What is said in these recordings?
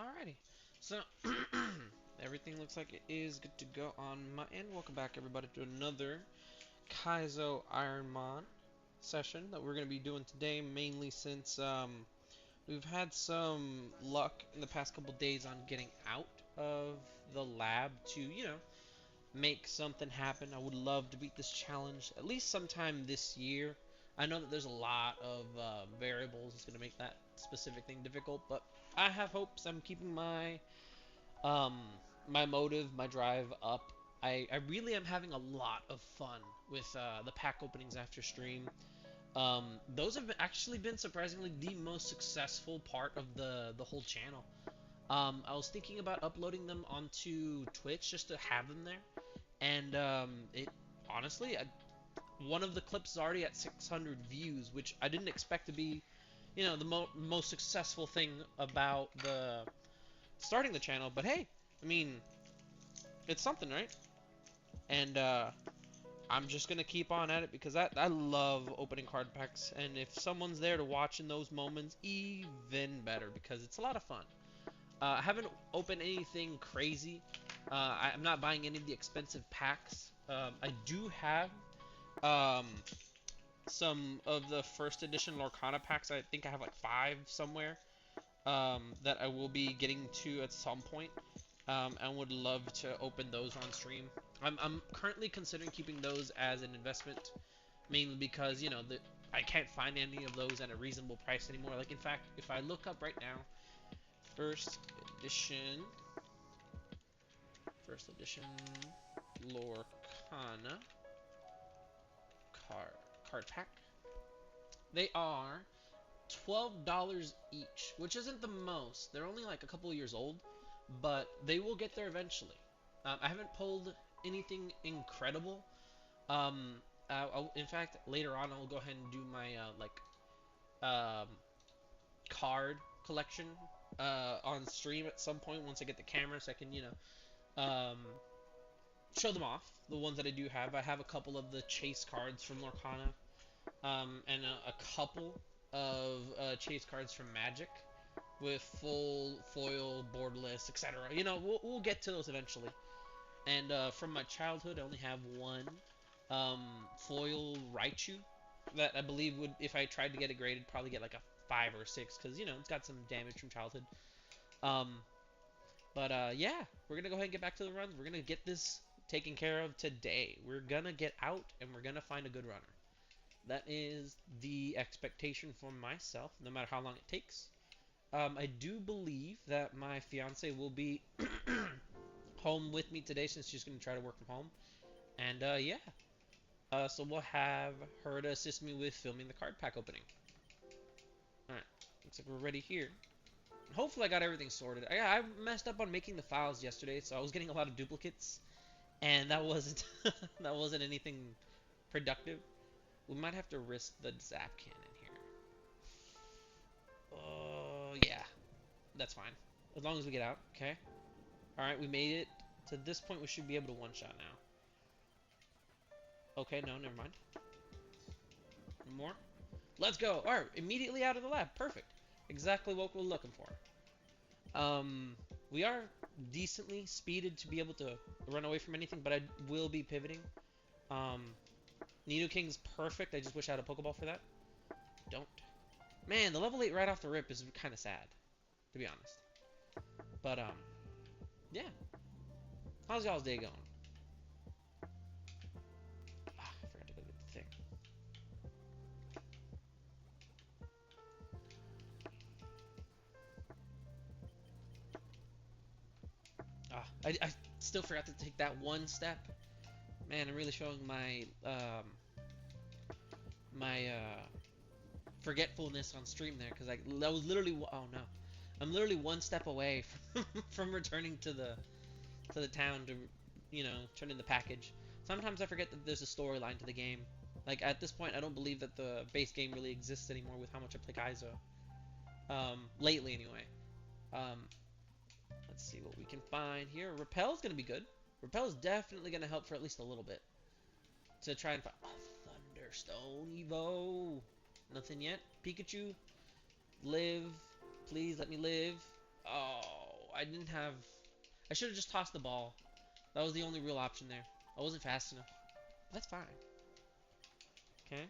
Alrighty. So, everything looks like it is good to go on my end. Welcome back, everybody, to another Kaizo ironmon session that we're going to be doing today, mainly since we've had some luck in the past couple days on getting out of the lab to, make something happen. I would love to beat this challenge at least sometime this year. I know that there's a lot of variables that's going to make that specific thing difficult, but I have hopes. I'm keeping um, my motive, my drive up. I really am having a lot of fun with the pack openings after stream. Those have actually been surprisingly the most successful part of the whole channel. I was thinking about uploading them onto Twitch just to have them there, and it honestly, one of the clips is already at 600 views, which I didn't expect to be, the most successful thing about the starting the channel. But hey, I mean, it's something, right? And I'm just gonna keep on at it because I love opening card packs, and if someone's there to watch in those moments, even better because it's a lot of fun. I haven't opened anything crazy. I'm not buying any of the expensive packs. I do have um, some of the first edition Lorcana packs. I think I have like 5 somewhere that I will be getting to at some point, and would love to open those on stream. I'm currently considering keeping those as an investment, mainly because I can't find any of those at a reasonable price anymore. Like in fact, if I look up right now, first edition, first edition Lorcana card card pack, they are $12 each, which isn't the most. They're only like a couple of years old, but they will get there eventually. I haven't pulled anything incredible. Um, in fact, later on, I'll go ahead and do my um, card collection on stream at some point once I get the camera, so I can show them off. The ones that I do have, I have a couple of the chase cards from Lorcana, and a couple of chase cards from Magic with full foil, borderless, etc. We'll get to those eventually. And from my childhood, I only have one um, foil Raichu that I believe would, if I tried to get it graded, probably get like a 5 or 6 because it's got some damage from childhood. Um, but yeah, we're gonna go ahead and get back to the runs. We're gonna get this taken care of today. We're gonna get out and we're gonna find a good runner. That is the expectation for myself, no matter how long it takes. I do believe that my fiance will be home with me today since she's going to try to work from home. And yeah, so we'll have her to assist me with filming the card pack opening. Alright, looks like we're ready here. Hopefully I got everything sorted. I messed up on making the files yesterday, so I was getting a lot of duplicates. And that wasn't that wasn't anything productive. We might have to risk the zap cannon here. Oh, yeah. That's fine. As long as we get out, okay? Alright, we made it. To this point, we should be able to one-shot now. Okay, no, never mind. One more. Let's go! Alright, immediately out of the lab. Perfect. Exactly what we're looking for. We are decently speeded to be able to run away from anything, but I will be pivoting. Nidoking's perfect. I just wish I had a Pokeball for that. Don't. Man, the level 8 right off the rip is kind of sad, to be honest. But, yeah. How's y'all's day going? Ah, I forgot to go get the thing. Ah, I still forgot to take that one step. Man, I'm really showing my, forgetfulness on stream there, because I was literally, oh no. I'm literally one step away from returning to the town to, turn in the package. Sometimes I forget that there's a storyline to the game. Like, at this point, I don't believe that the base game really exists anymore with how much I play Kaizo. Lately, anyway. Let's see what we can find here. Repel's gonna be good. Repel's definitely gonna help for at least a little bit. To try and find... Oh, Thunderstone Evo! Nothing yet. Pikachu, live. Please let me live. Oh, I didn't have... I should have just tossed the ball. That was the only real option there. I wasn't fast enough. That's fine. Okay.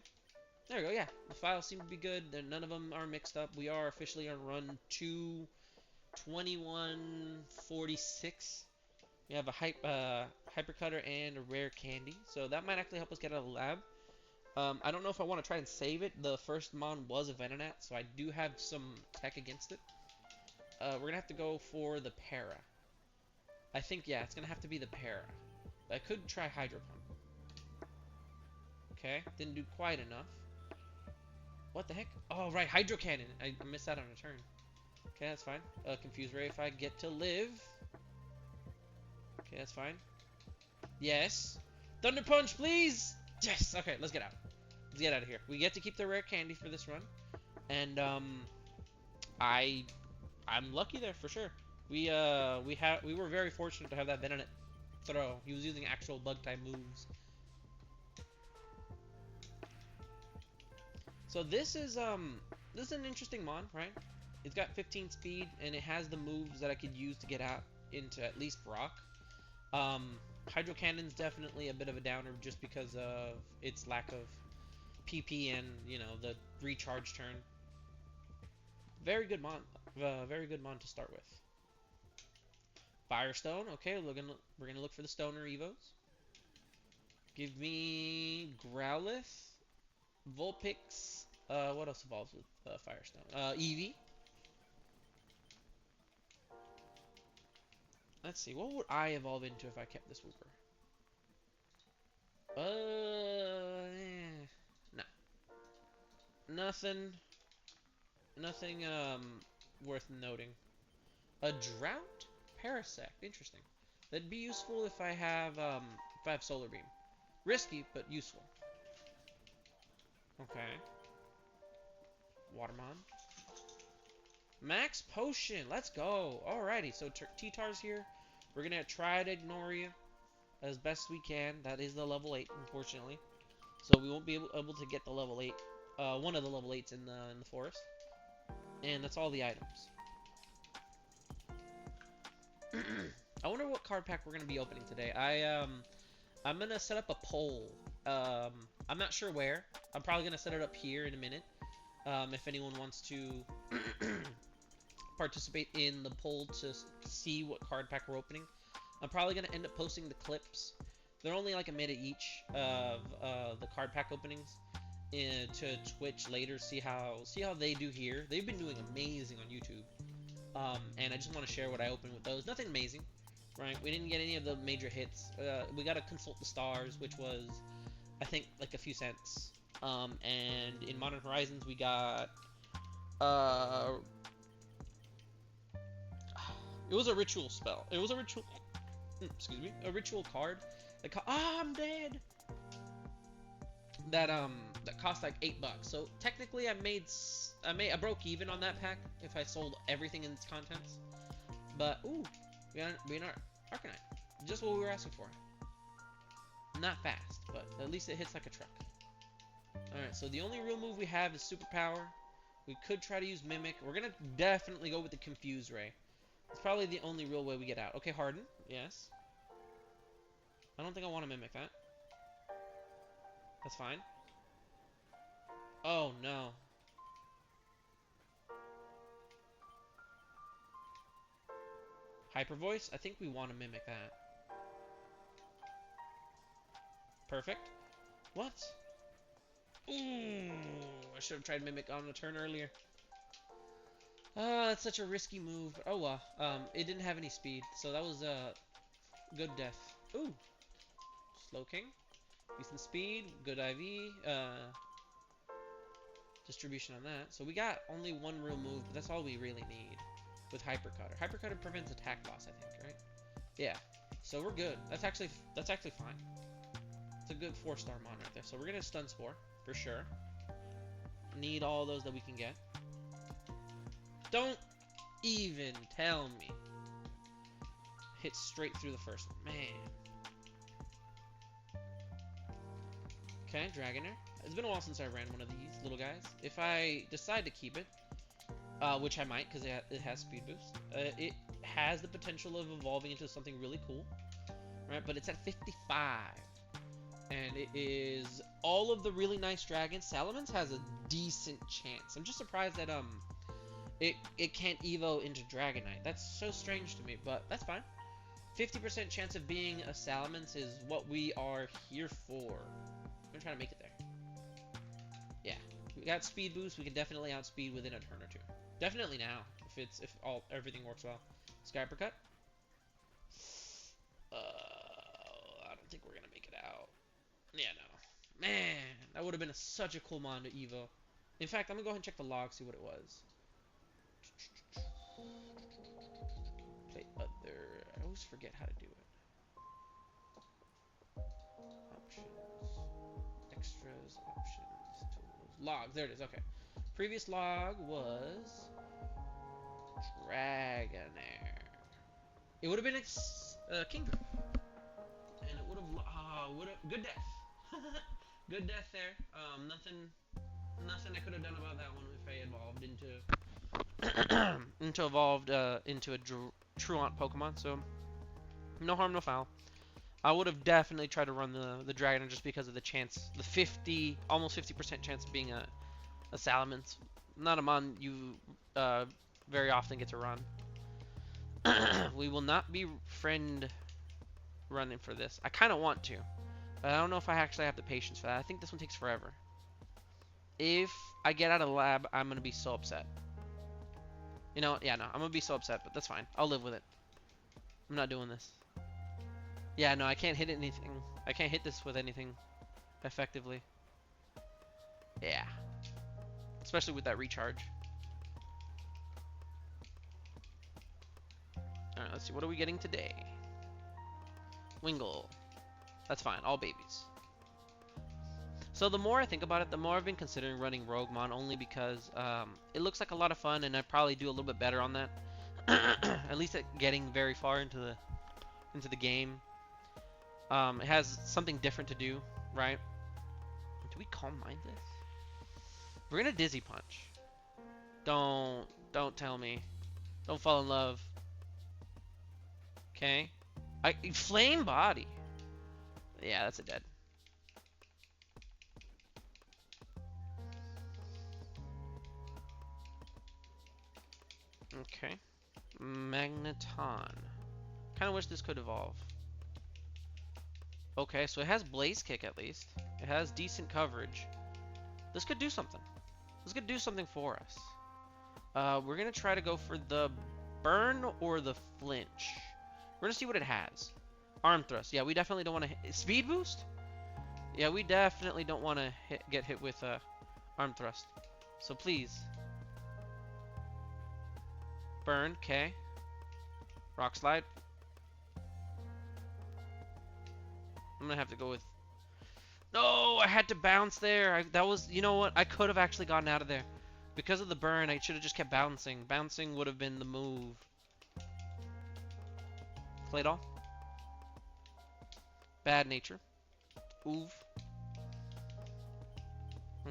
There we go, yeah. The files seem to be good. None of them are mixed up. We are officially on run 22146. We have a hypercutter and a rare candy. So that might actually help us get out of the lab. I don't know if I want to try and save it. The first mon was a Venonat, so I do have some tech against it. We're going to have to go for the para. I think, yeah, it's going to have to be the para. I could try Hydro Pump. Okay, didn't do quite enough. What the heck? Oh, right, Hydro Cannon. I missed out on a turn. Okay, that's fine. Confuse Ray if I get to live. Okay, that's fine. Yes. Thunder Punch, please! Yes! Okay, let's get out. Let's get out of here. We get to keep the rare candy for this run. And, I'm lucky there for sure. We were very fortunate to have that Venonat throw. He was using actual bug type moves. So this is an interesting mon, right? It's got 15 speed and it has the moves that I could use to get out into at least rock. Hydro Cannon's definitely a bit of a downer just because of its lack of PP and, you know, the recharge turn. Very good mon to start with. Firestone, okay, we're gonna look for the Stoner Evos. Give me Growlithe, Vulpix, what else evolves with Firestone? Eevee. Let's see, what would I evolve into if I kept this Wooper? No. Nothing, worth noting. A Drought? Parasect, interesting. That'd be useful if I have Solar Beam. Risky, but useful. Okay. Watermon. Max Potion, let's go. Alrighty, so T-Tar's here. We're gonna try to ignore you as best we can. That is the level 8, unfortunately. So we won't be able to get the level 8, one of the level 8s in the forest. And that's all the items. I wonder what card pack we're gonna be opening today. I'm gonna set up a poll. I'm not sure where. I'm probably gonna set it up here in a minute. If anyone wants to participate in the poll to see what card pack we're opening, I'm probably gonna end up posting the clips. They're only like a minute each of the card pack openings to Twitch later. See how they do here. They've been doing amazing on YouTube. And I just want to share what I opened with those. Nothing amazing, right? We didn't get any of the major hits. We got to consult the stars, which was, I think, like a few cents. And in Modern Horizons, we got, it was a ritual spell. It was a ritual, excuse me, a ritual card. I'm dead. That cost like $8. So technically, I broke even on that pack if I sold everything in its contents. But ooh, we got an Arcanine, just what we were asking for. Not fast, but at least it hits like a truck. All right, so the only real move we have is Superpower. We could try to use Mimic. We're gonna definitely go with the Confuse Ray. It's probably the only real way we get out. Okay, Harden, yes. I don't think I want to Mimic that. That's fine. Oh, no. Hyper Voice? I think we want to mimic that. Perfect. What? Ooh, I should have tried Mimic on the turn earlier. That's such a risky move. Oh, well. It didn't have any speed, so that was a good death. Ooh. Slow King. Decent speed, good IV, distribution on that. So we got only one real move, but that's all we really need with Hypercutter. Hypercutter prevents attack loss, I think, right? Yeah. So we're good. That's actually fine. It's a good 4-star mon right there. So we're gonna Stun Spore for sure. Need all those that we can get. Don't even tell me. Hit straight through the first one, man. Okay, Dragonair. It's been a while since I ran one of these little guys. If I decide to keep it, which I might because it has speed boost, has the potential of evolving into something really cool, right? But it's at 55. And it is all of the really nice dragons. Salamence has a decent chance. I'm just surprised that it can't evo into Dragonite. That's so strange to me, but that's fine. 50% chance of being a Salamence is what we are here for. I'm gonna try to make it there. Yeah, we got speed boost. We can definitely outspeed within a turn or two. Definitely now, if everything works well. Sky Uppercut. I don't think we're gonna make it out. Yeah, no. Man, that would have been such a cool mon to evo. In fact, I'm gonna go ahead and check the log, see what it was. Play other. I always forget how to do it. Options, extras, options, tools, logs. There it is. Okay. Previous log was Dragonair. It would have been Kingdom, and it would have good death. Good death there. Nothing I could have done about that one if I evolved into a Truant Pokemon. So no harm, no foul. I would have definitely tried to run the Dragon just because of the chance, the almost 50% chance of being a Salamence. Not a mon you very often get to run. We will not be friend running for this. I kind of want to, but I don't know if I actually have the patience for that. I think this one takes forever. If I get out of the lab, I'm going to be so upset. You know, yeah, no, I'm going to be so upset, but that's fine. I'll live with it. I'm not doing this. Yeah, no, I can't hit anything. I can't hit this with anything effectively. Yeah. Especially with that recharge. Alright, let's see. What are we getting today? Wingull. That's fine. All babies. So the more I think about it, the more I've been considering running Roguemon, only because it looks like a lot of fun, and I'd probably do a little bit better on that. At least at getting very far into the game. It has something different to do, right? Do we Calm Mind this? We're gonna Dizzy Punch. Don't tell me. Don't fall in love. Okay. Flame Body. Yeah, that's a dead. Okay. Magneton. Kind of wish this could evolve. Okay, so it has Blaze Kick at least. It has decent coverage. This could do something. This could do something for us. We're gonna try to go for the Burn or the Flinch. We're gonna see what it has. Arm Thrust. Yeah, we definitely don't want to Speed Boost? Yeah, we definitely don't want to get hit with Arm Thrust. So please. Burn, okay. Rock Slide. I'm gonna have to go with... No, I had to bounce there. That was, you know what? I could have actually gotten out of there. Because of the burn, I should have just kept bouncing. Bouncing would have been the move. Claydol. Bad Nature. Oof.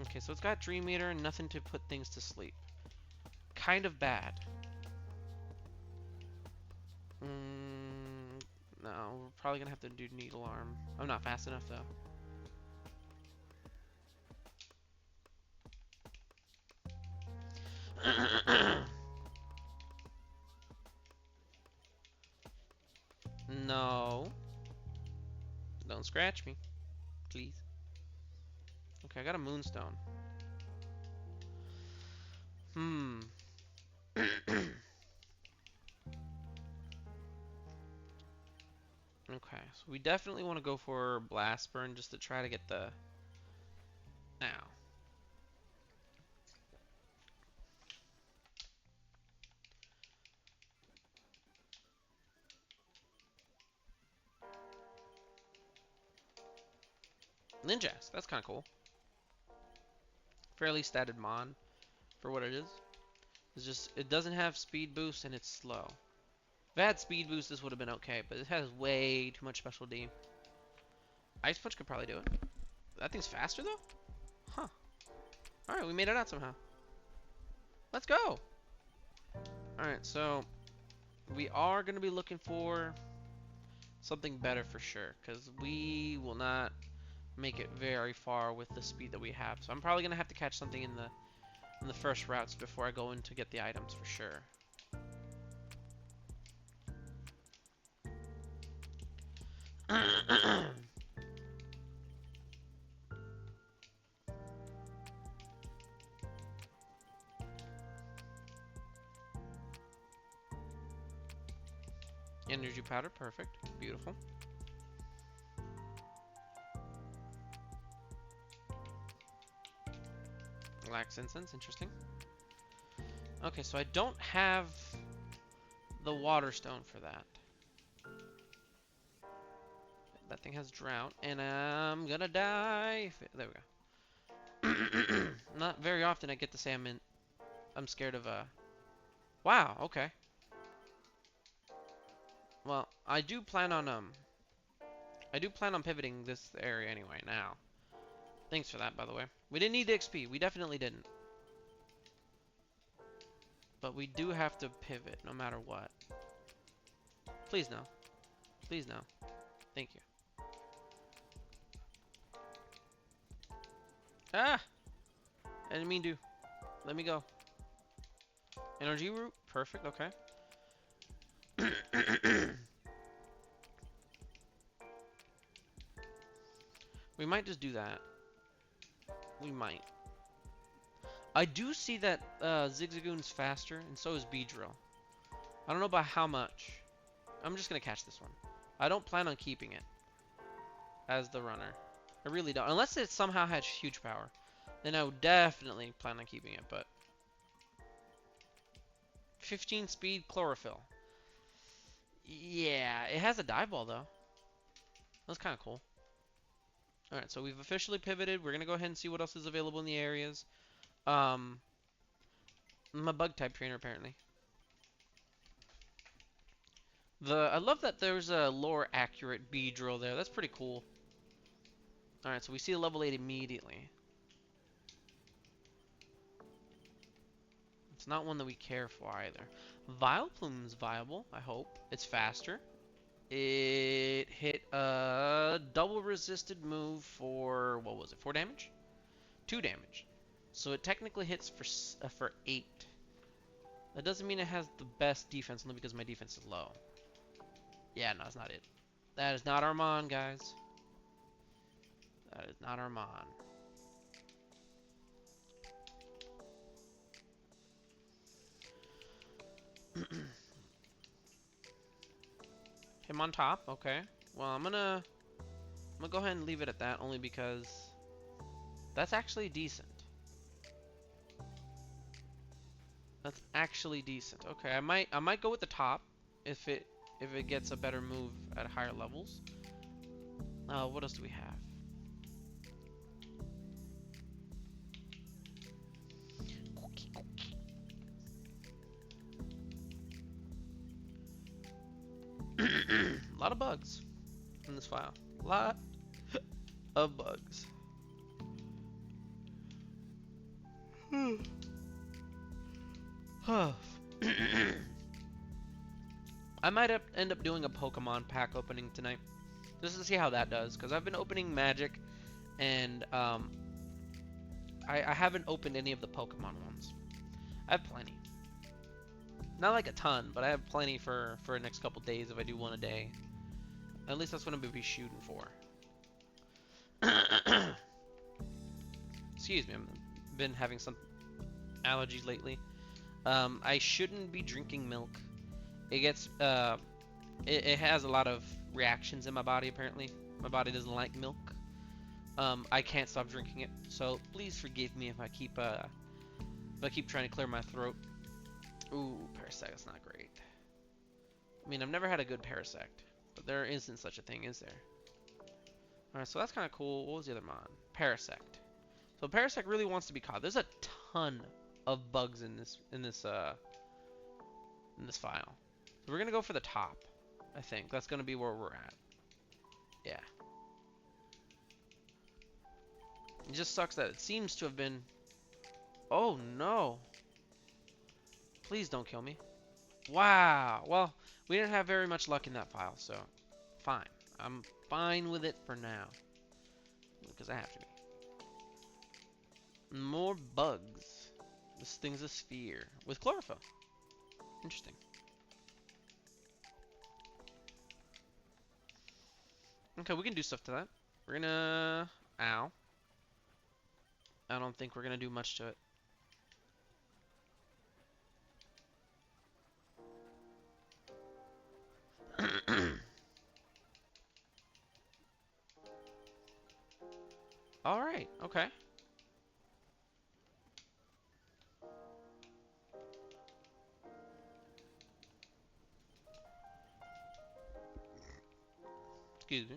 Okay, so it's got Dream Eater and nothing to put things to sleep. Kind of bad. No, we're probably gonna have to do Needle Arm. I'm not fast enough though. No. Don't scratch me. Please. Okay, I got a Moonstone. Okay, so we definitely want to go for Blast Burn just to try to get the... Now. Ninjask, that's kind of cool. Fairly statted mon for what it is. It's just, it doesn't have speed boost and it's slow. If it had speed boost, this would have been okay, but it has way too much special D. Ice Punch could probably do it. That thing's faster though? Huh. Alright, we made it out somehow. Let's go! Alright, so We are going to be looking for something better for sure, because we will not make it very far with the speed that we have. So I'm probably going to have to catch something in the first routes before I go in to get the items for sure. Energy powder, perfect. Beautiful. Wax incense, interesting. Okay, so I don't have the water stone for that. That thing has drought, and I'm gonna die. There we go. Not very often I get to say I'm scared of Wow, okay. Well, I do plan on pivoting this area anyway now. Thanks for that, by the way. We didn't need the XP. We definitely didn't. But we do have to pivot no matter what. Please no. Please no. Thank you. Ah! I didn't mean to. Let me go. Energy root. Perfect. Okay. We might just do that. We might. I do see that Zigzagoon's faster, and so is Beedrill. I don't know by how much. I'm just going to catch this one. I don't plan on keeping it as the runner. I really don't. Unless it somehow has huge power. Then I would definitely plan on keeping it, but... 15 speed chlorophyll. Yeah, it has a dive ball, though. That's kind of cool. Alright, so we've officially pivoted. We're going to go ahead and see what else is available in the areas. I'm a bug type trainer, apparently. I love that there's a lore accurate Beedrill there. That's pretty cool. Alright, so we see a level 8 immediately. It's not one that we care for either. Vileplume's viable, I hope. It's faster. It hit a double resisted move for, what was it, 4 damage? 2 damage. So it technically hits for 8. That doesn't mean it has the best defense, only because my defense is low. Yeah, no, that's not it. That is not Armon, guys. That is not Armon. Him on top, okay. Well, I'm gonna go ahead and leave it at that, only because that's actually decent. That's actually decent. Okay, I might go with the top if it gets a better move at higher levels. What else do we have? A lot of bugs in this file. A lot of bugs. I might end up doing a Pokemon pack opening tonight, just to see how that does, because I've been opening Magic, and I haven't opened any of the Pokemon ones. I have plenty. Not like a ton, but I have plenty for the next couple days if I do one a day. At least that's what I'm going to be shooting for. Excuse me, I've been having some allergies lately. I shouldn't be drinking milk. It gets, it has a lot of reactions in my body, apparently. My body doesn't like milk. I can't stop drinking it, so please forgive me if I keep trying to clear my throat. Ooh, Parasect, is not great. I mean, I've never had a good Parasect, but there isn't such a thing, is there? Alright, so that's kind of cool. What was the other mon? Parasect. So Parasect really wants to be caught. There's a ton of bugs in this file. So we're gonna go for the top. I think that's gonna be where we're at. Yeah. It just sucks that it seems to have been. Oh no! Please don't kill me. Wow. Well, we didn't have very much luck in that file, so fine. I'm fine with it for now. Because I have to be. More bugs. This thing's a sphere. With chlorophyll. Interesting. Okay, we can do stuff to that. We're gonna... Ow. I don't think we're gonna do much to it. Alright, okay. Excuse me.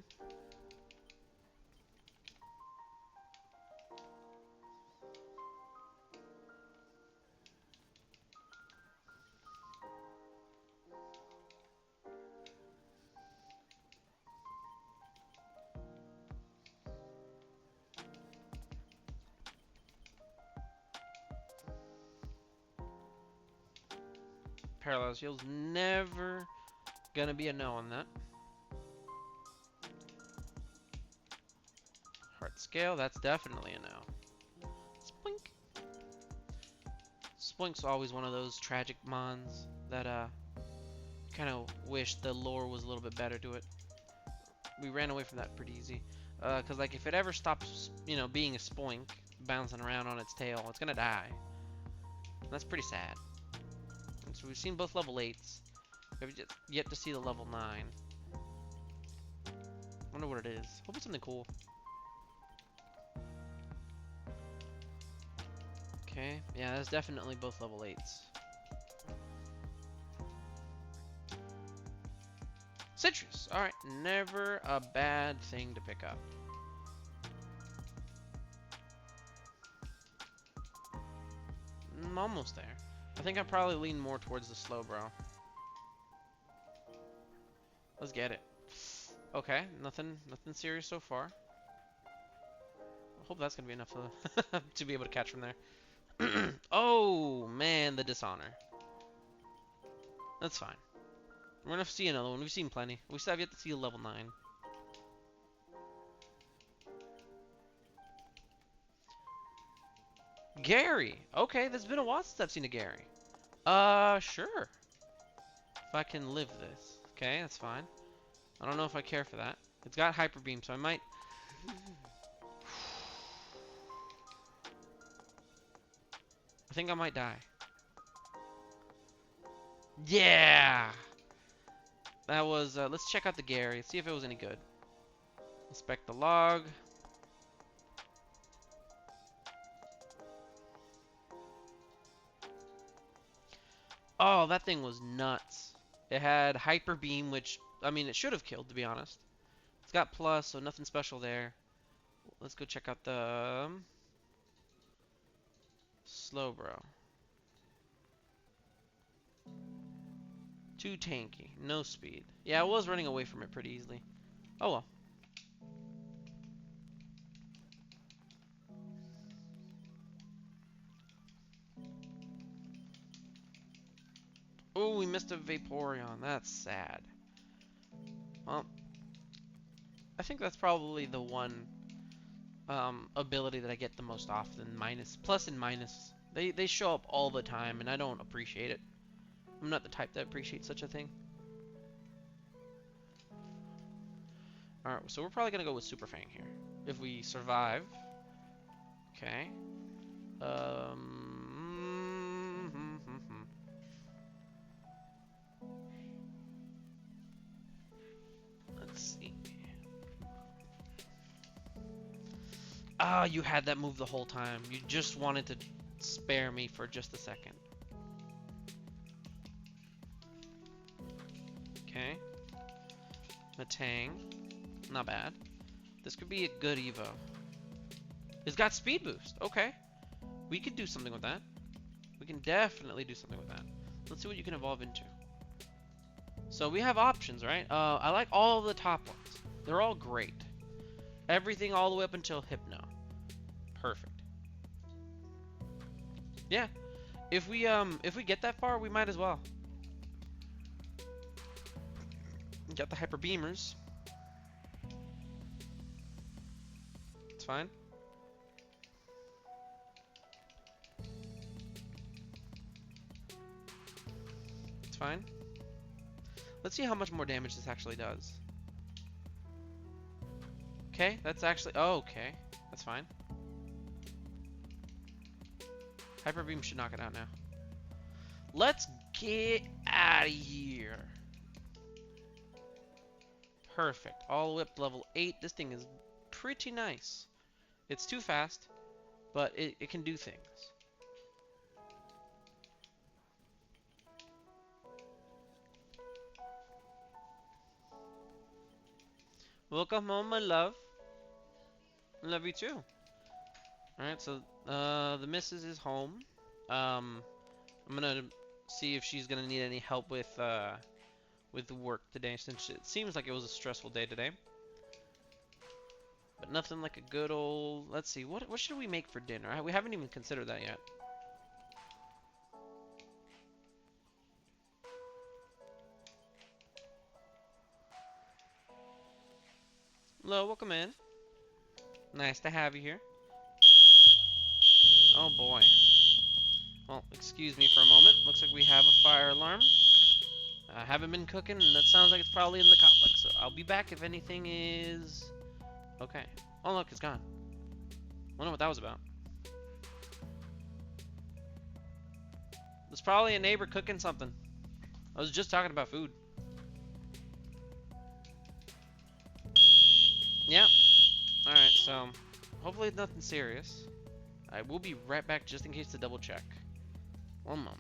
Parallel shield's never gonna be a no on that. Heart scale, that's definitely a no. Spoink. Spoink's always one of those tragic mons that kind of wish the lore was a little bit better to it. We ran away from that pretty easy. Cause like if it ever stops, you know, being a spoink, bouncing around on its tail, it's gonna die. That's pretty sad. And so we've seen both level 8s. We've just yet to see the level 9. Wonder what it is. Hope it's something cool. Okay, yeah, that's definitely both level 8s. Citrus! Alright, never a bad thing to pick up. I'm almost there. I think I probably lean more towards the slow bro. Let's get it. Okay, nothing serious so far. I hope that's gonna be enough to be able to catch from there. Oh man, the dishonor. That's fine. We're gonna see another one. We've seen plenty. We still have yet to see a level 9. Gary! Okay, there's been a while since I've seen a Gary. Sure. If I can live this. Okay, that's fine. I don't know if I care for that. It's got hyper beam, so I might... I think I might die. Yeah! That was, let's check out the Gary, see if it was any good. Inspect the log. Oh, that thing was nuts. It had hyper beam, which, I mean, it should have killed, to be honest. It's got plus, so nothing special there. Let's go check out the slow bro. Too tanky, no speed. Yeah, I was running away from it pretty easily. Oh well. Oh, we missed a Vaporeon. That's sad. Well, I think that's probably the one ability that I get the most often. Plus and minus. They show up all the time, and I don't appreciate it. I'm not the type that appreciates such a thing. Alright, so we're probably gonna go with Super Fang here. If we survive. Okay. Let's see. Ah, you had that move the whole time. You just wanted to spare me for just a second. Okay. Matang. Not bad. This could be a good Evo. It's got speed boost. Okay. We could do something with that. We can definitely do something with that. Let's see what you can evolve into. So we have options, right? I like all the top ones. They're all great. Everything all the way up until Hypno. Perfect. Yeah. If we get that far, we might as well. Got the hyper beamers. It's fine. It's fine. Let's see how much more damage this actually does. Okay, that's actually... Oh, okay. That's fine. Hyper beam should knock it out now. Let's get out of here. Perfect. All the way up to level 8. This thing is pretty nice. It's too fast, but it can do things. Welcome home, my love. I love you too. Alright, so the missus is home. I'm gonna see if she's gonna need any help with work today, since it seems like it was a stressful day today. But nothing like a good old... Let's see, what should we make for dinner? We haven't even considered that yet. Hello, welcome in. Nice to have you here. Oh boy. Well, excuse me for a moment. Looks like we have a fire alarm. I haven't been cooking, and that sounds like it's probably in the complex. So I'll be back if anything is... Okay. Oh look, it's gone. I wonder what that was about. There's probably a neighbor cooking something. I was just talking about food. Yeah. Alright, so hopefully it's nothing serious. I will be right back just in case to double check. One moment.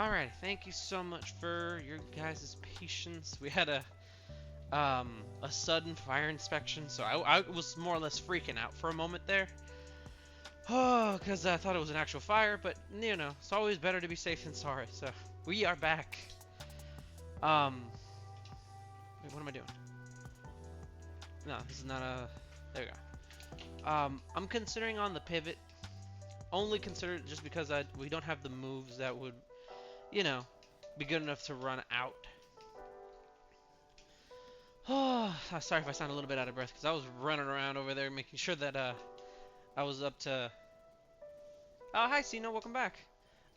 Alright, thank you so much for your guys' patience. We had a sudden fire inspection, so I was more or less freaking out for a moment there. Oh, because I thought it was an actual fire, but you know, it's always better to be safe than sorry. So we are back. Wait, what am I doing? No, this is not a. There we go. I'm considering on the pivot. Only consider it just because we don't have the moves that would, you know, be good enough to run out. Oh, sorry if I sound a little bit out of breath because I was running around over there making sure that I was up to. Oh, hi, Sino, welcome back.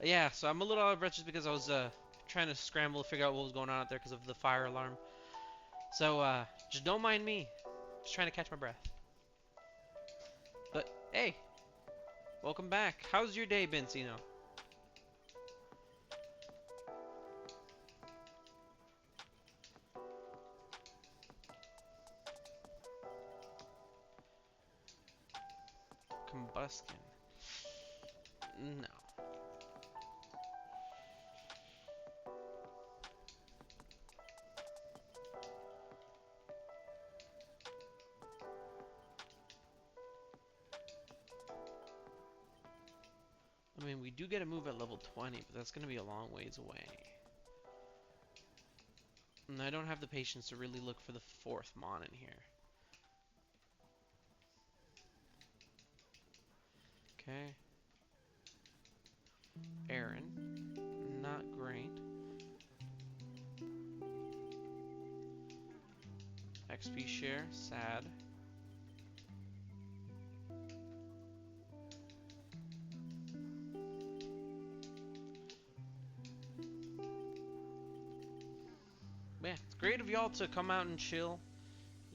Yeah, so I'm a little out of breath just because I was trying to scramble to figure out what was going on out there because of the fire alarm. So just don't mind me. Just trying to catch my breath. But hey, welcome back. How's your day been, Sino? Combustion. No. I mean, we do get a move at level 20, but that's going to be a long ways away. And I don't have the patience to really look for the 4th mon in here. Okay. Aaron. Not great. XP share. Sad. Yeah, it's great of y'all to come out and chill.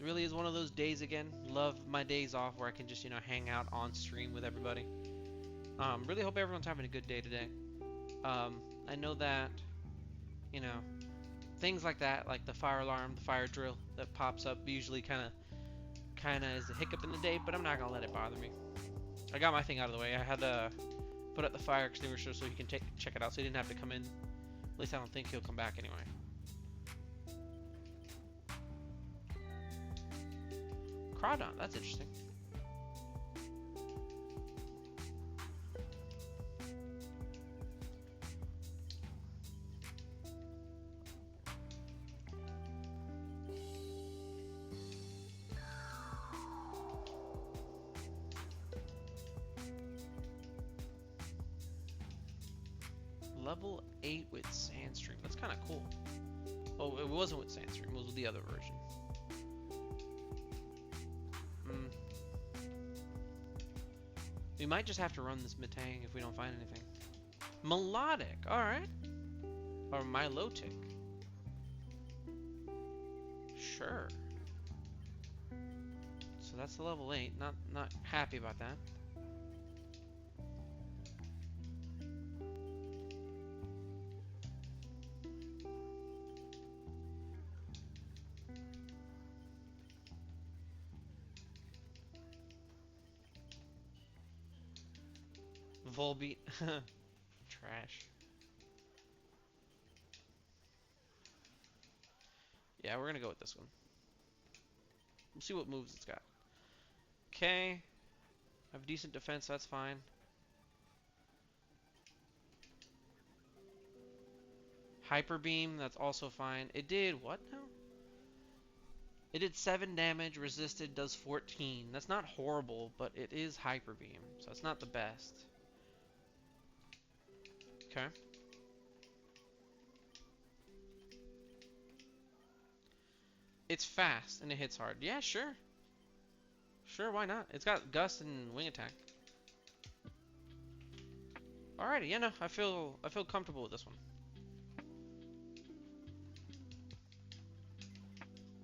It really is one of those days again. Love my days off where I can just, you know, hang out on stream with everybody. Really hope everyone's having a good day today. I know that, you know, things like that, like the fire alarm, the fire drill that pops up, usually kind of is a hiccup in the day, but I'm not gonna let it bother me. I got my thing out of the way. I had to put out the fire extinguisher so he can check it out, so he didn't have to come in. At least I don't think he'll come back anyway. Crawdon, that's interesting. Level 8 with Sandstream. That's kind of cool. Oh, it wasn't with Sandstream. It was with the other version. We might just have to run this Metang if we don't find anything. Melodic, alright. Or Milotic. Sure. So that's the level 8. Not happy about that. Volbeat. Trash. Yeah, we're gonna go with this one. We'll see what moves it's got. Okay. I have decent defense, that's fine. Hyper Beam, that's also fine. It did what now? It did 7 damage, resisted, does 14. That's not horrible, but it is Hyper Beam, so it's not the best. Okay. It's fast and it hits hard. Yeah, sure. Sure, why not? It's got Gust and Wing Attack. Alrighty, yeah, no, I feel comfortable with this one.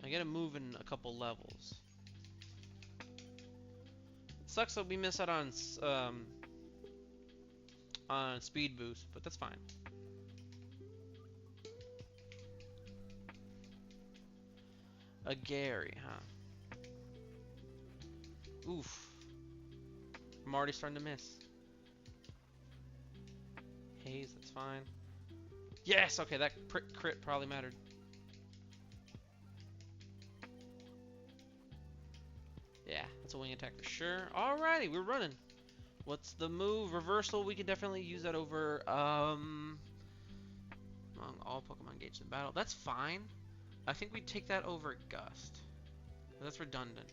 I get to move in a couple levels. It sucks that we miss out on speed boost, but that's fine. A Gary, huh? Oof. I'm already starting to miss. Haze, that's fine. Yes, okay, that crit probably mattered. Yeah, that's a wing attack for sure. Alrighty, we're running. What's the move? Reversal, we could definitely use that over, among all Pokemon engaged in battle. That's fine. I think we take that over Gust. That's redundant.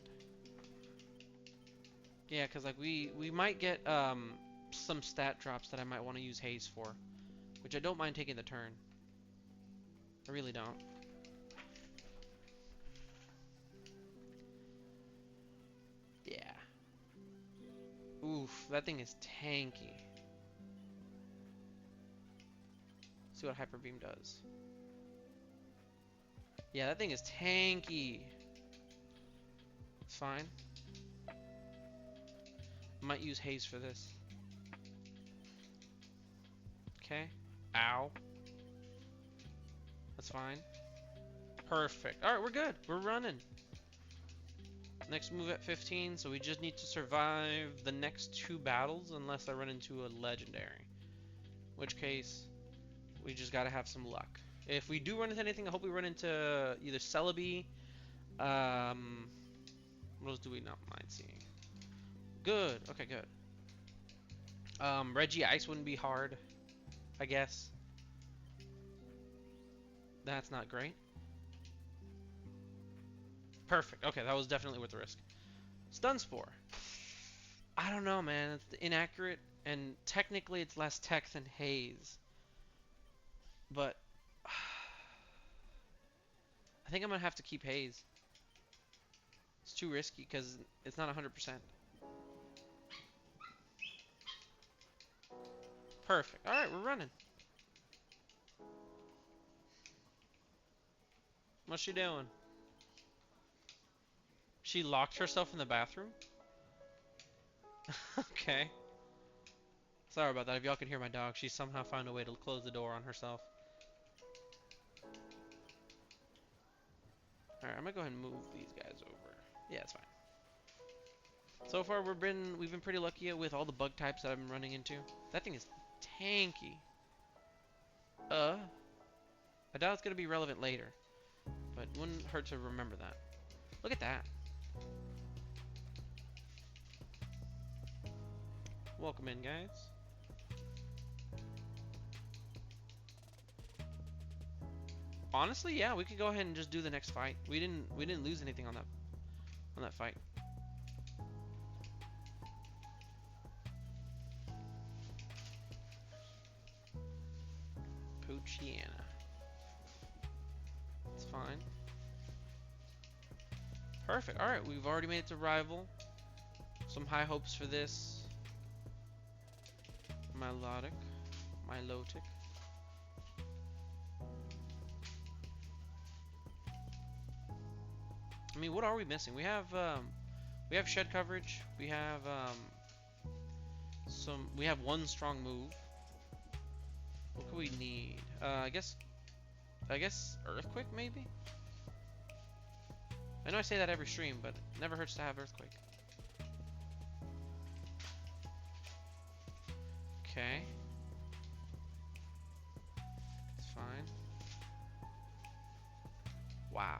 Yeah, because like we might get some stat drops that I might want to use Haze for, which I don't mind taking the turn. I really don't. Yeah. Oof, that thing is tanky. Let's see what Hyper Beam does. Yeah, that thing is tanky. It's fine. Might use Haze for this. Okay. Ow. That's fine. Perfect. Alright, we're good. We're running. Next move at 15, so we just need to survive the next 2 battles unless I run into a legendary. In which case, we just gotta have some luck. If we do run into anything, I hope we run into either Celebi. What else do we not mind seeing? Good. Okay, good. Reggie Ice wouldn't be hard, I guess. That's not great. Perfect. Okay, that was definitely worth the risk. Stun Spore. I don't know, man. It's inaccurate, and technically it's less tech than Haze. But I think I'm gonna have to keep Haze. It's too risky because it's not 100%. Perfect. All right, we're running. What's she doing? She locked herself in the bathroom? Okay. Sorry about that. If y'all can hear my dog, she somehow found a way to close the door on herself. Alright, I'm gonna go ahead and move these guys over. Yeah, it's fine. So far, we've been pretty lucky with all the bug types that I've been running into. That thing is tanky. I doubt it's gonna be relevant later, but it wouldn't hurt to remember that. Look at that. Welcome in, guys. Honestly, yeah, we could go ahead and just do the next fight. We didn't lose anything on that fight. Poochyena. It's fine. Perfect. Alright, we've already made it to rival. Some high hopes for this. Milotic. I mean, what are we missing? We have shed coverage. We have we have one strong move. What could we need? I guess earthquake maybe? I know I say that every stream, but it never hurts to have earthquake. Okay. It's fine. Wow.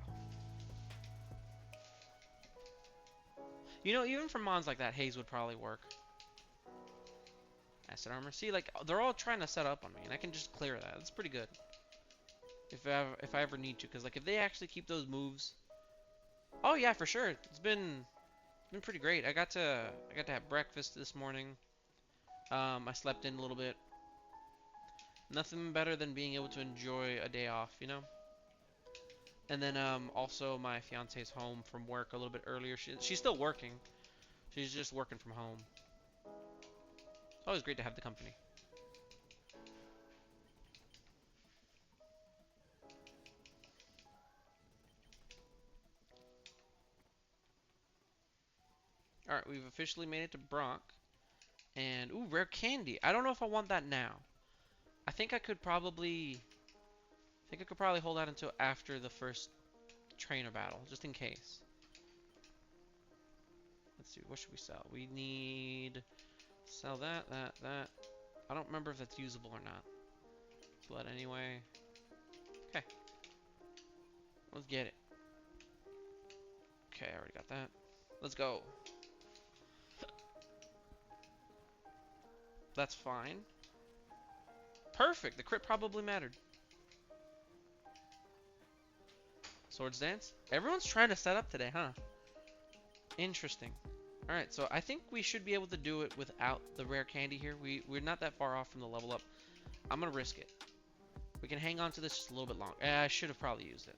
You know, even for mons like that, Haze would probably work. Acid armor. See, like, they're all trying to set up on me, and I can just clear that. That's pretty good. If I ever need to, because, like, if they actually keep those moves... Oh, yeah, for sure. It's been pretty great. I got to have breakfast this morning. I slept in a little bit. Nothing better than being able to enjoy a day off, you know? And then, also, my fiance's home from work a little bit earlier. She's still working. She's just working from home. It's always great to have the company. Alright, we've officially made it to Brock. And, ooh, rare candy. I don't know if I want that now. I think I could probably hold out until after the first trainer battle, just in case. Let's see, what should we sell? We need... Sell that. I don't remember if that's usable or not. Blood anyway. Okay. Let's get it. Okay, I already got that. Let's go. That's fine. Perfect. The crit probably mattered. Swords Dance. Everyone's trying to set up today, huh? Interesting. Alright, so I think we should be able to do it without the rare candy here. We're not that far off from the level up. I'm going to risk it. We can hang on to this just a little bit longer. I should have probably used it.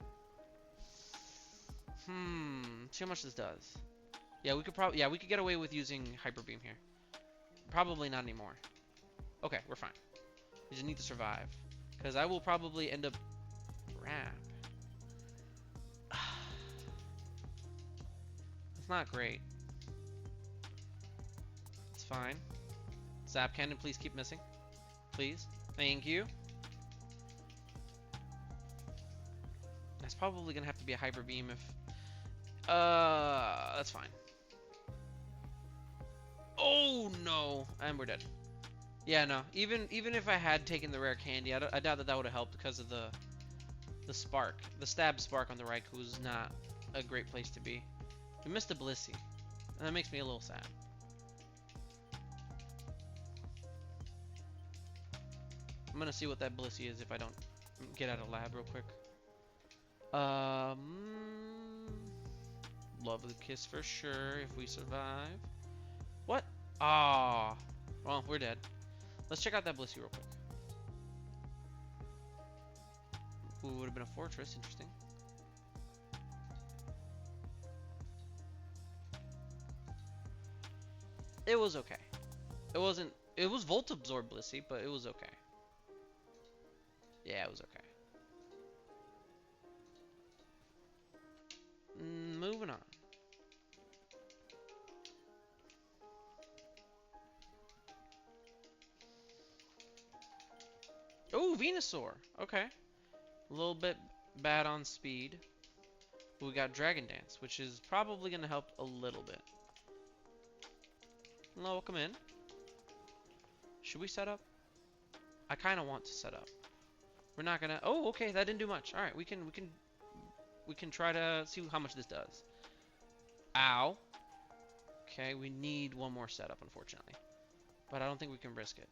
See how much this does. Yeah, we could get away with using Hyper Beam here. Probably not anymore. Okay, we're fine. We just need to survive. Because I will probably end up... Crap. It's not great. It's fine. Zap Cannon, please keep missing. Please. Thank you. That's probably going to have to be a Hyper Beam if... That's fine. Oh, no. And we're dead. Yeah, no. Even if I had taken the rare candy, I doubt that would have helped because of the spark. The stab spark on the Raikou is not a great place to be. We missed a Blissey. And that makes me a little sad. I'm gonna see what that Blissey is if I don't get out of lab real quick. Lovely kiss for sure if we survive. What? Ah. Well, we're dead. Let's check out that Blissey real quick. Ooh, would have been a fortress. Interesting. It was okay. It wasn't... It was Volt Absorb Blissey, but it was okay. Yeah, it was okay. Moving on. Oh, Venusaur. Okay. A little bit bad on speed. But we got Dragon Dance, which is probably going to help a little bit. Hello, welcome in. Should we set up? I kind of want to set up. We're not going to... Oh, okay. That didn't do much. All right. We can try to see how much this does. Ow. Okay. We need one more setup, unfortunately. But I don't think we can risk it.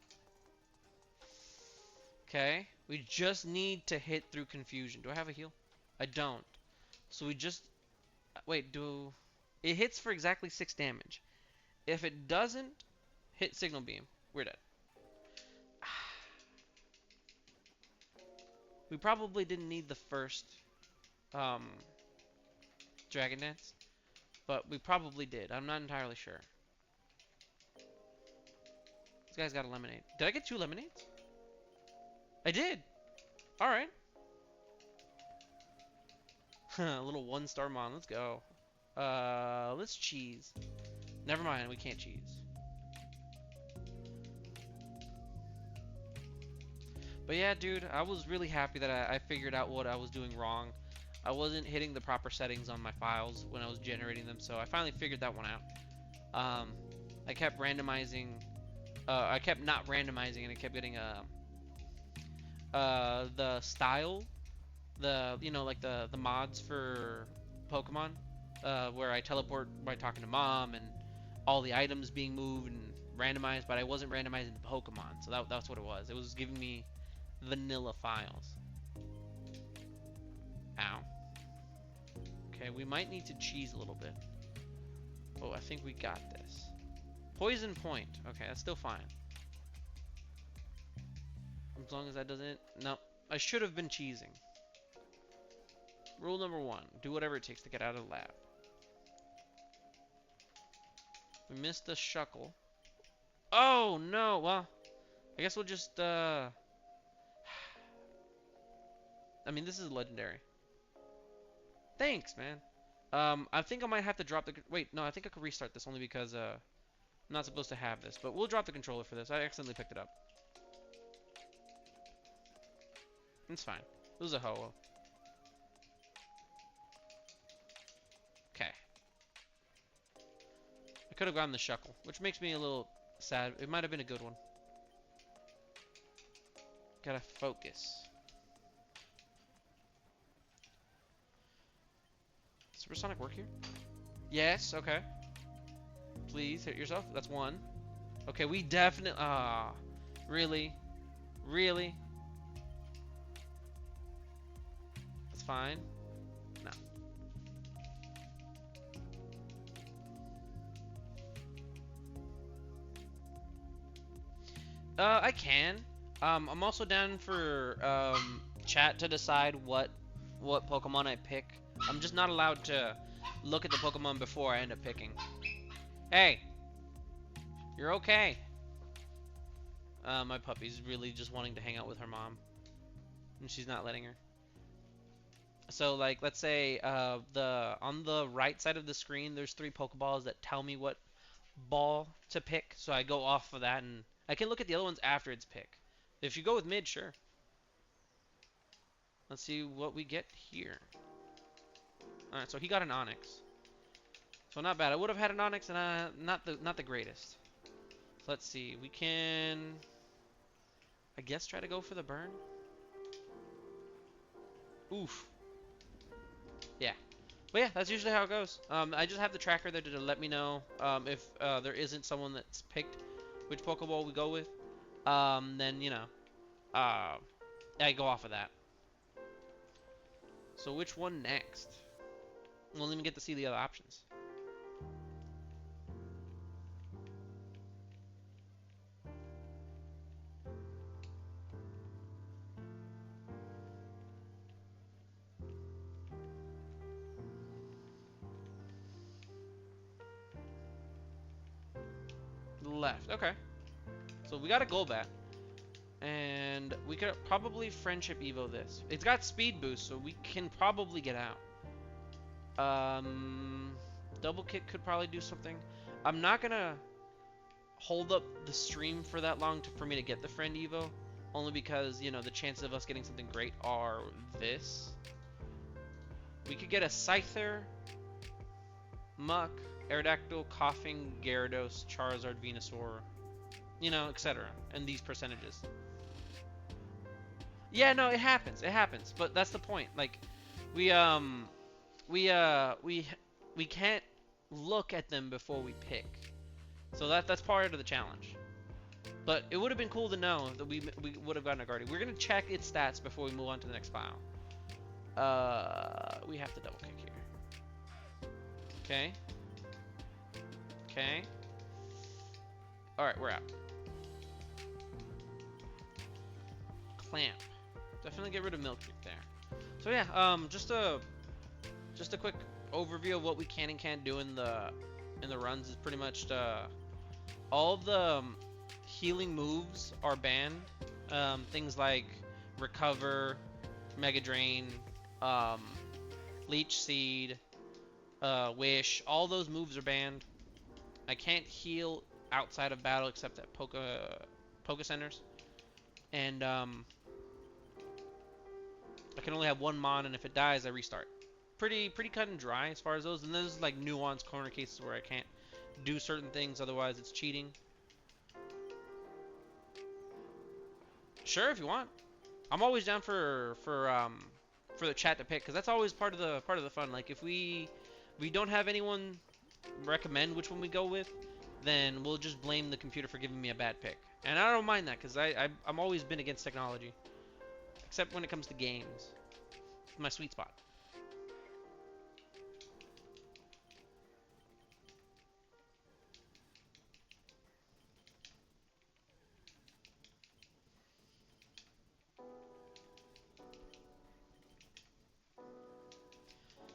Okay, we just need to hit through confusion. Do I have a heal? I don't. So we just... Wait, it hits for exactly 6 damage. If it doesn't hit Signal Beam, we're dead. We probably didn't need the first Dragon Dance, but we probably did. I'm not entirely sure. This guy's got a lemonade. Did I get 2 lemonades? I did. All right. A little 1-star mon. Let's go. Let's cheese. Never mind. We can't cheese. But yeah, dude, I was really happy that I figured out what I was doing wrong. I wasn't hitting the proper settings on my files when I was generating them, so I finally figured that one out. I kept randomizing. I kept not randomizing, and I kept getting the style, like the mods for Pokemon, where I teleport by talking to Mom and all the items being moved and randomized, but I wasn't randomizing Pokemon, so that's what it was. It was giving me vanilla files. Ow. Okay, we might need to cheese a little bit. Oh, I think we got this. Poison Point. Okay, that's still fine. As long as that doesn't... No, I should have been cheesing. Rule number 1. Do whatever it takes to get out of the lab. We missed the Shuckle. Oh, no. Well, I guess we'll just... I mean, this is legendary. Thanks, man. I think I might have to drop the... Wait, no, I think I could restart this only because I'm not supposed to have this. But we'll drop the controller for this. I accidentally picked it up. It's fine. It was a Ho-Oh. Okay. I could have gotten the Shuckle, which makes me a little sad. It might have been a good one. Gotta focus. Supersonic work here? Yes, okay. Please hit yourself. That's one. Okay, we definitely... really? Really? That's fine. No. I can. I'm also down for chat to decide what Pokemon I pick. I'm just not allowed to look at the Pokemon before I end up picking. Hey, you're okay. My puppy's really just wanting to hang out with her mom, and she's not letting her. So, like, let's say on the right side of the screen, there's 3 Pokeballs that tell me what ball to pick. So I go off of that, and I can look at the other ones after it's picked. If you go with mid, sure. Let's see what we get here. All right, so he got an Onyx. So not bad. I would have had an Onyx, and not the greatest. So let's see. We can, I guess, try to go for the burn. Oof. Yeah. But yeah, that's usually how it goes. I just have the tracker there to let me know if there isn't someone that's picked which Pokeball we go with. Then, you know, I go off of that. So which one next? We'll even get to see the other options. Left. Okay. So we got a Golbat. And we could probably Friendship Evo this. It's got speed boost, so we can probably get out. Double kick could probably do something. I'm not gonna hold up the stream for that long for me to get the friend Evo, only because, you know, the chances of us getting something great are this. We could get a Scyther, Muck, Aerodactyl, Coughing, Gyarados, Charizard, Venusaur, you know, etc. And these percentages. Yeah, no, it happens. It happens. But that's the point. Like, we can't look at them before we pick. So that's part of the challenge. But it would have been cool to know that we would have gotten a Guardian. We're gonna check its stats before we move on to the next file. We have to double kick here. Okay. Okay. All right, we're out. Clamp. Definitely get rid of Milk Creek there. So yeah, just a quick overview of what we can and can't do in the runs is pretty much all of the healing moves are banned. Things like Recover, Mega Drain, Leech Seed, Wish, all those moves are banned. I can't heal outside of battle except at Poke Centers. And I can only have one Mon, and if it dies, I restart. Pretty cut and dry as far as those. And there's like nuanced corner cases where I can't do certain things, otherwise it's cheating. Sure, if you want. I'm always down for the chat to pick, because that's always part of the fun. Like if we don't have anyone recommend which one we go with, then we'll just blame the computer for giving me a bad pick. And I don't mind that, because I'm always been against technology. Except when it comes to games. It's my sweet spot.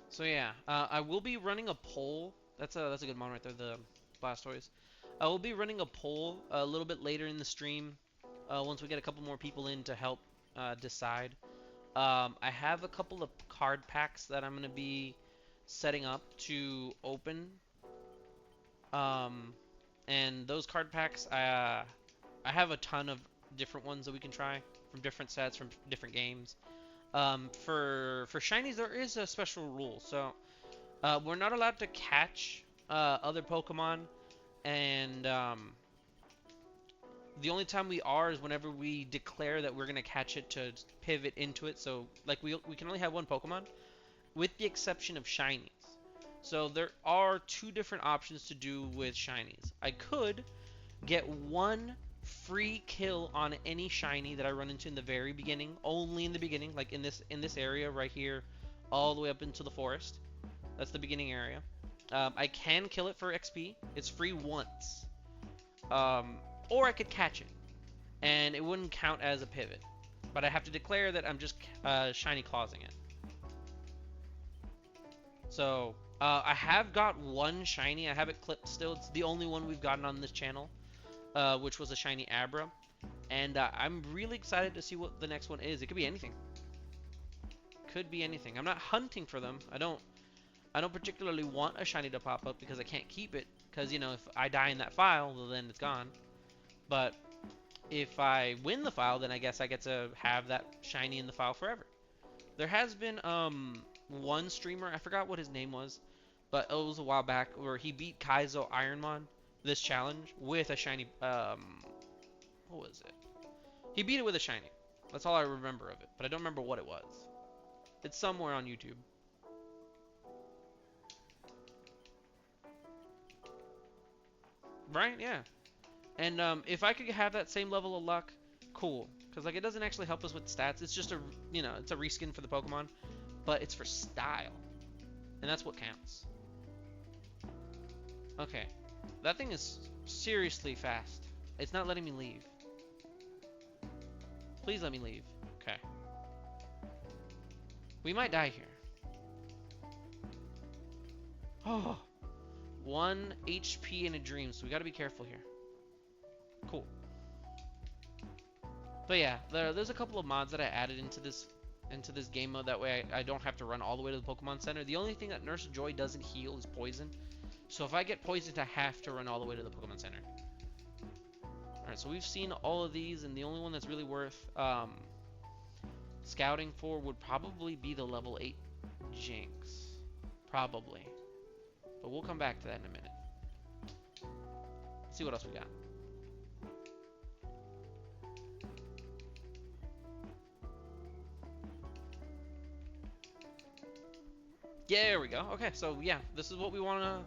So yeah, I will be running a poll. That's a good mon right there, the Blastoise. I will be running a poll a little bit later in the stream, once we get a couple more people in to help decide. I have a couple of card packs that I'm gonna be setting up to open. And those card packs, I have a ton of different ones that we can try from different sets, from different games. For shinies, there is a special rule. So we're not allowed to catch other Pokemon, and The only time we are is whenever we declare that we're gonna catch it to pivot into it. So like we can only have one Pokemon, with the exception of shinies. So there are two different options to do with shinies. I could get one free kill on any shiny that I run into in the very beginning, only in the beginning, like in this area right here, all the way up into the forest. That's the beginning area. I can kill it for XP. It's free once. Um, or I could catch it, and it wouldn't count as a pivot. But I have to declare that I'm just shiny clawsing it. So I have got one shiny. I have it clipped still. It's the only one we've gotten on this channel, which was a shiny Abra. And I'm really excited to see what the next one is. It could be anything. Could be anything. I'm not hunting for them. I don't particularly want a shiny to pop up because I can't keep it. Because, you know, if I die in that file, well, then it's gone. But if I win the file, then I guess I get to have that shiny in the file forever. There has been one streamer, I forgot what his name was, but it was a while back, where he beat Kaizo Ironmon this challenge with a shiny, what was it? He beat it with a shiny. That's all I remember of it, but I don't remember what it was. It's somewhere on YouTube. Right? Yeah. And if I could have that same level of luck, cool. Because like it doesn't actually help us with stats. It's just a, you know, it's a reskin for the Pokemon, but it's for style, and that's what counts. Okay, that thing is seriously fast. It's not letting me leave. Please let me leave. Okay. We might die here. Oh, 1 HP in a dream, so we gotta be careful here. Cool. But yeah, there's a couple of mods that I added into this game mode. That way I don't have to run all the way to the Pokemon Center. The only thing that Nurse Joy doesn't heal is poison. So if I get poisoned, I have to run all the way to the Pokemon Center. Alright, so we've seen all of these, and the only one that's really worth scouting for would probably be the level 8 Jinx. Probably. But we'll come back to that in a minute. Let's see what else we got. Yeah, there we go. Okay, so yeah, this is what we wanna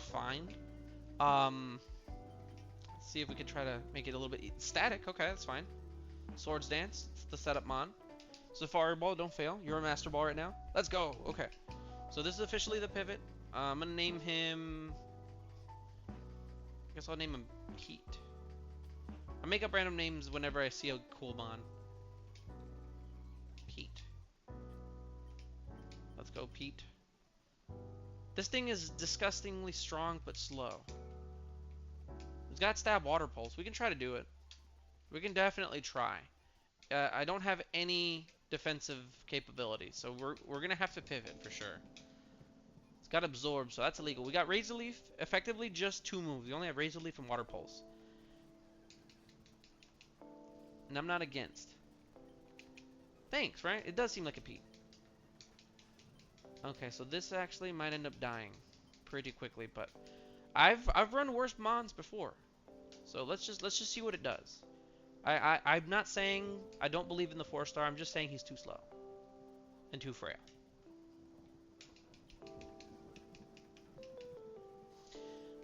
find. Let's see if we can try to make it a little bit static. Okay, that's fine. Swords Dance, it's the setup mod. Safari Ball, don't fail. You're a Master Ball right now. Let's go. Okay, so this is officially the pivot. I'm gonna name him. I guess I'll name him Pete. I make up random names whenever I see a cool mon. Pete. Let's go, Pete. This thing is disgustingly strong but slow. It's got stab water pulse. We can try to do it. We can definitely try. I don't have any defensive capability, so we're gonna have to pivot for sure. It's got absorb, so that's illegal. We got Razor Leaf, effectively just 2 moves. We only have Razor Leaf and Water Pulse. And I'm not against. Thanks, right? It does seem like a Pete. Okay, so this actually might end up dying pretty quickly, but I've run worse mons before. So let's just see what it does. I'm not saying I don't believe in the 4-star. I'm just saying he's too slow and too frail.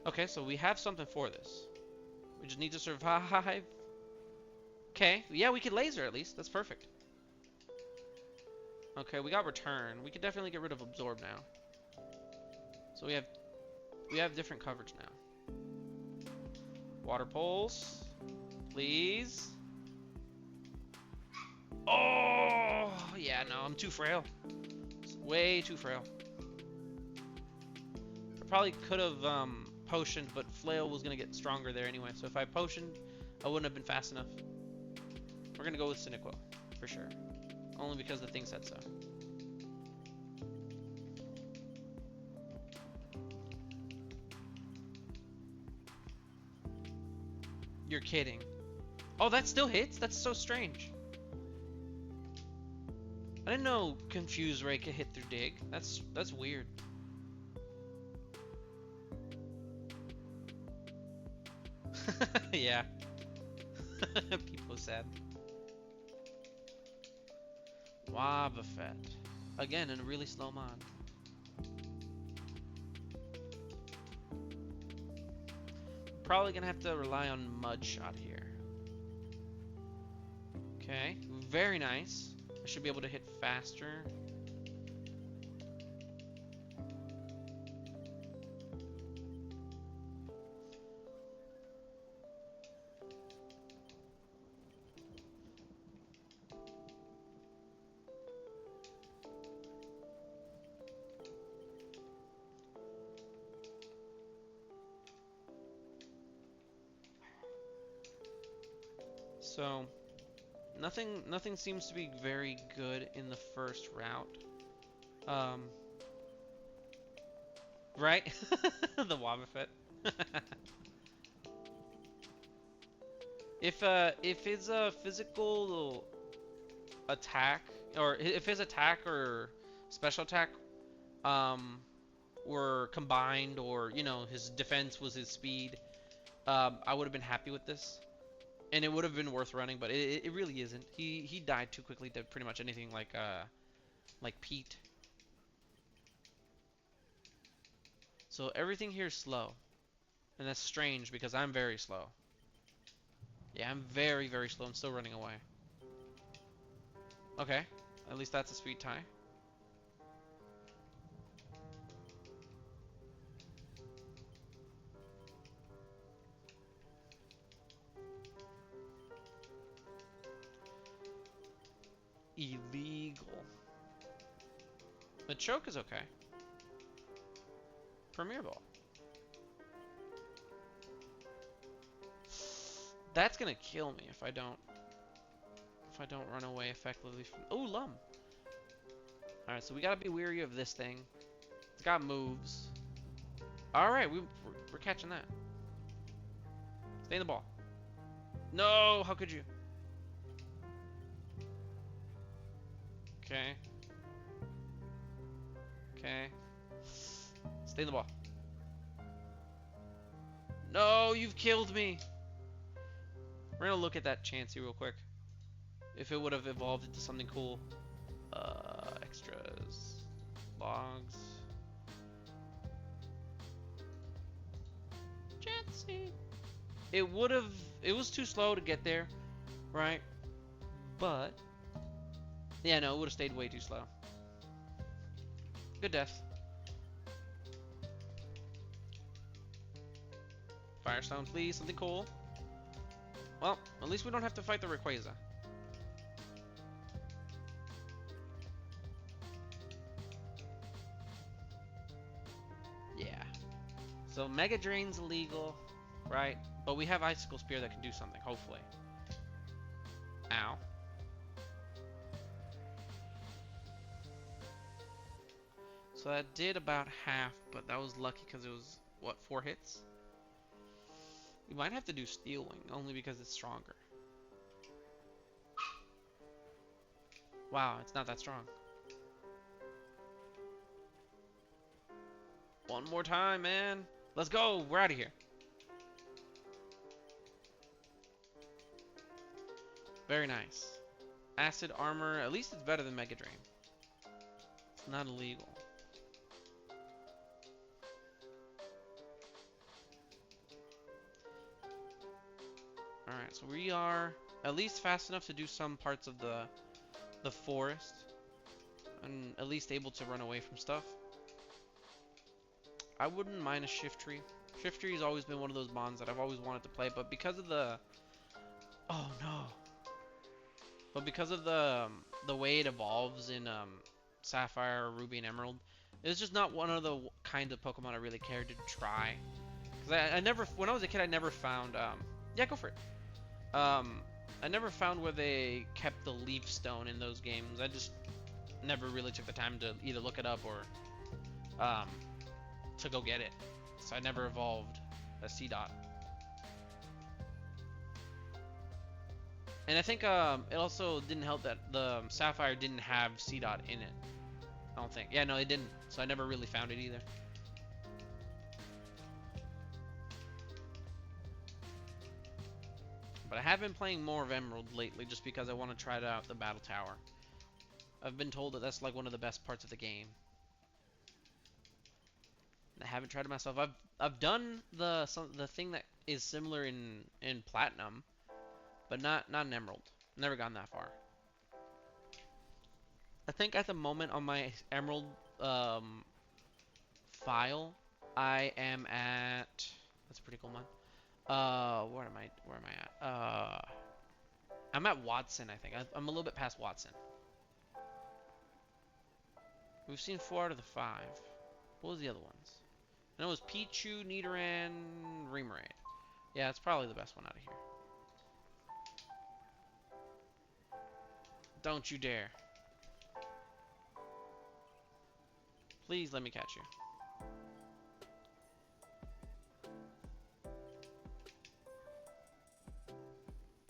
Okay, so we have something for this. We just need to survive. Okay, yeah, we could laser at least. That's perfect. Okay, we got return. We could definitely get rid of absorb now. So we have different coverage now. Water pulse, please. Oh, yeah, no, I'm too frail. It's way too frail. I probably could have potioned, but flail was gonna get stronger there anyway. So if I potioned, I wouldn't have been fast enough. We're gonna go with Cyniquil for sure, only because the thing said so. You're kidding. Oh, that still hits? That's so strange. I didn't know Confuse Ray could hit through Dig. That's weird. Yeah. People said. Wobbuffet. Again, in a really slow mod. Probably gonna have to rely on Mudshot here. Okay, very nice. I should be able to hit faster. So, nothing seems to be very good in the first route. Right? The Wobbuffet. If his physical attack, or if his attack or special attack were combined, or you know his defense was his speed, I would have been happy with this. And it would have been worth running, but it really isn't. He died too quickly to pretty much anything like Pete. So everything here is slow, and that's strange because I'm very slow. Yeah, I'm very slow. I'm still running away. Okay, at least that's a sweet tie. Illegal. The choke is okay. Premier Ball. That's gonna kill me if I don't run away effectively from. Oh, Lum. All right, so we gotta be weary of this thing. It's got moves. All right, we're catching that. Stay in the ball. No, how could you? Okay. Okay. Stay in the ball. No, you've killed me. We're gonna look at that Chansey real quick. If it would have evolved into something cool. Extras. Logs. Chansey. It would have. It was too slow to get there, right? But yeah, no, it would have stayed way too slow. Good death. Firestone, please, something cool. Well, at least we don't have to fight the Rayquaza. Yeah. So Mega Drain's illegal, right? But we have Icicle Spear that can do something, hopefully. Ow. So that did about half, but that was lucky because it was, what, 4 hits? We might have to do Steel Wing, only because it's stronger. Wow, it's not that strong. One more time, man. Let's go. We're out of here. Very nice. Acid Armor. At least it's better than Mega Drain. It's not illegal. Alright, so we are at least fast enough to do some parts of the forest. And at least able to run away from stuff. I wouldn't mind a Shiftry. Shiftry has always been one of those bonds that I've always wanted to play, but because of the... Oh no. But because of the way it evolves in Sapphire, Ruby, and Emerald, it's just not one of the kind of Pokemon I really cared to try. Because I never, when I was a kid, I never found, yeah, go for it. I never found where they kept the Leaf Stone in those games. I just never really took the time to either look it up or, to go get it. So I never evolved a C-Dot. And I think it also didn't help that the Sapphire didn't have C-Dot in it. I don't think. Yeah, no, it didn't. So I never really found it either. But I have been playing more of Emerald lately just because I want to try out the Battle Tower. I've been told that that's like one of the best parts of the game. I haven't tried it myself. I've done the thing that is similar in Platinum, but not in Emerald. Never gotten that far. I think at the moment on my Emerald file, I am at. That's a pretty cool one. Where am I? Where am I at? I'm at Watson. I think I'm a little bit past Watson. We've seen 4 out of the 5. What was the other ones? I know it was Pichu, Nidoran, Remoraid. Yeah, it's probably the best one out of here. Don't you dare. Please let me catch you.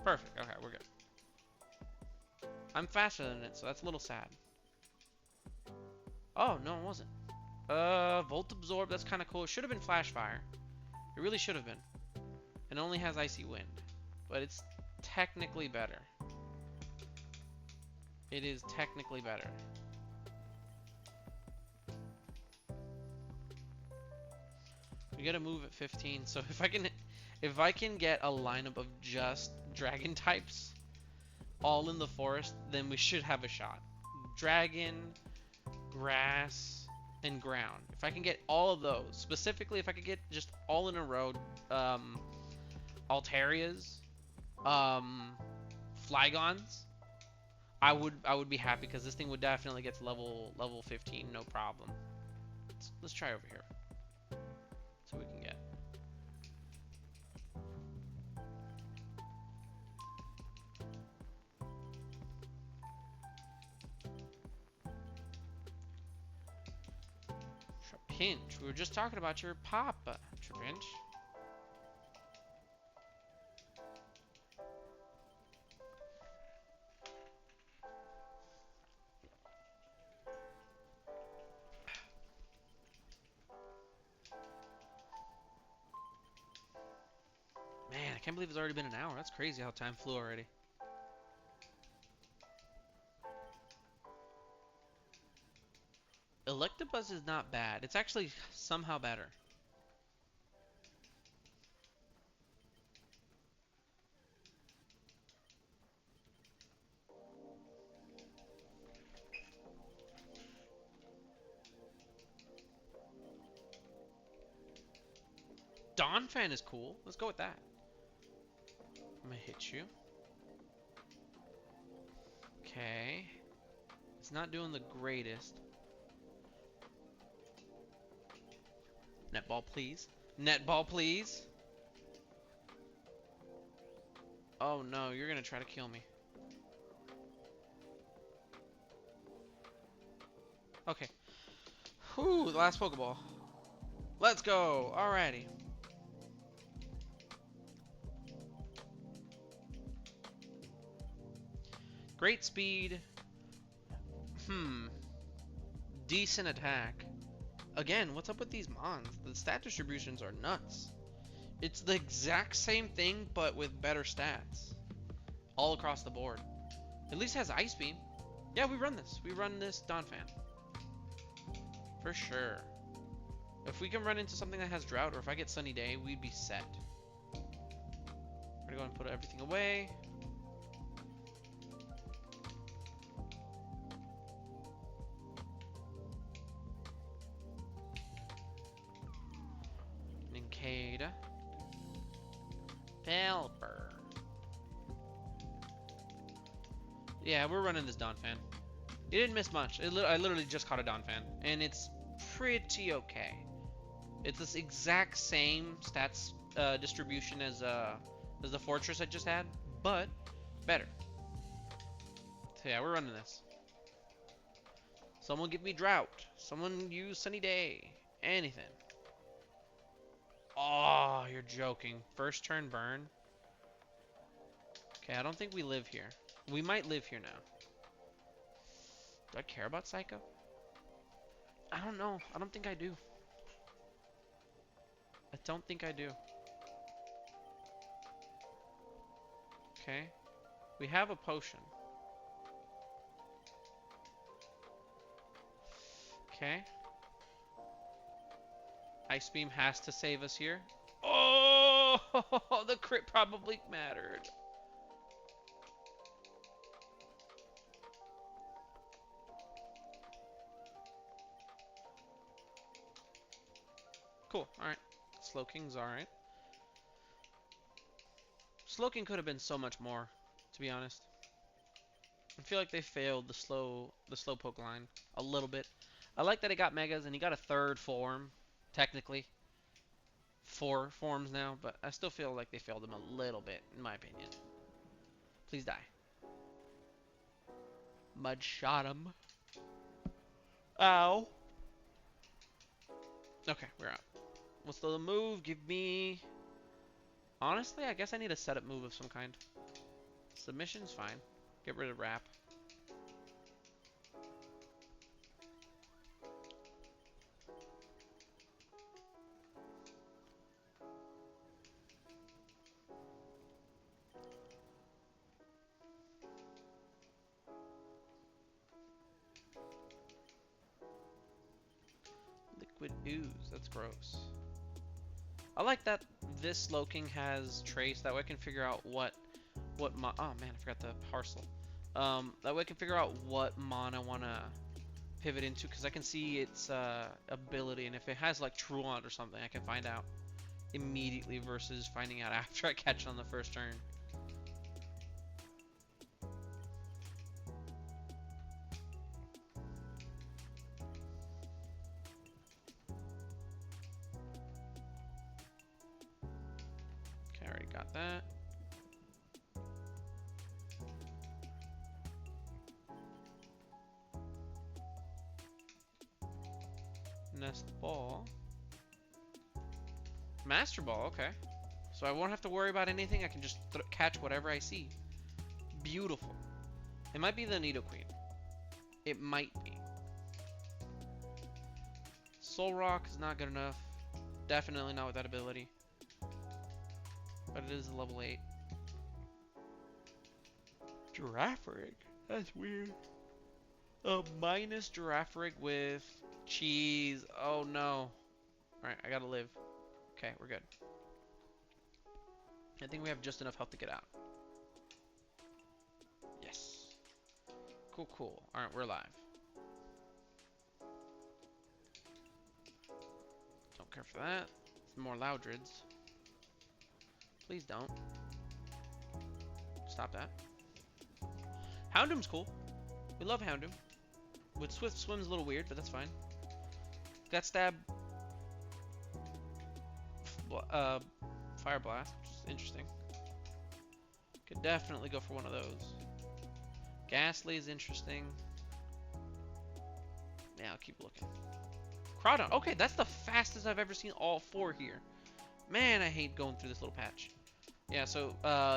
Perfect. Okay, we're good. I'm faster than it, so that's a little sad. Oh, no, it wasn't. Volt Absorb, that's kind of cool. It should have been Flash Fire. It really should have been. It only has Icy Wind. But it's technically better. It is technically better. We gotta move at 15, so if I can get a lineup of just dragon types all in the forest, then we should have a shot. Dragon, grass, and ground. If I can get all of those, specifically if I could get just all in a row, Altarias, Flygons, I would be happy because this thing would definitely get to level 15, no problem. Let's try over here. So we can get. Trapinch. We were just talking about your papa, Trapinch. Man, I can't believe it's already been an hour. That's crazy how time flew already. Electabuzz is not bad. It's actually somehow better. Donphan is cool. Let's go with that. I'm gonna hit you. Okay. It's not doing the greatest. Netball, please. Netball, please. Oh no, you're gonna try to kill me. Okay. Whew, the last Pokeball. Let's go. Alrighty. Great speed. Decent attack. Again, what's up with these mons? The stat distributions are nuts. It's the exact same thing, but with better stats. All across the board. At least has Ice Beam. Yeah, we run this. We run this Donphan. For sure. If we can run into something that has Drought, or if I get Sunny Day, we'd be set. We're gonna go and put everything away. Nincada. Pelipper. Yeah, we're running this Donphan. It didn't miss much. I literally just caught a Donphan, and it's pretty okay. It's this exact same stats distribution as the Fortress I just had, but better. So yeah, we're running this. Someone give me Drought. Someone use Sunny Day. Anything. Oh, you're joking. First turn burn. Okay, I don't think we live here. We might live here now. Do I care about Psycho? I don't know. I don't think I do. I don't think I do. Okay. We have a potion. Okay. Ice Beam has to save us here. Oh, the crit probably mattered. Cool. Alright. Slowking's alright. Slowking could have been so much more, to be honest. I feel like they failed the slowpoke line a little bit. I like that he got megas and he got a third form, technically. 4 forms now, but I still feel like they failed him a little bit, in my opinion. Please die. Mud shot him. Ow. Okay, we're out. What's the move? Give me... Honestly, I guess I need a setup move of some kind. Submission's fine. Get rid of wrap. Liquid ooze. That's gross. I like that this Slowking has trace. That way I can figure out what mon. Oh man, I forgot the parcel. That way I can figure out what mon I want to pivot into, because I can see its ability, and if it has like Truant or something, I can find out immediately versus finding out after I catch it on the first turn. Okay, I already got that. Nest Ball. Master Ball, okay. So I won't have to worry about anything. I can just catch whatever I see. Beautiful. It might be the Nidoqueen. It might be. Soul Rock is not good enough. Definitely not with that ability. But it is a level 8. Girafarig? That's weird. A minus Girafarig with cheese. Oh no. Alright, I gotta live. Okay, we're good. I think we have just enough health to get out. Yes. Cool, cool. Alright, we're alive. Don't care for that. Some more Loudrids. Please don't. Stop that. Houndoom's cool. We love Houndoom. With Swift Swim's a little weird, but that's fine. Got Stab. Fire Blast, which is interesting. Could definitely go for one of those. Ghastly is interesting. Yeah, I'll keep looking. Crawdon. Okay, that's the fastest I've ever seen all 4 here. Man, I hate going through this little patch. Yeah, so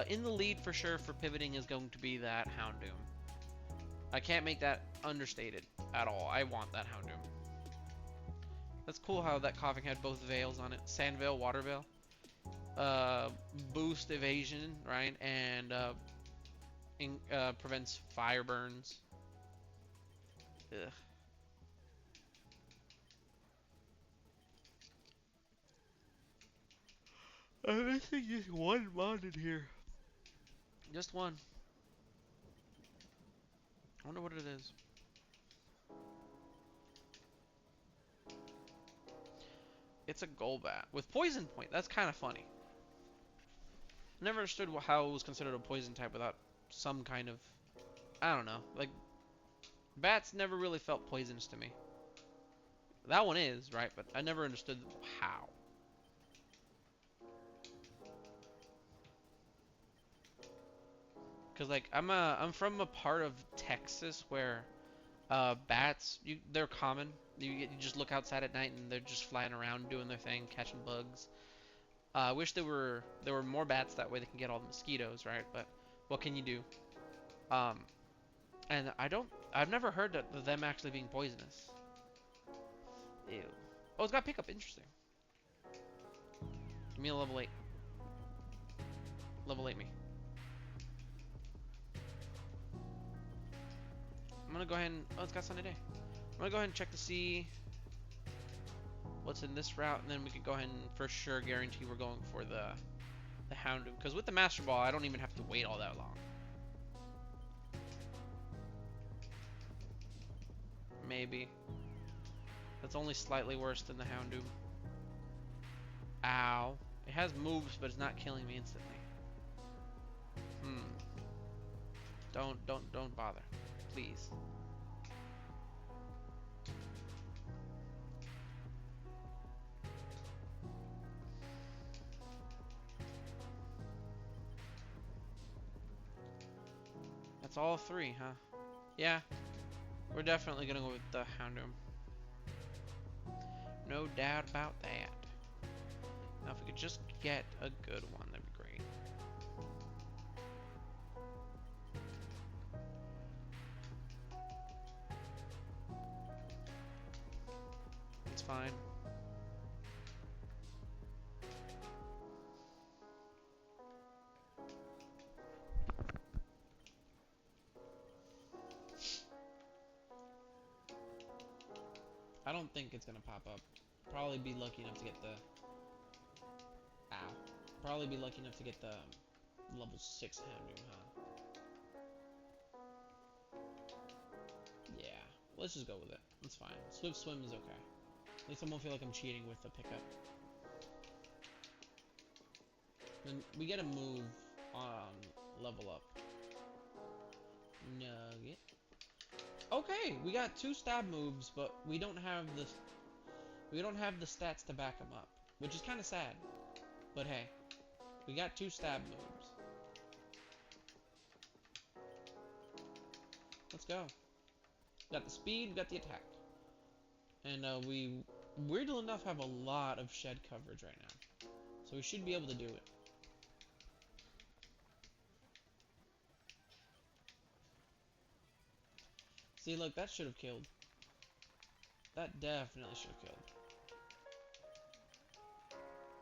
in the lead for sure for pivoting is going to be that Houndoom. I can't make that understated at all. I want that Houndoom. That's cool how that Coughing had both Veils on it. Sand Veil, Water Veil. Boost evasion, right? And prevents fire burns. Ugh. I'm missing just one mon in here. Just one. I wonder what it is. It's a Golbat with Poison Point. That's kind of funny. Never understood how it was considered a poison type without some kind of... I don't know. Like, bats never really felt poisonous to me. That one is, right? But I never understood how. Cause like I'm from a part of Texas where bats they're common. You just look outside at night and they're just flying around doing their thing, catching bugs. I wish there were more bats that way they can get all the mosquitoes, right? But what can you do? And I've never heard of them actually being poisonous. Ew. Oh, it's got pickup. Interesting. Give me a level 8. Level 8 me. I'm gonna go ahead and... Oh, it's got sunny day. I'm gonna go ahead and check to see what's in this route, and then we can go ahead and for sure guarantee we're going for the Houndoom. Because with the Master Ball, I don't even have to wait all that long. Maybe. That's only slightly worse than the Houndoom. Ow. It has moves, but it's not killing me instantly. Don't bother. Please. That's all three, huh? Yeah. We're definitely gonna go with the Houndoom. No doubt about that. Now if we could just get a good one, that'd be great. It's fine. I don't think it's gonna pop up. Probably be lucky enough to get the... Ow. Probably be lucky enough to get the level 6 Houndoom, huh? Yeah. Let's just go with it. It's fine. Swift Swim is okay. At least I won't feel like I'm cheating with the pickup. Then we get a move on level up. Nugget. Okay, we got 2 stab moves, but we don't have the stats to back them up, which is kind of sad. But hey, we got 2 stab moves. Let's go. We got the speed, we got the attack, and we weirdly enough have a lot of shed coverage right now, so we should be able to do it. See, look, that should have killed. That definitely should have killed.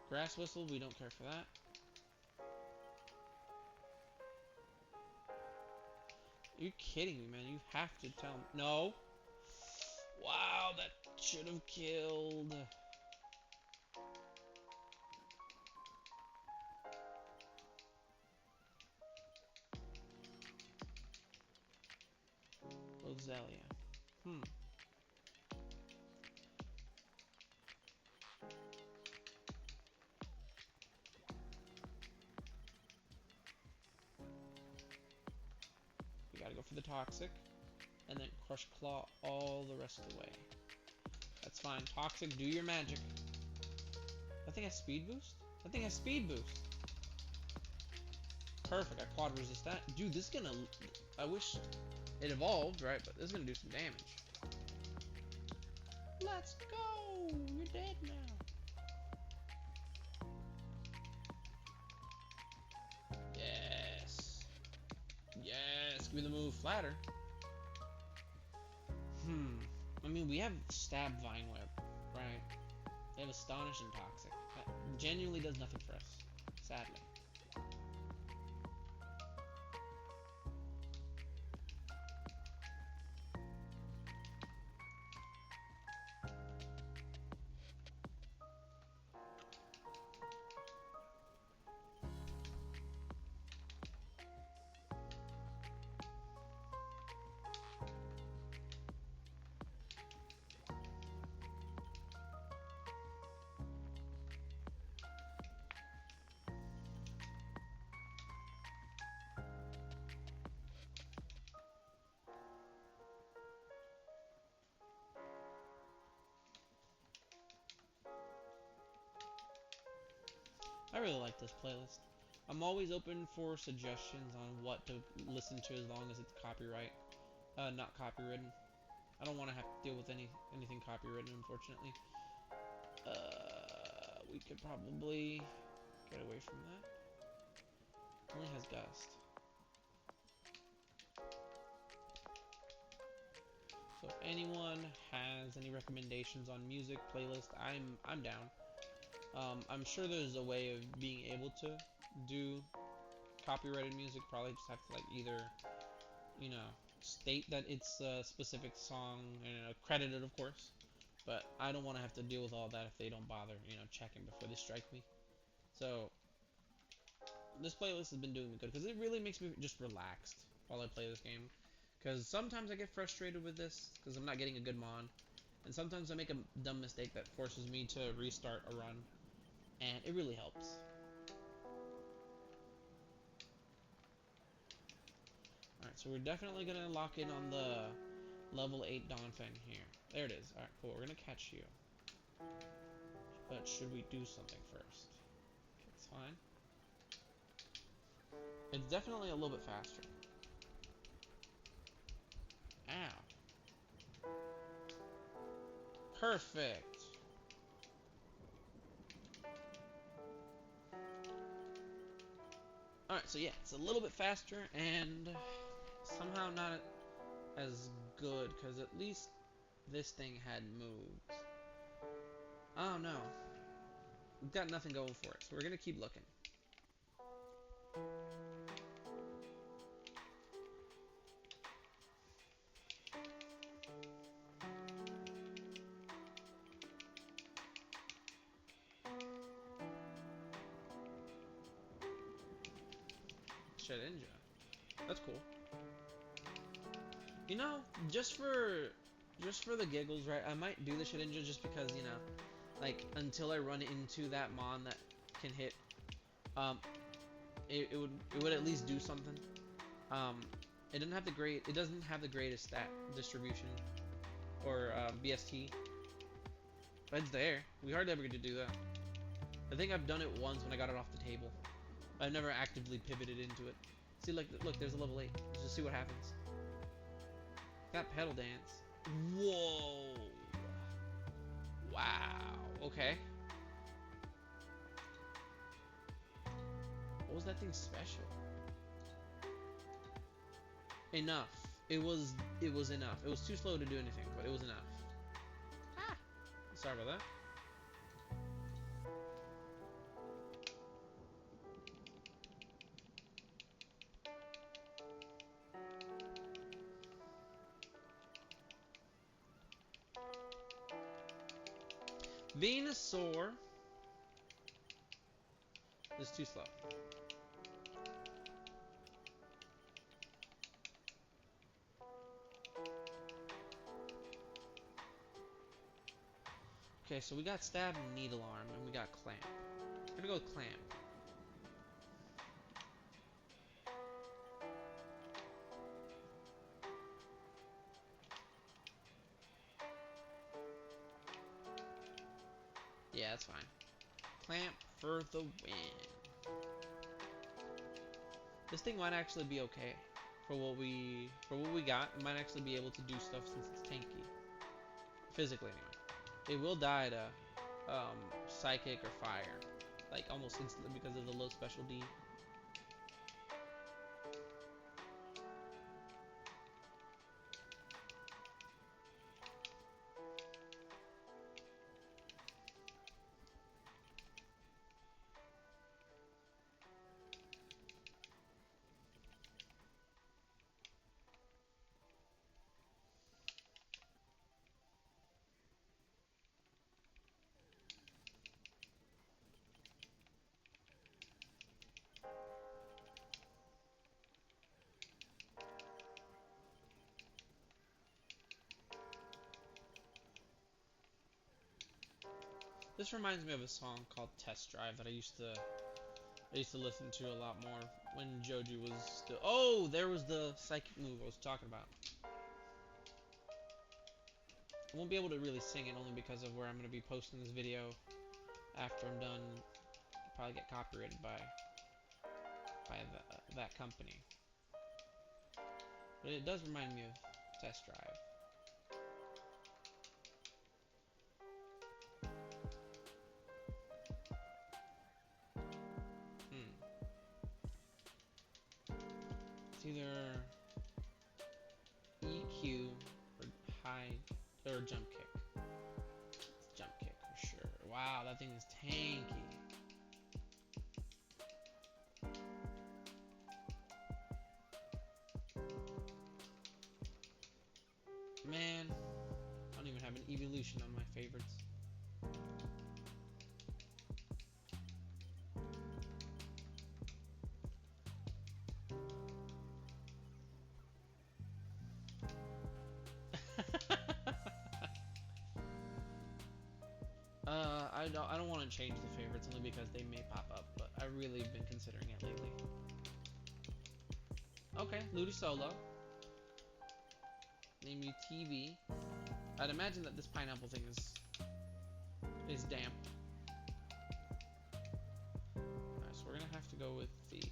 Grass Whistle, we don't care for that. You're kidding me, man. You have to tell me. No. Wow, that should have killed. Roselia. We gotta go for the Toxic, and then Crush Claw all the rest of the way. That's fine. Toxic, do your magic. That thing has speed boost? That thing has speed boost. Perfect, I quad resist that. Dude, this is gonna... I wish it evolved, right? But this is gonna do some damage. Let's go! You're dead now. Yes. Yes, give me the move flatter. I mean, we have Stab Vine Whip, right? They have Astonish and Toxic. That genuinely does nothing for us, sadly. I really like this playlist. I'm always open for suggestions on what to listen to as long as it's not copywritten. I don't want to have to deal with anything copywritten, unfortunately. We could probably get away from that. Only has Gust. So if anyone has any recommendations on music playlist, I'm down. I'm sure there's a way of being able to do copyrighted music. Probably just have to like either, you know, state that it's a specific song and credited, of course. But I don't want to have to deal with all that if they don't bother, checking before they strike me. So this playlist has been doing me good because it really makes me just relaxed while I play this game. Because sometimes I get frustrated with this because I'm not getting a good mon, and sometimes I make a dumb mistake that forces me to restart a run, and it really helps. Alright, so we're definitely going to lock in on the level 8 Donphan here. There it is. Alright, cool. We're going to catch you. But should we do something first? It's fine. It's definitely a little bit faster. Ow. Perfect. Alright, so yeah, it's a little bit faster and somehow not as good, because at least this thing had moves. Oh no. We've got nothing going for it, so we're gonna keep looking. Shedinja. That's cool. You know, just for the giggles, right? I might do the Shedinja just because, like until I run into that mon that can hit, um, it would at least do something. Um, it doesn't have the greatest stat distribution or BST, but it's there. We hardly ever get to do that. I think I've done it once when I got it off the table. I've never actively pivoted into it. See, like, look, there's a level 8. Let's just see what happens. Got pedal dance. Whoa. Wow. Okay. What was that thing special? Enough. It was enough. It was too slow to do anything, but it was enough. Ah. Sorry about that. Venusaur is too slow. Okay, so we got Stab and Needle Arm, and we got Clamp. I'm gonna go with Clamp. Yeah, that's fine. Clamp for the win. This thing might actually be okay for what we got. It might actually be able to do stuff since it's tanky. Physically, anyway. It will die to Psychic or Fire, like almost instantly because of the low special D. This reminds me of a song called Test Drive that I used to listen to a lot more when Joji was still. Oh, there was the psychic move I was talking about. I won't be able to really sing it only because of where I'm going to be posting this video after I'm done. I'll probably get copyrighted by that company. But it does remind me of Test Drive. It's either EQ or high or jump kick. It's jump kick for sure. Wow, that thing is tanky. have an evolution on my favorites. I don't want to change the favorites only because they may pop up, but I really have been considering it lately. Okay, Ludi Solo. Name you TV. I'd imagine that this pineapple thing is damp. Alright, so we're gonna have to go with Thief.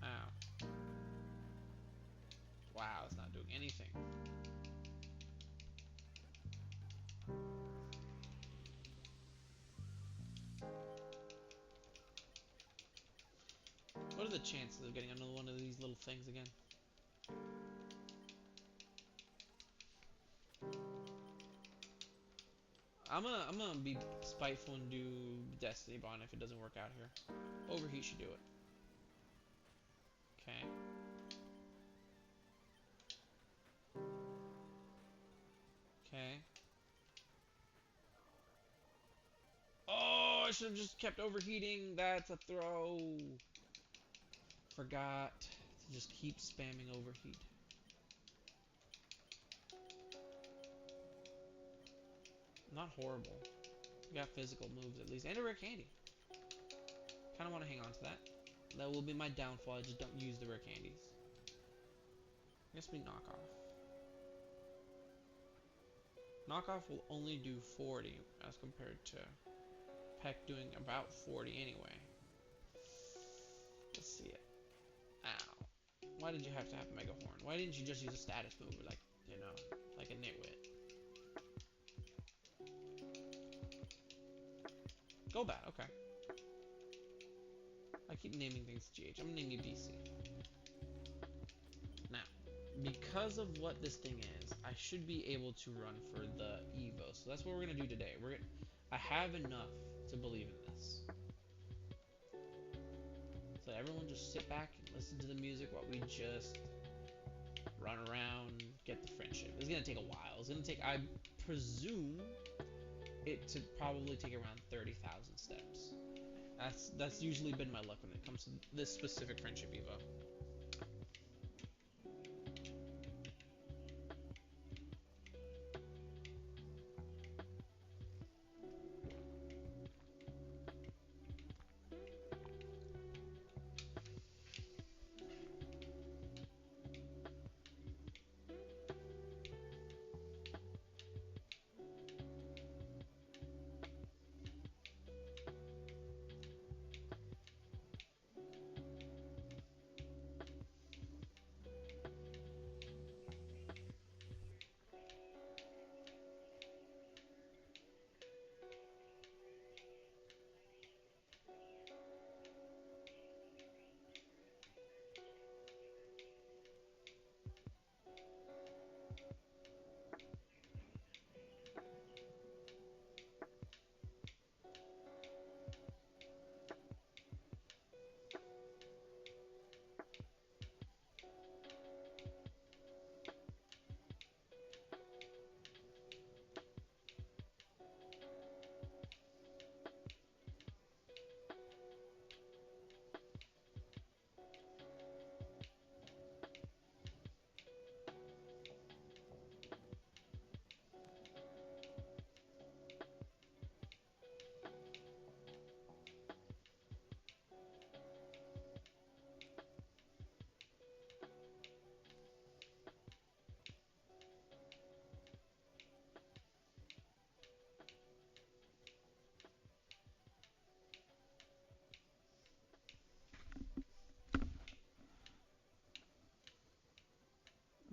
Ow. Wow, it's not doing anything. What are the chances of getting another one of these little things again? I'm gonna be spiteful and do Destiny Bond if it doesn't work out here. Overheat should do it. Okay. Okay. Oh, I should have just kept overheating. That's a throw. Forgot to just keep spamming overheat. Not horrible. We got physical moves at least. And a rare candy. Kind of want to hang on to that. That will be my downfall. I just don't use the rare candies. I guess we knock off. Knockoff will only do 40 as compared to Peck doing about 40 anyway. Let's see it. Ow. Why did you have to have Mega Horn? Why didn't you just use a status move like, you know, like a nitwit? Go bad, okay. I keep naming things GH. I'm gonna name you DC. Now, because of what this thing is, I should be able to run for the Evo. So that's what we're gonna do today. I have enough to believe in this. So everyone just sit back and listen to the music while we just run around, get the friendship. It's gonna take a while. It's gonna take, I presume, it to probably take around 30,000 steps. That's usually been my luck when it comes to this specific friendship Evo.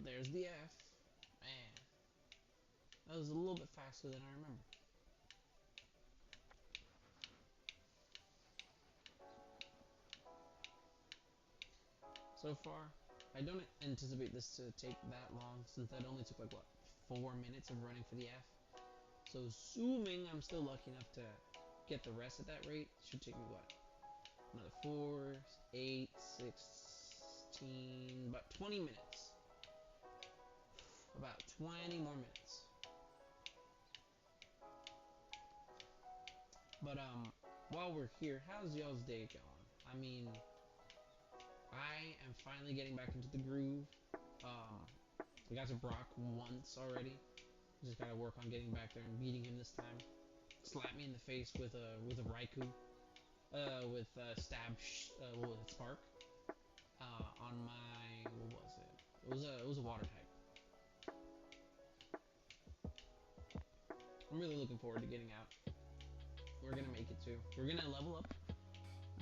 There's the F. Man. That was a little bit faster than I remember. So far, I don't anticipate this to take that long since that only took like, what, 4 minutes of running for the F? So assuming I'm still lucky enough to get the rest at that rate, it should take me what? Another 4, 8, 16, about 20 minutes. about 20 more minutes. But while we're here, how's y'all's day going? I mean, I am finally getting back into the groove. Um, we got to Brock once already. Just gotta work on getting back there and beating him this time. Slapped me in the face with a Raikou, what was it, Spark, on my, what was it? It was a water type. I'm really looking forward to getting out. We're gonna make it too. We're gonna level up.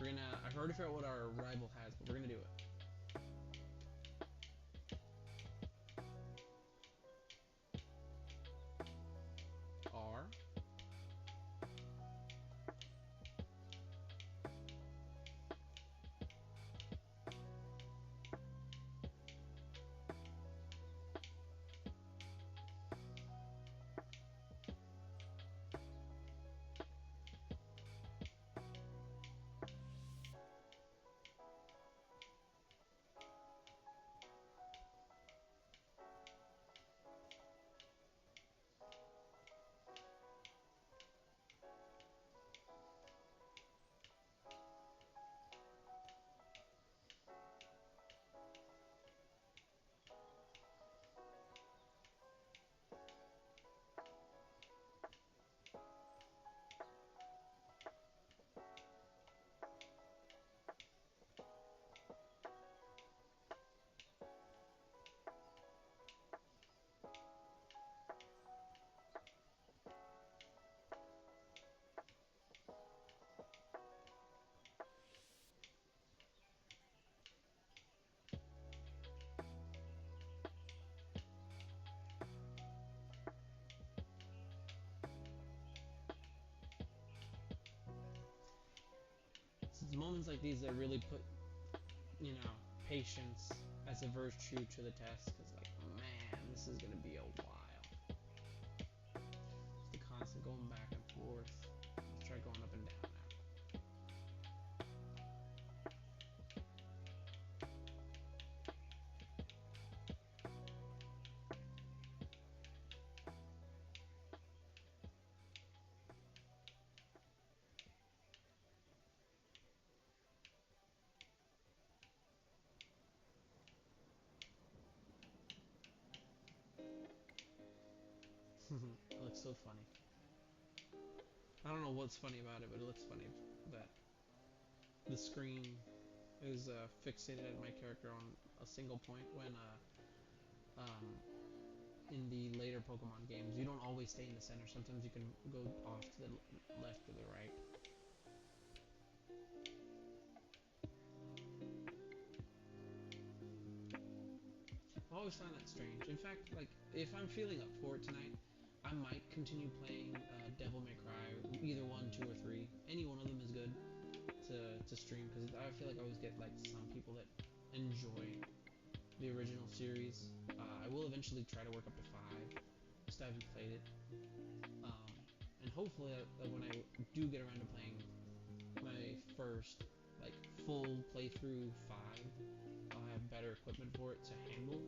I've already figured out what our rival has, but we're gonna do it. R. It's moments like these that really put, patience as a virtue to the test. Cause like, man, this is gonna be a while. Just the constant going back and forth. Let's try going up and down now. It looks so funny. I don't know what's funny about it, but it looks funny that the screen is fixated at my character on a single point when in the later Pokemon games you don't always stay in the center. Sometimes you can go off to the left or the right. I always find that strange. In fact, like if I'm feeling up for it tonight, I might continue playing Devil May Cry, either 1, 2, or 3. Any one of them is good to stream because I feel like I always get like some people that enjoy the original series. I will eventually try to work up to 5. Still haven't played it, um, and hopefully when I do get around to playing my first like full playthrough 5, I'll have better equipment for it to handle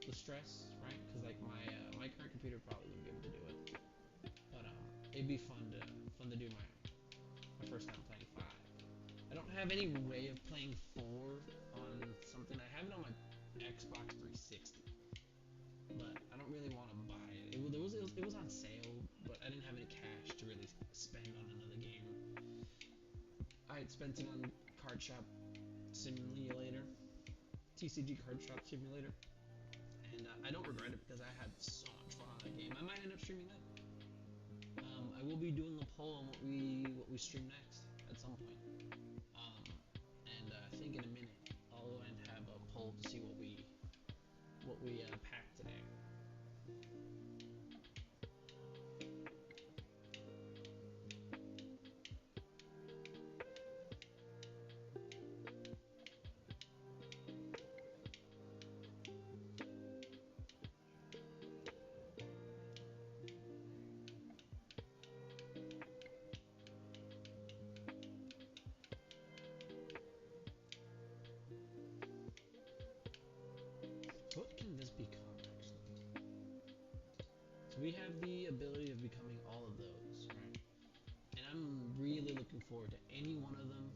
the stress, right? Because like my current computer probably wouldn't be able to do it, but it'd be fun to do my first time playing 5. I don't have any way of playing 4 on something. I have it on my Xbox 360, but I don't really want to buy it. It was on sale, but I didn't have any cash to really spend on another game. I had spent it on Card Shop Simulator, TCG Card Shop Simulator, and I don't regret it because I had so much fun on that game. I might end up streaming that. I will be doing the poll on what we stream next at some point. And I think in a minute I'll go and have a poll to see what we packed today. What can this become? So we have the ability of becoming all of those, right? And I'm really looking forward to any one of them.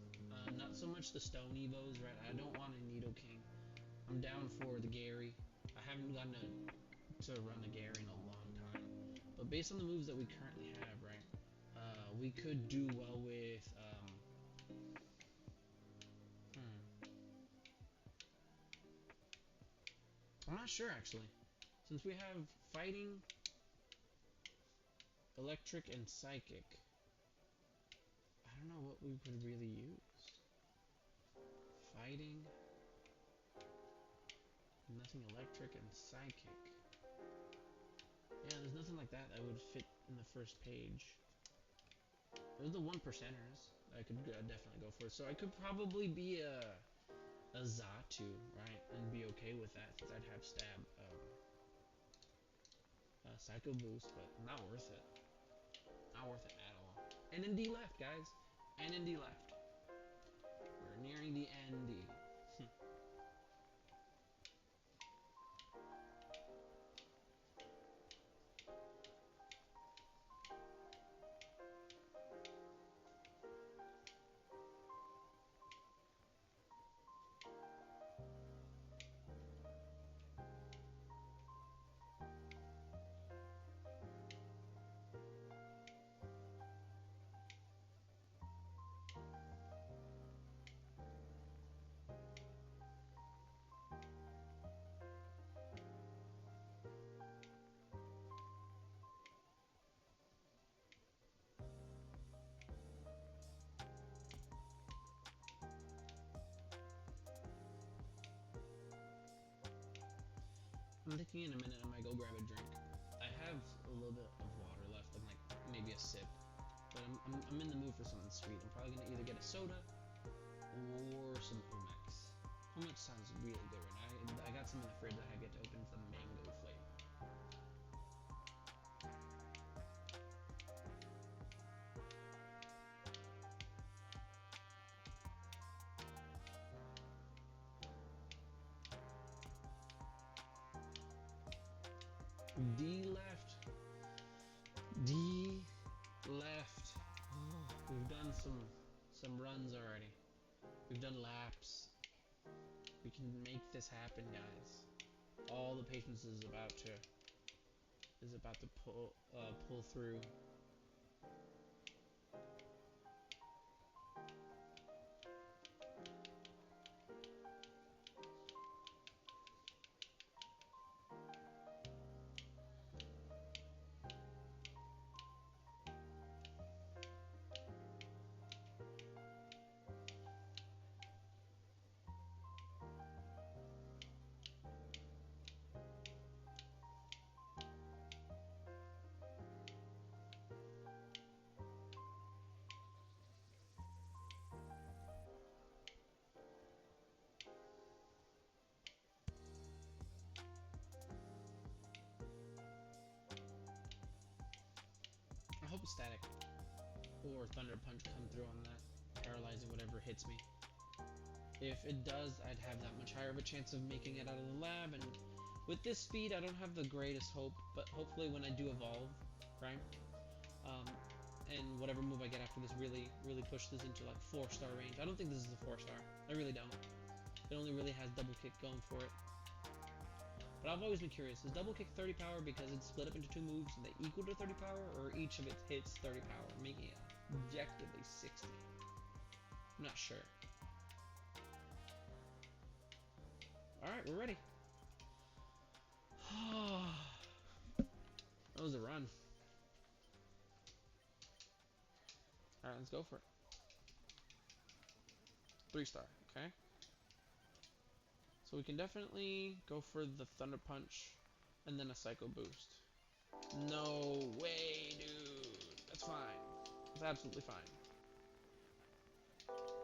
Not so much the Stone Evos, right? I don't want a Nidoking. I'm down for the Gary. I haven't gotten to run a Gary in a long time. But based on the moves that we currently have, right? We could do well with. I'm not sure actually. Since we have fighting, electric, and psychic, I don't know what we could really use. Fighting, nothing electric, and psychic. Yeah, there's nothing like that that would fit in the first page. There's the 1%ers I could definitely go for. So I could probably be a Zatu, right? And be okay with that since I'd have stab, Psycho Boost, but not worth it. Not worth it at all. NND left, guys. NND left. We're nearing the ND. I'm thinking in a minute I might go grab a drink. I have a little bit of water left, and like maybe a sip. But I'm in the mood for something sweet. I'm probably gonna either get a soda or some Humex. Humex sounds really good right now. I got some in the fridge that I get to open. It's the mango flavor. D left. D left. Oh, we've done some runs already. We've done laps. We can make this happen, guys. All the patience is about to pull through. I hope Static or Thunder Punch come through on that, paralyzing whatever hits me. If it does, I'd have that much higher of a chance of making it out of the lab, and with this speed, I don't have the greatest hope, but hopefully when I do evolve, right, um, and whatever move I get after this really push this into like 4-star range. I don't think this is a 4-star. I really don't. It only really has double kick going for it. But I've always been curious, is double kick 30 power because it's split up into 2 moves and they equal to 30 power, or each of its hits 30 power, making it objectively 60? I'm not sure. Alright, we're ready. That was a run. Alright, let's go for it. 3-star, okay? So we can definitely go for the Thunder Punch and then a Psycho Boost. No way, dude. That's fine. That's absolutely fine.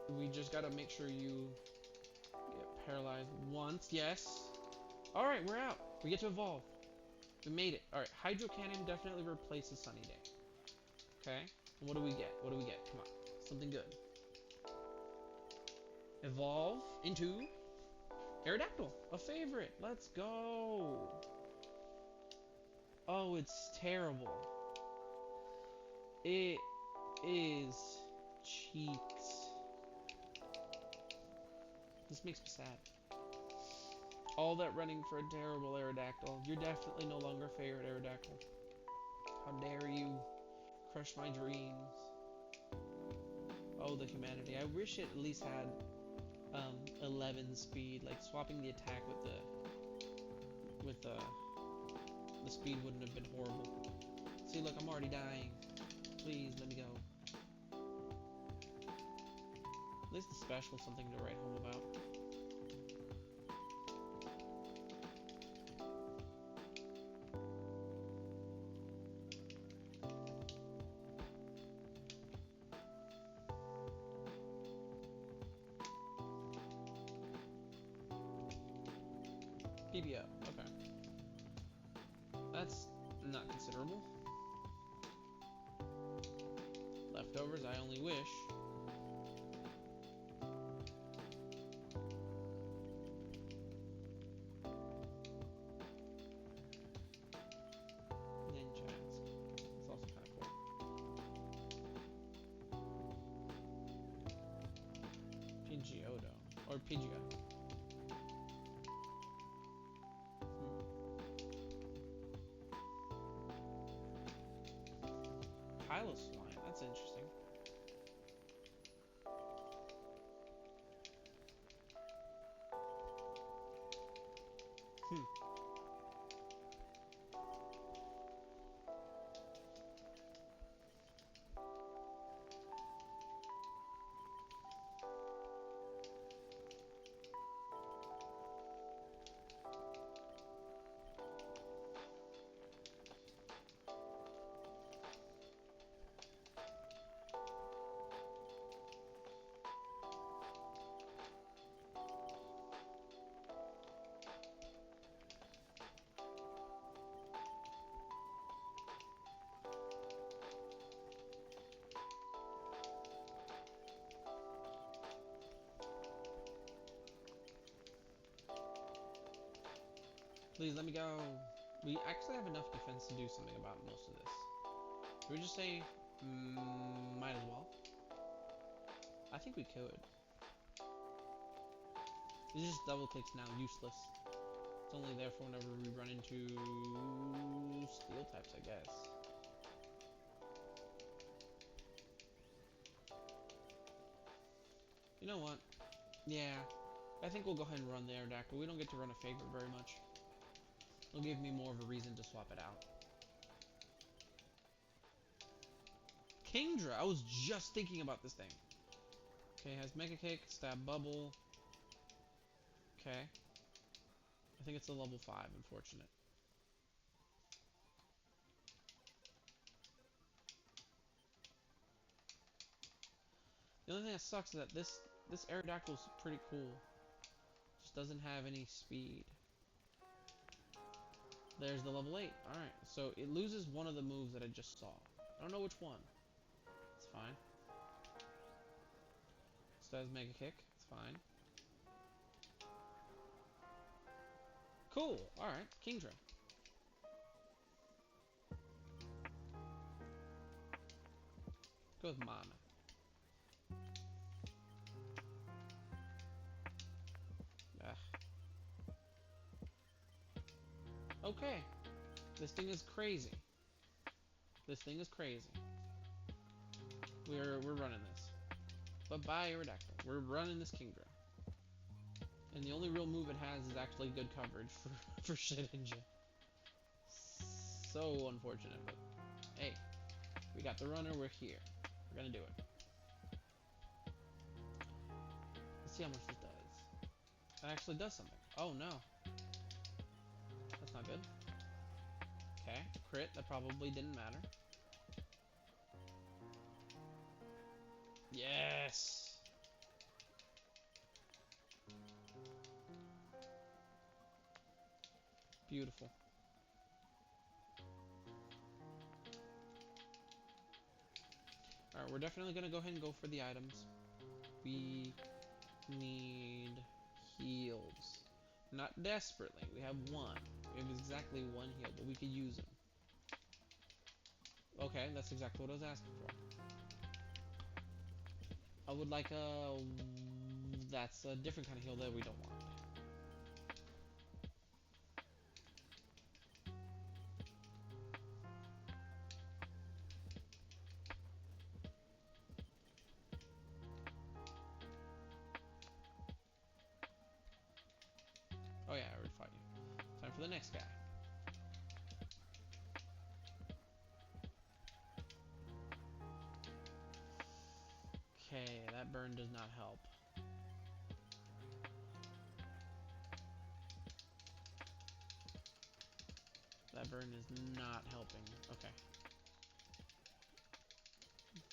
We just gotta make sure you get paralyzed once. Yes. Alright, we're out. We get to evolve. We made it. Alright, Hydro Cannon definitely replaces Sunny Day. Okay? And what do we get? What do we get? Come on. Something good. Evolve into Aerodactyl. A favorite. Let's go. Oh, it's terrible. It is cheats. This makes me sad. All that running for a terrible Aerodactyl. You're definitely no longer a favorite Aerodactyl. How dare you crush my dreams. Oh, the humanity. I wish it at least had 11 speed. Like swapping the attack with the speed wouldn't have been horrible. See, look, I'm already dying. Please let me go. At least the special something to write home about. PBO, okay. That's not considerable. Leftovers, I only wish. Ninjas. It's also kind of cool. Pidgeotto. Or Pidgeot. Piloswine, that's interesting. Please let me go. We actually have enough defense to do something about most of this. Should we just say, might as well? I think we could. It's just double clicks now, useless. It's only there for whenever we run into steel types, I guess. You know what? Yeah, I think we'll go ahead and run the Aerodactyl. We don't get to run a favorite very much. It'll give me more of a reason to swap it out. Kingdra! I was just thinking about this thing. Okay, has Mega Kick, Stab Bubble. Okay. I think it's a level 5, unfortunate. The only thing that sucks is that this Aerodactyl is pretty cool. Just doesn't have any speed. There's the level 8. Alright, so it loses one of the moves that I just saw. I don't know which one. It's fine. Still has Mega Kick. It's fine. Cool. Alright, Kingdra. Go with Mana. Okay. This thing is crazy. This thing is crazy. We're running this. But bye Aerodactyl. We're running this Kingdra. And the only real move it has is actually good coverage for Shedinja. So unfortunate, but hey. We got the runner, we're here. We're gonna do it. Let's see how much this does. That actually does something. Oh no. That's not good. Okay, crit, that probably didn't matter. Yes! Beautiful. Alright, we're definitely gonna go ahead and go for the items. We need heals. Not desperately. We have one. We have exactly one heal, but we could use them. Okay, that's exactly what I was asking for. I would like a... That's a different kind of heal that we don't want. Oh yeah, I already fought you. Time for the next guy. Okay, that burn does not help. That burn is not helping. Okay.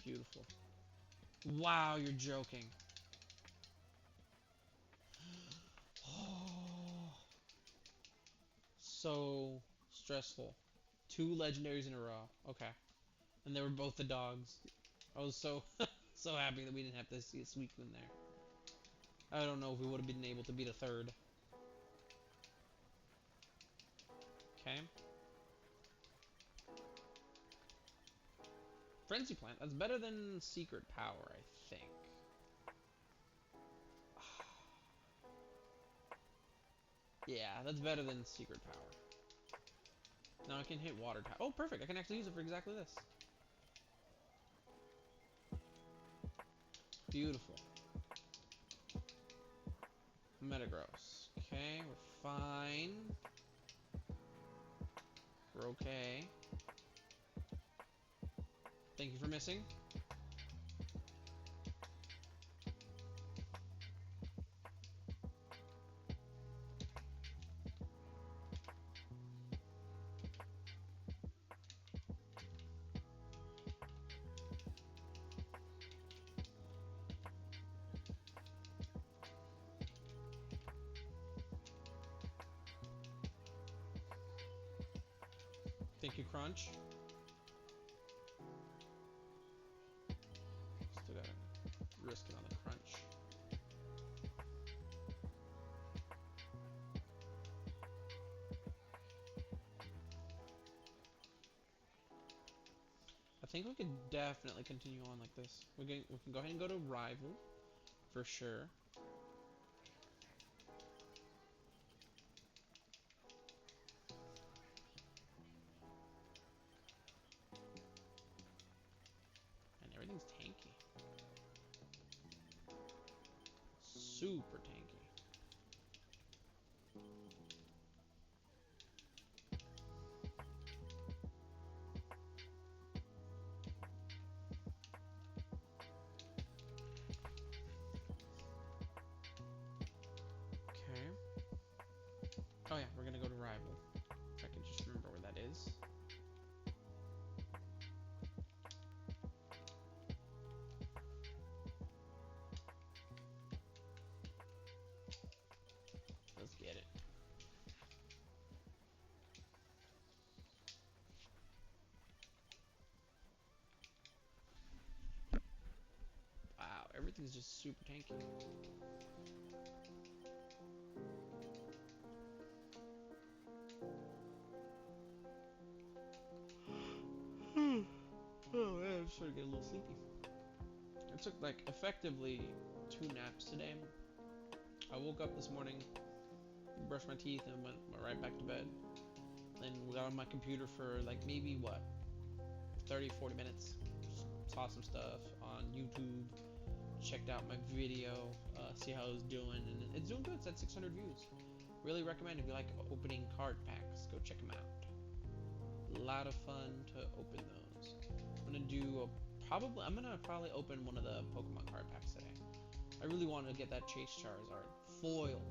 Beautiful. Wow, you're joking. So stressful. Two legendaries in a row. Okay. And they were both the dogs. I was so so happy that we didn't have to see a Suicune there. I don't know if we would have been able to beat a third. Okay. Frenzy Plant. That's better than Secret Power, I think. Yeah, that's better than Secret Power. Now I can hit Water type. Oh, perfect. I can actually use it for exactly this. Beautiful. Metagross. Okay, we're fine. We're okay. Thank you for missing. Thank you, Crunch. Still gotta risk it on the Crunch. I think we could definitely continue on like this. We can go ahead and go to Rival, for sure. And everything's tanky. Super tanky. Okay. Oh yeah, we're gonna go to Rival. If I can just remember where that is. Let's get it. Wow, everything's just super tanky. Oh man, I'm starting to get a little sleepy. I took like effectively 2 naps today. I woke up this morning, brushed my teeth, and went right back to bed. Then got on my computer for like maybe what, 30, 40 minutes. Saw some stuff on YouTube, checked out my video, see how it was doing, and it's doing good. It's at 600 views. Really recommend if you like opening card packs, go check them out. A lot of fun to open those. I'm gonna probably open one of the Pokemon card packs today. I really want to get that Chase Charizard foil.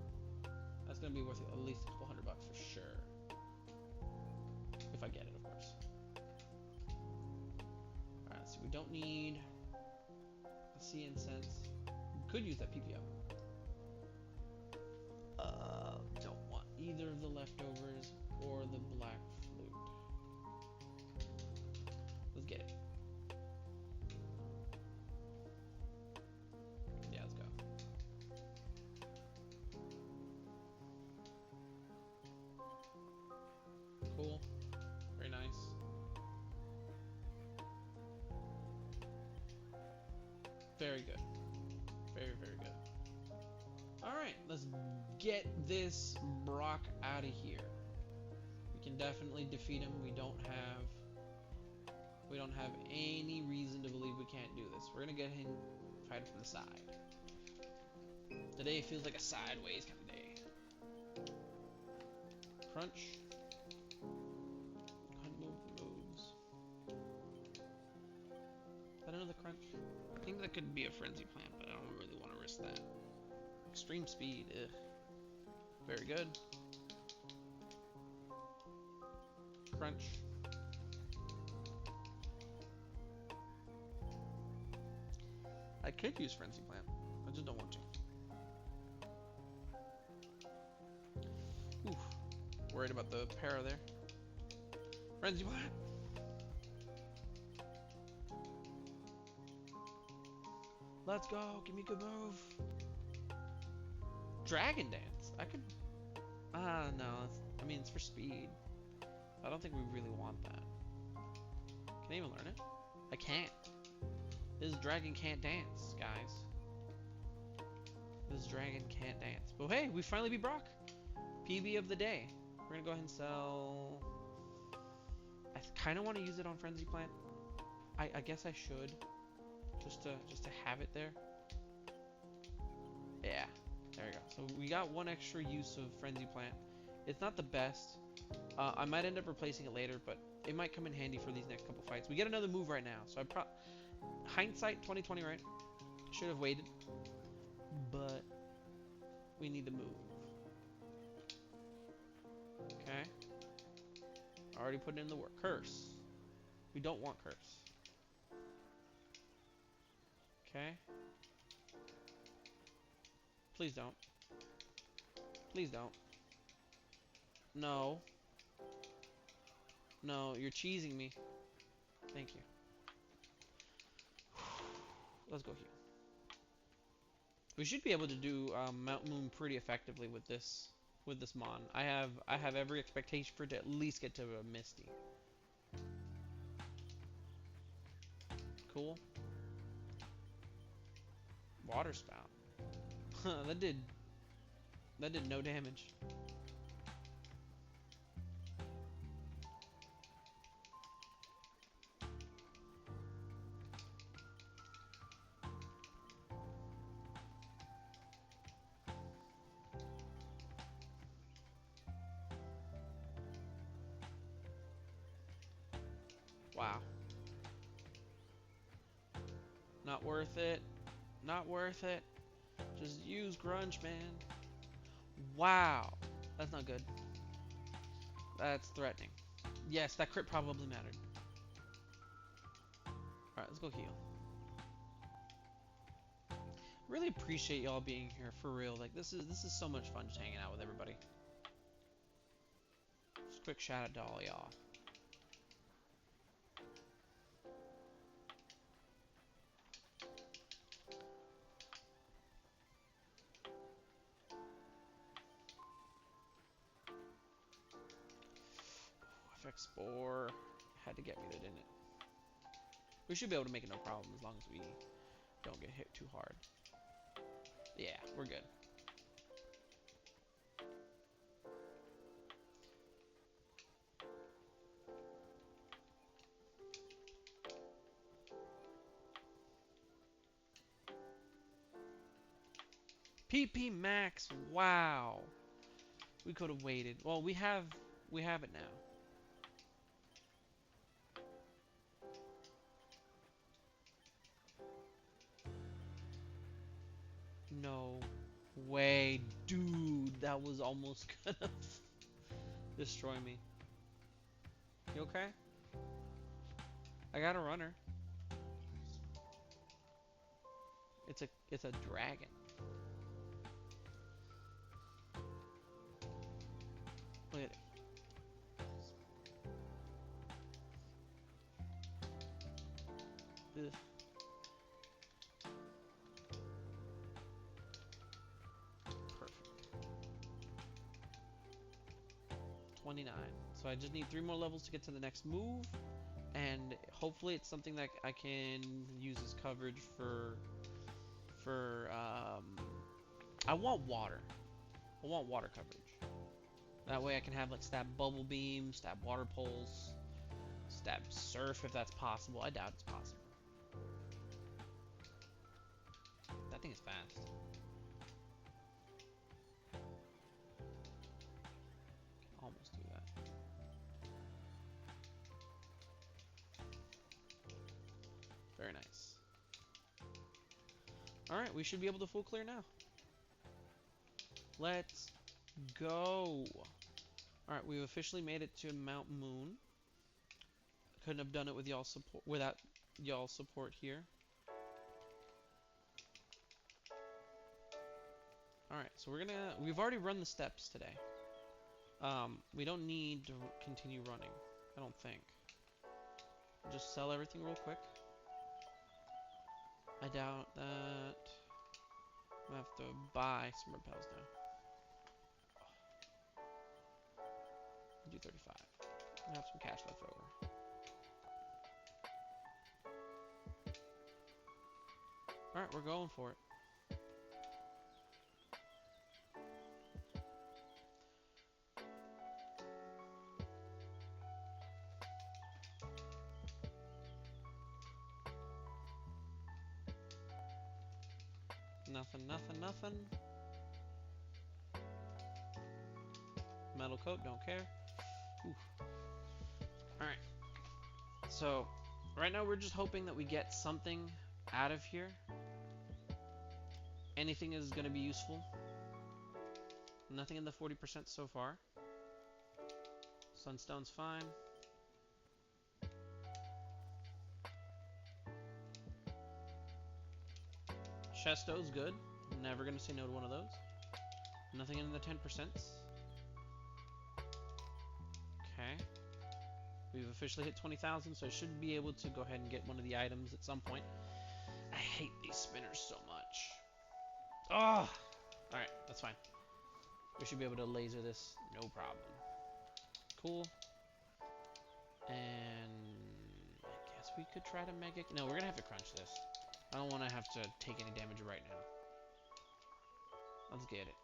That's gonna be worth at least a couple $100 for sure. If I get it, of course. Alright, so we don't need the Sea Incense. We could use that PPO. Don't want either of the leftovers or the Black Flute. Let's get it. Yeah, let's go. Cool. Very nice. Very good. Very, very good. Alright, let's get this Brock out of here. We can definitely defeat him. We don't have any reason to believe we can't do this. We're gonna get him fighting from the side. Today feels like a sideways kind of day. Crunch. Moves. Is that another crunch? I think that could be a frenzy plant, but I don't really want to risk that. Extreme speed. Ugh. Very good. Crunch. I could use frenzy plant. I just don't want to. Oof. Worried about the para there. Frenzy plant. Let's go. Give me a good move. Dragon dance. I could. No. I mean, it's for speed. I don't think we really want that. Can I even learn it? I can't. This dragon can't dance, guys. This dragon can't dance. But hey, we finally beat Brock. PB of the day. We're gonna go ahead and sell. I kind of want to use it on Frenzy Plant. I guess I should, just to have it there. Yeah, there we go. So we got one extra use of Frenzy Plant. It's not the best. I might end up replacing it later, but it might come in handy for these next couple fights. We get another move right now, so hindsight 2020, right? Should have waited, but we need to move. Okay. Already putting in the work. Curse. We don't want curse. Okay. Please don't. Please don't. No. No, you're cheesing me. Thank you. Let's go here. We should be able to do Mount Moon pretty effectively with this mon. I have every expectation for it to at least get to a Misty. Cool. Water spout. that did no damage. Wow. Not worth it. Not worth it. Just use grunge, man. Wow. That's not good. That's threatening. Yes, that crit probably mattered. Alright, let's go heal. Really appreciate y'all being here, for real. Like, this is so much fun just hanging out with everybody. Just a quick shout out to all y'all. FX Spore had to get me there, didn't it? We should be able to make it no problem as long as we don't get hit too hard. Yeah, we're good. PP Max, wow. We could have waited. Well, we have it now. No way, dude. That was almost gonna destroy me. You okay? I got a runner. It's a dragon. Look at it. Ugh. 29. So I just need 3 more levels to get to the next move, and hopefully it's something that I can use as coverage for for I want water. I want water coverage. That way I can have like stab bubble beam, stab water pulse, stab surf if that's possible. I doubt it's possible. That thing is fast. Can almost do that. Very nice. Alright, we should be able to full clear now. Let's go. Alright, we've officially made it to Mount Moon. Couldn't have done it with y'all support without y'all support here. Alright, so we've already run the steps today. We don't need to continue running, I don't think. Just sell everything real quick. I doubt that we'll have to buy some repels now. Do 35. I have some cash left over. Alright, we're going for it. Nothing, nothing, nothing. Metal coat, don't care. Alright. So, right now we're just hoping that we get something out of here. Anything is going to be useful. Nothing in the 40% so far. Sunstone's fine. Chesto's good. Never going to say no to one of those. Nothing in the 10%. Okay. We've officially hit 20,000, so I should be able to go ahead and get one of the items at some point. I hate these spinners so much. Oh! Alright, that's fine. We should be able to laser this, no problem. Cool. And I guess we could try to mega... No, we're going to have to crunch this. I don't want to have to take any damage right now. Let's get it.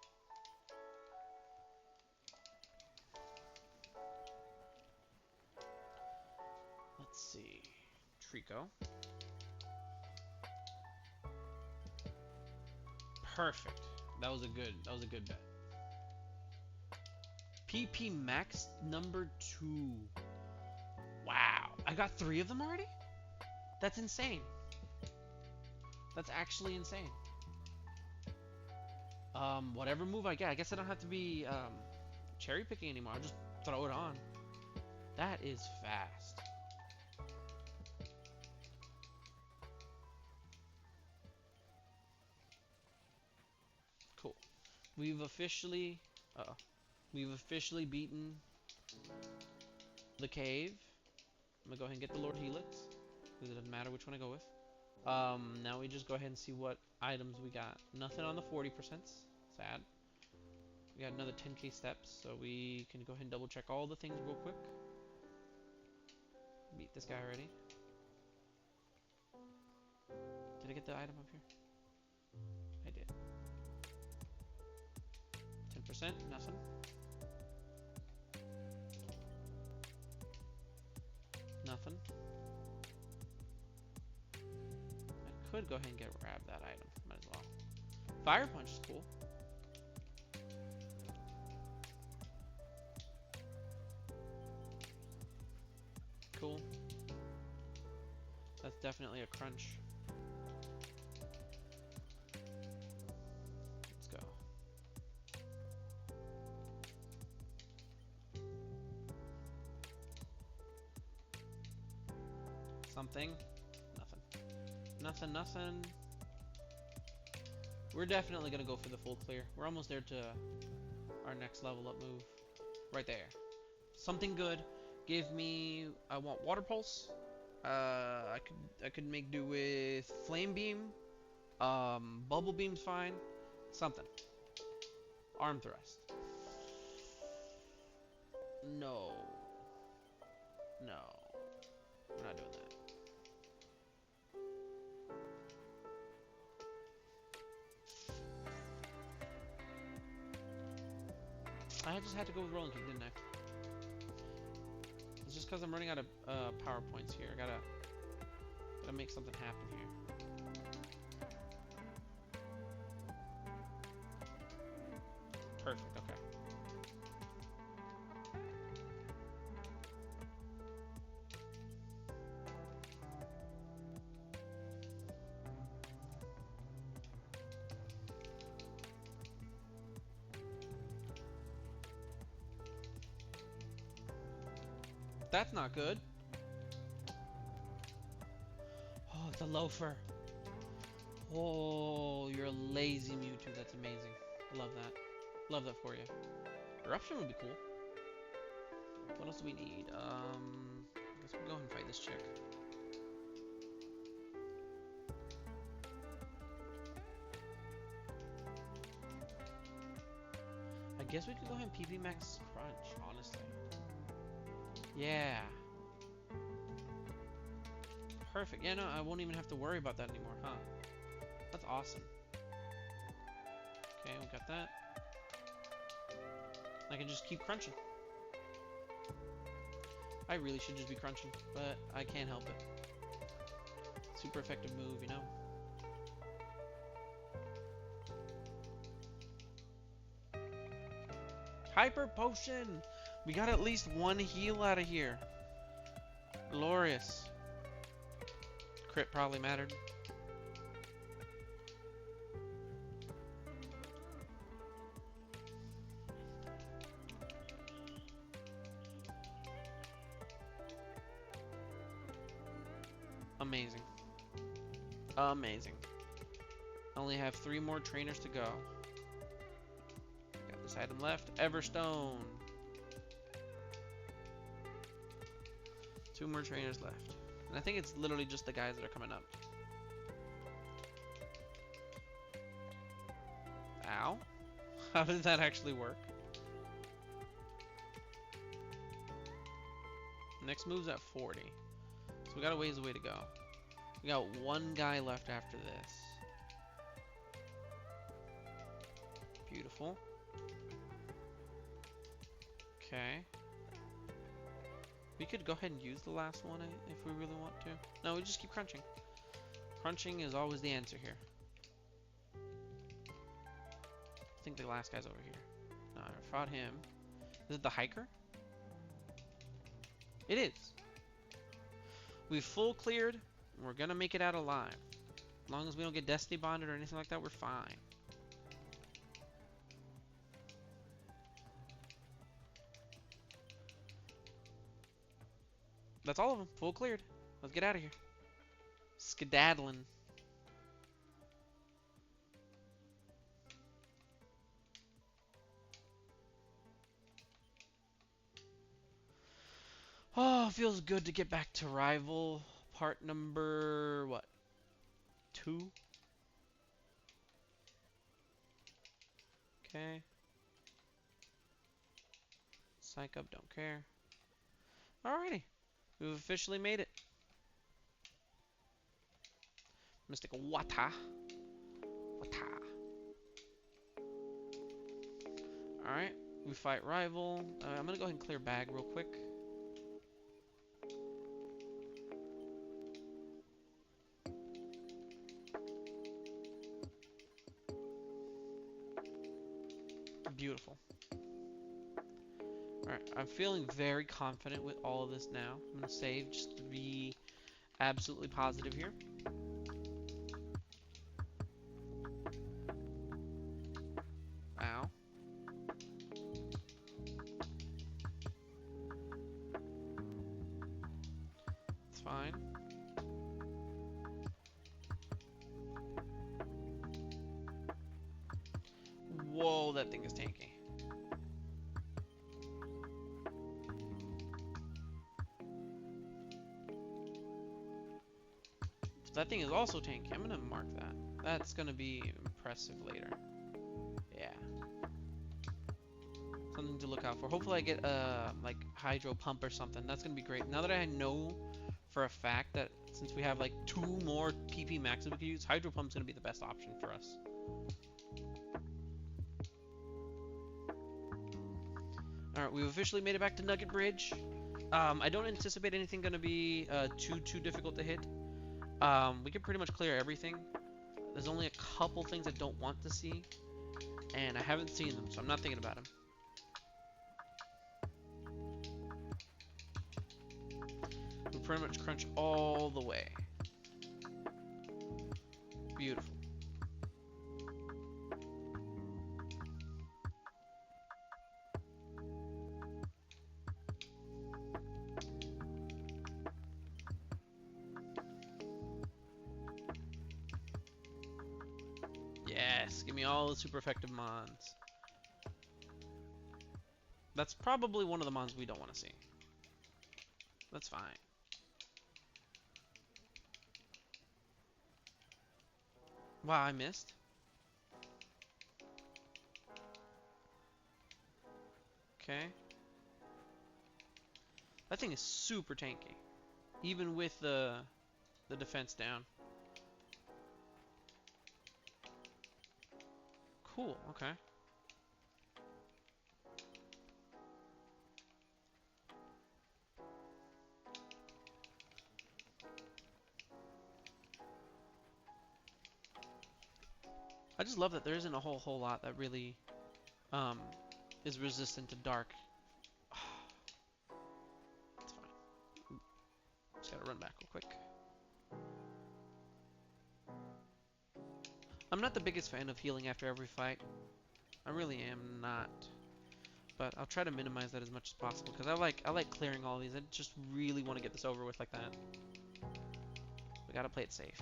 Let's see. Trico. Perfect. That was a good bet. PP Max number 2. Wow. I got 3 of them already? That's insane. That's actually insane. Whatever move I get, I guess I don't have to be cherry picking anymore. I'll just throw it on. That is fast. Cool. We've officially beaten the cave. I'm gonna go ahead and get the Lord Helix, because it doesn't matter which one I go with. Now we just go ahead and see what items we got. Nothing on the 40%. Sad. We got another 10k steps, so we can go ahead and double check all the things real quick. Beat this guy already. Did I get the item up here? I did. 10%, nothing. Nothing. I could go ahead and grab that item. Might as well. Fire Punch is cool. Cool. That's definitely a crunch. Let's go. Something. Nothing. Nothing. We're definitely gonna go for the full clear. We're almost there to our next level up move. Right there. Something good. Give me... I want Water Pulse. I could make do with Flame Beam. Bubble Beam's fine. Something. Arm Thrust. No. No. We're not doing that. I just had to go with Rolling King, didn't I? It's just because I'm running out of PowerPoints here. Gotta make something happen here. Perfect, okay. That's not good. Oh, it's a loafer. Oh, you're a lazy Mewtwo. That's amazing. Love that. Love that for you. Eruption would be cool. What else do we need? I guess we'll go ahead and fight this chick. I guess we could go ahead and PP Max Crunch, honestly. Yeah. Perfect. Yeah, no, I won't even have to worry about that anymore, huh? That's awesome. Okay, we got that. I can just keep crunching. I really should just be crunching, but I can't help it. Super effective move, you know? Hyper Potion! We got at least one heal out of here. Glorious. Crit probably mattered. Amazing. Amazing. I only have 3 more trainers to go. Got this item left. Everstone. 2 more trainers left. And I think it's literally just the guys that are coming up. Ow. How did that actually work? Next move's at 40. So we got a ways away to go. We got 1 guy left after this. Beautiful. Okay. We could go ahead and use the last one if we really want to. No, we just keep crunching. Crunching is always the answer here. I think the last guy's over here. No, I fought him. Is it the hiker? It is. We've full cleared, and we're gonna make it out alive. As long as we don't get destiny bonded or anything like that, we're fine. That's all of them. Full cleared. Let's get out of here. Skedaddling. Oh, feels good to get back to rival. Part number, what? 2? Okay. Psych up, don't care. Alrighty. We've officially made it. Mystic Wata. Wata. Alright. We fight rival. I'm gonna go ahead and clear bag real quick. Beautiful. Alright, I'm feeling very confident with all of this now. I'm gonna save just to be absolutely positive here. Ow. It's fine. Whoa, that thing is tanky. That thing is also tanky. I'm gonna mark that. That's gonna be impressive later. Yeah. Something to look out for. Hopefully I get like hydro pump or something. That's gonna be great. Now that I know for a fact that since we have like 2 more PP maxes we can use, hydro pump's gonna be the best option for us. Alright, we've officially made it back to Nugget Bridge. I don't anticipate anything going to be too difficult to hit. We can pretty much clear everything. There's only a couple things I don't want to see, and I haven't seen them, so I'm not thinking about them. We pretty much crunch all the way. Beautiful. Yes, give me all the super effective mons. That's probably one of the mons we don't want to see. That's fine. Wow, I missed. Okay. That thing is super tanky, even with the defense down. Cool. Okay. I just love that there isn't a whole lot that really um, is resistant to dark. It's fine. Just gotta run back real quick. I'm not the biggest fan of healing after every fight. I really am not. But I'll try to minimize that as much as possible because I like clearing all these. I just really want to get this over with like that. We gotta play it safe.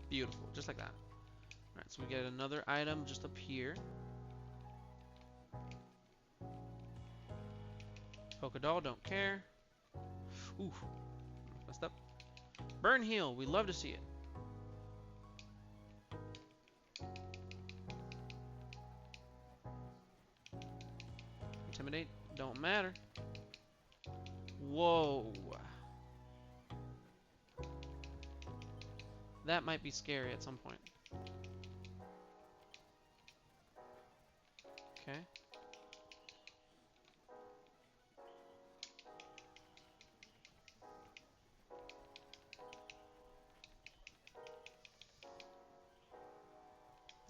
Beautiful, just like that. Alright, so we get another item just up here. Polka doll, don't care. Ooh, messed up. Burn heal, we love to see it. Intimidate, don't matter. Whoa. That might be scary at some point. Okay.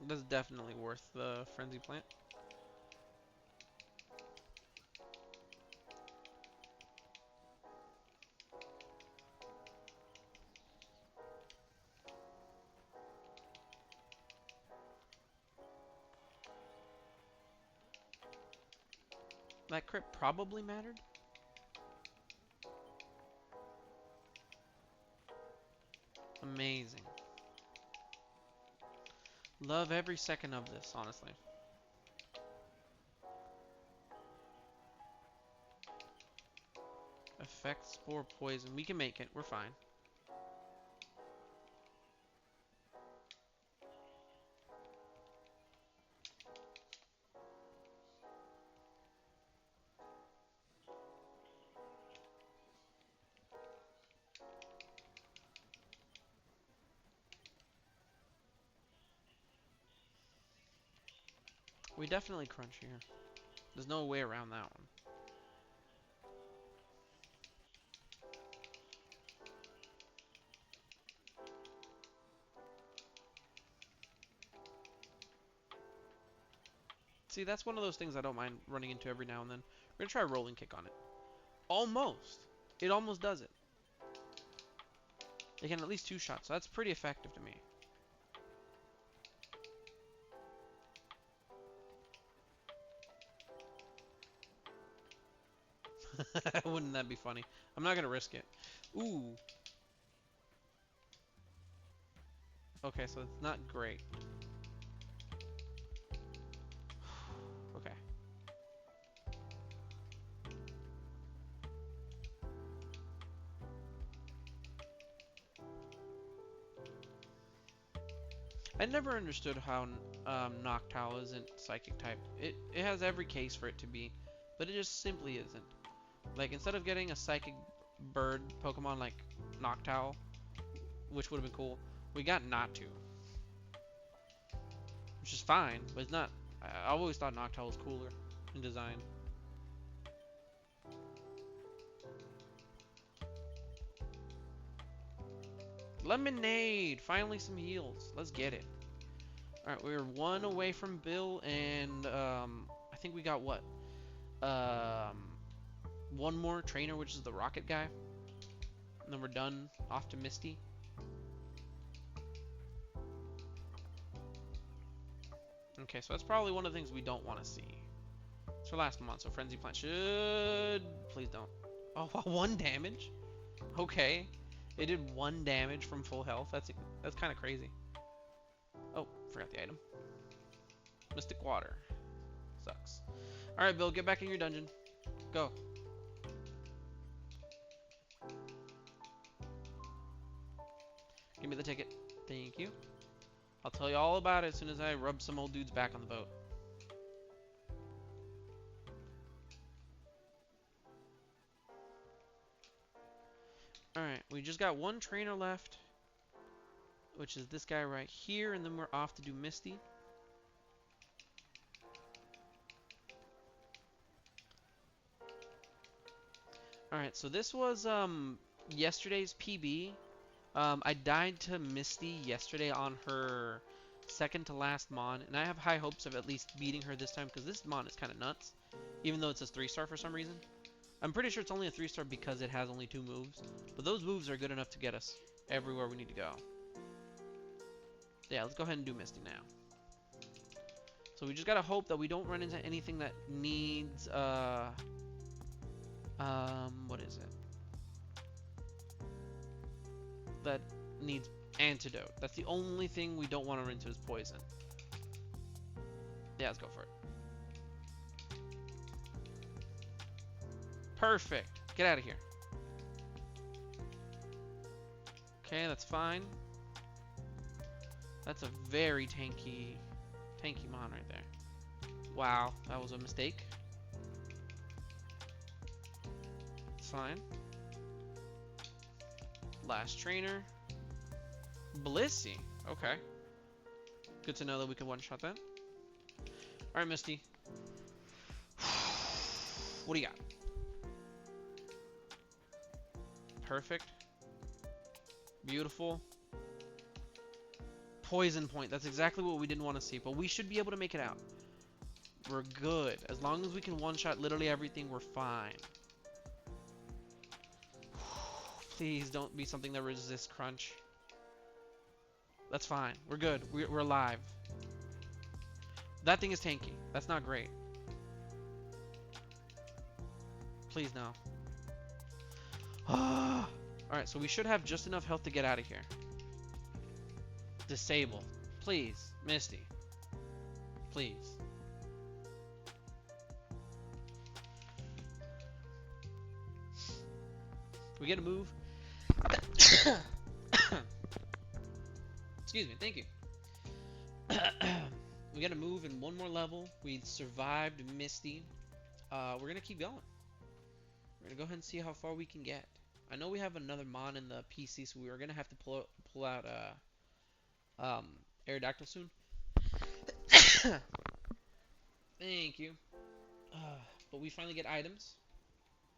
That's definitely worth the frenzy plant. That crit probably mattered. Amazing. Love every second of this, honestly. Effect spore poison. We can make it. We're fine. We definitely crunch here. There's no way around that one. See, that's one of those things I don't mind running into every now and then. We're gonna try a rolling kick on it. Almost. It almost does it. It can at least 2 shots, so that's pretty effective to me. Wouldn't that be funny? I'm not gonna risk it. Ooh. Okay, so it's not great. Okay. I never understood how Noctowl isn't Psychic type. It has every case for it to be, but it just simply isn't. Like, instead of getting a Psychic bird Pokemon like Noctowl, which would have been cool, We got not to. Which is fine, but it's not... I always thought Noctowl was cooler in design. Lemonade! Finally some heals. Let's get it. Alright, we're one away from Bill, and I think we got what? One more trainer, which is the rocket guy. And then we're done. Off to Misty. Okay, so that's probably one of the things we don't want to see. It's our last month, so Frenzy Plant should... Please don't. Oh, 1 damage? Okay. It did 1 damage from full health. That's kind of crazy. Oh, forgot the item. Mystic Water. Sucks. Alright, Bill, get back in your dungeon. Go. Give me the ticket. Thank you. I'll tell you all about it as soon as I rub some old dudes back on the boat. Alright, we just got 1 trainer left, which is this guy right here, and then we're off to do Misty. Alright, so this was yesterday's PB. I died to Misty yesterday on her second to last Mon, and I have high hopes of at least beating her this time because this Mon is kind of nuts, even though it's a 3-star for some reason. I'm pretty sure it's only a 3-star because it has only 2 moves, but those moves are good enough to get us everywhere we need to go. Yeah, let's go ahead and do Misty now. So we just gotta hope that we don't run into anything that needs, what is it? That needs antidote. That's the only thing we don't want to run into is poison. Yeah, let's go for it. Perfect. Get out of here. Okay, that's fine. That's a very tanky mon right there. Wow, that was a mistake. It's fine. Last trainer. Blissey. Okay. Good to know that we can one-shot that. Alright, Misty. What do you got? Perfect. Beautiful. Poison point. That's exactly what we didn't want to see, but we should be able to make it out. We're good. As long as we can one-shot literally everything, we're fine. Please don't be something that resists crunch. That's fine. We're good. We're alive. That thing is tanky. That's not great. Please no. Alright, so we should have just enough health to get out of here. Disable. Please. Misty. Please. We get a move. Excuse me, thank you. We gotta move in 1 more level. We survived Misty. We're gonna keep going. We're gonna go ahead and see how far we can get. I know we have another Mon in the PC, so we are gonna have to pull out Aerodactyl soon. Thank you. But we finally get items.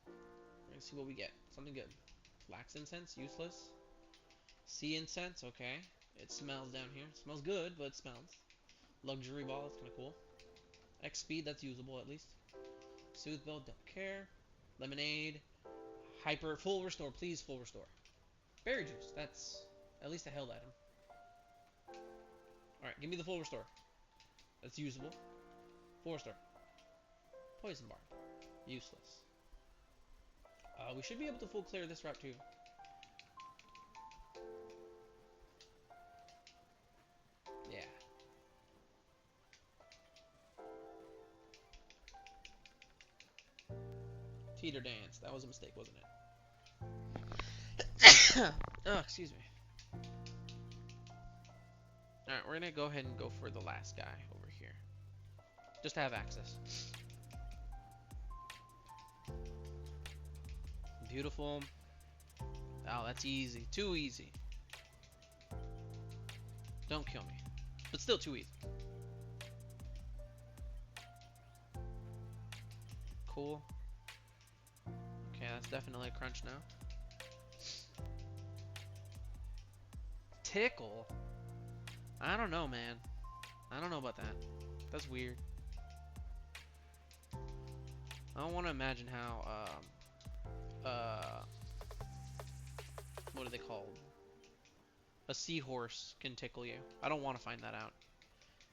We're gonna see what we get. Something good. Flax incense, useless. Sea incense, okay. It smells down here. It smells good, but it smells. Luxury ball, that's kind of cool. X speed, that's usable at least. Soothe bell, don't care. Lemonade. Hyper, full restore, please, full restore. Berry juice, that's at least a held item. Alright, give me the full restore. That's usable. Full restore. Poison bar. Useless. We should be able to full clear this route too. Yeah. Teeter dance. That was a mistake, wasn't it? Oh, excuse me. Alright, we're gonna go ahead and go for the last guy over here. Just to have access. Beautiful. Oh, that's easy. Too easy. Don't kill me. But still too easy. Cool. Okay, that's definitely a crunch now. Tickle? I don't know, man. I don't know about that. That's weird. I don't want to imagine how, what are they called? A seahorse can tickle you. I don't want to find that out.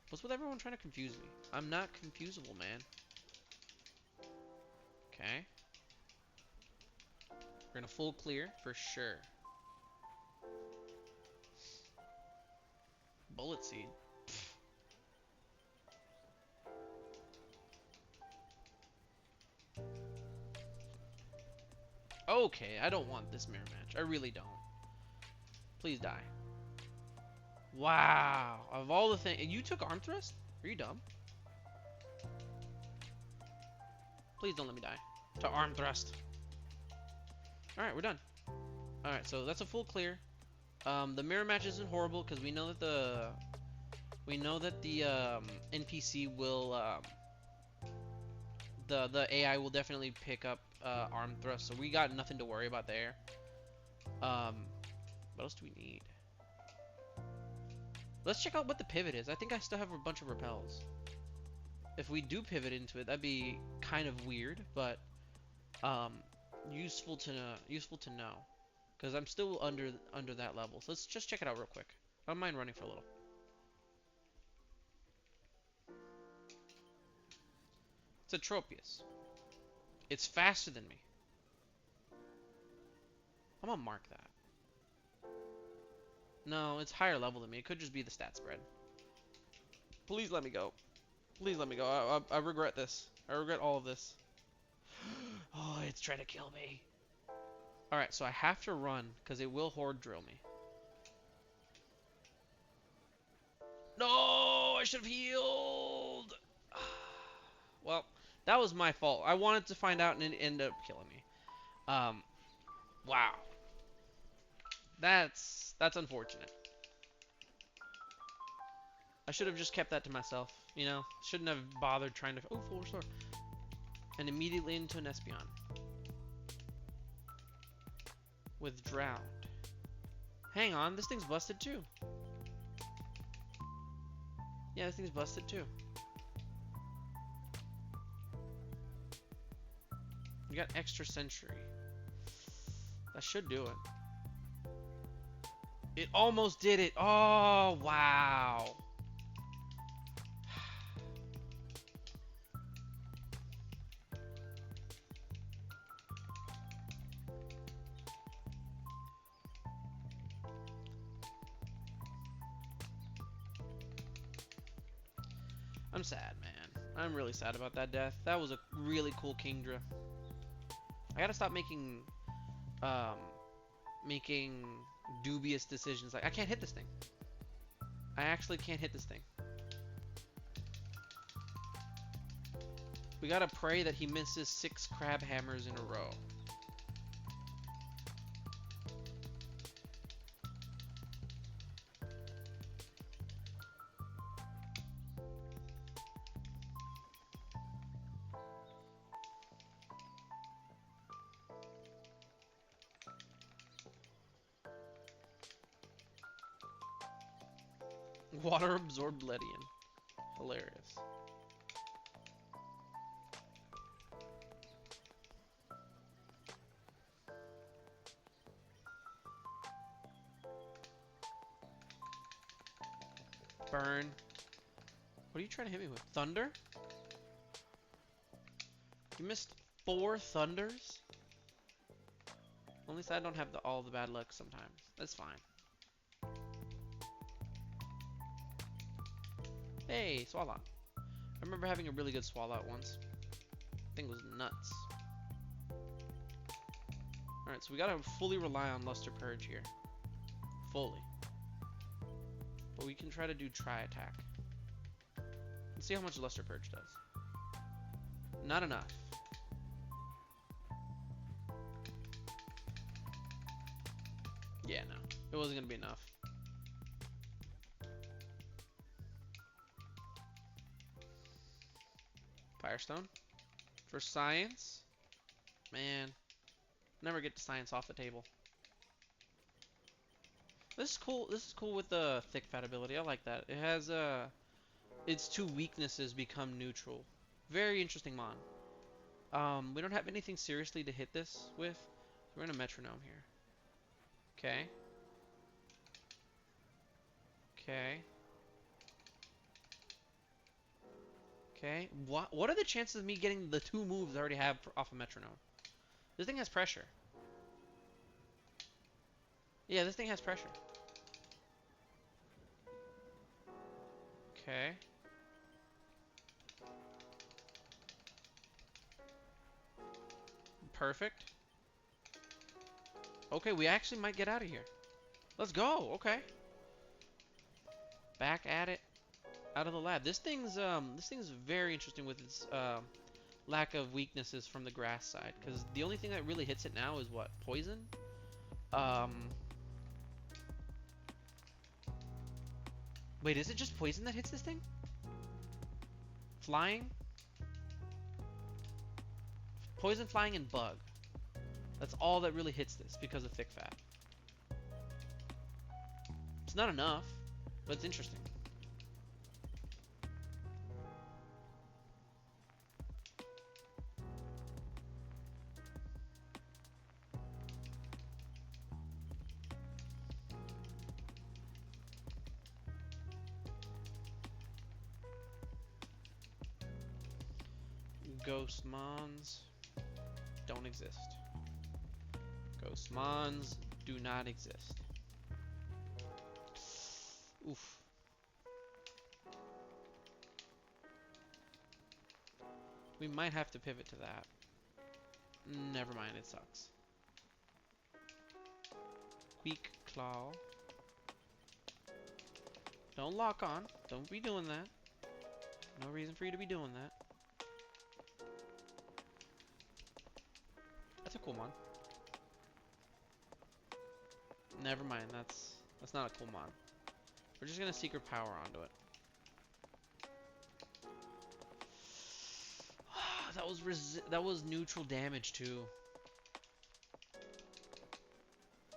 What's with everyone trying to confuse me? I'm not confusable, man. Okay. We're gonna full clear for sure. Bullet seed. Okay, I don't want this mirror match. I really don't. Please die. Wow. Of all the things... You took arm thrust? Are you dumb? Please don't let me die. To arm thrust. Alright, we're done. Alright, so that's a full clear. The mirror match isn't horrible because we know that the... NPC will... the AI will definitely pick up arm thrust, so we got nothing to worry about there. What else do we need? Let's check out what the pivot is. I think I still have a bunch of repels. If we do pivot into it, that'd be kind of weird, but useful to know, because I'm still under that level. So let's just check it out real quick. I don't mind running for a little. It's a Tropius. It's faster than me. I'm gonna mark that. No, it's higher level than me. It could just be the stat spread. Please let me go. Please let me go. I regret this. I regret all of this. Oh, it's trying to kill me. Alright, so I have to run, because it will horde drill me. No! I should have healed! Well, that was my fault. I wanted to find out, and it ended up killing me. Wow. That's unfortunate. I should have just kept that to myself, you know? Shouldn't have bothered trying to... Oh, full restore. And immediately into an Espeon. With Drowned. Hang on, this thing's busted too. Yeah, this thing's busted too. We got extra Sentry. That should do it. It almost did it. Oh, wow. I'm sad, man. I'm really sad about that death. That was a really cool Kingdra. I gotta stop making dubious decisions. Like, I can't hit this thing. I actually can't hit this thing. We gotta pray that he misses 6 crab hammers in a row. Water absorbed Ledian. Hilarious. Burn. What are you trying to hit me with? Thunder? You missed 4 thunders? At least I don't have all the bad luck sometimes. That's fine. Hey, Swallow. I remember having a really good Swallow once. Thing was nuts. Alright, so we gotta fully rely on Luster Purge here. Fully. But we can try to do Tri-Attack. Let's see how much Luster Purge does. Not enough. Yeah, no. It wasn't gonna be enough. Firestone. For science. Man. Never get science off the table. This is cool. This is cool with the thick fat ability. I like that. It has its two weaknesses become neutral. Very interesting mon. We don't have anything seriously to hit this with. So we're in a metronome here. Okay. Okay. Okay. What are the chances of me getting the two moves I already have off a metronome? This thing has pressure. Yeah, this thing has pressure. Okay. Perfect. Okay, we actually might get out of here. Let's go. Okay. Back at it. Out of the lab. This thing's very interesting with its lack of weaknesses from the grass side, because the only thing that really hits it now is what? Poison? Wait, is it just poison that hits this thing? Flying? Poison, flying, and bug. That's all that really hits this because of thick fat. It's not enough, but it's interesting. Ghost mons don't exist. Ghost mons do not exist. Oof. We might have to pivot to that. Never mind, it sucks. Weak claw. Don't lock on. Don't be doing that. No reason for you to be doing that. That's a cool mon. Never mind, that's not a cool mon. We're just gonna secret power onto it. that was neutral damage too.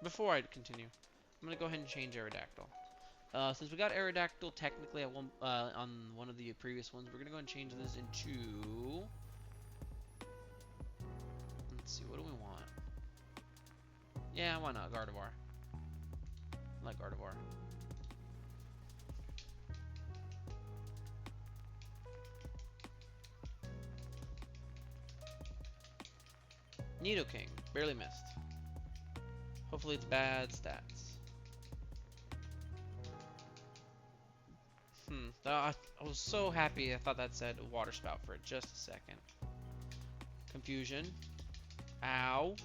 Before I continue, I'm gonna go ahead and change Aerodactyl. Since we got Aerodactyl technically at on one of the previous ones, we're gonna go ahead and change this into. Let's see, what do we want? Yeah, why not? Gardevoir. I like Gardevoir. Nidoking. Barely missed. Hopefully it's bad stats. I was so happy I thought that said water spout for just a second. Confusion. Ow.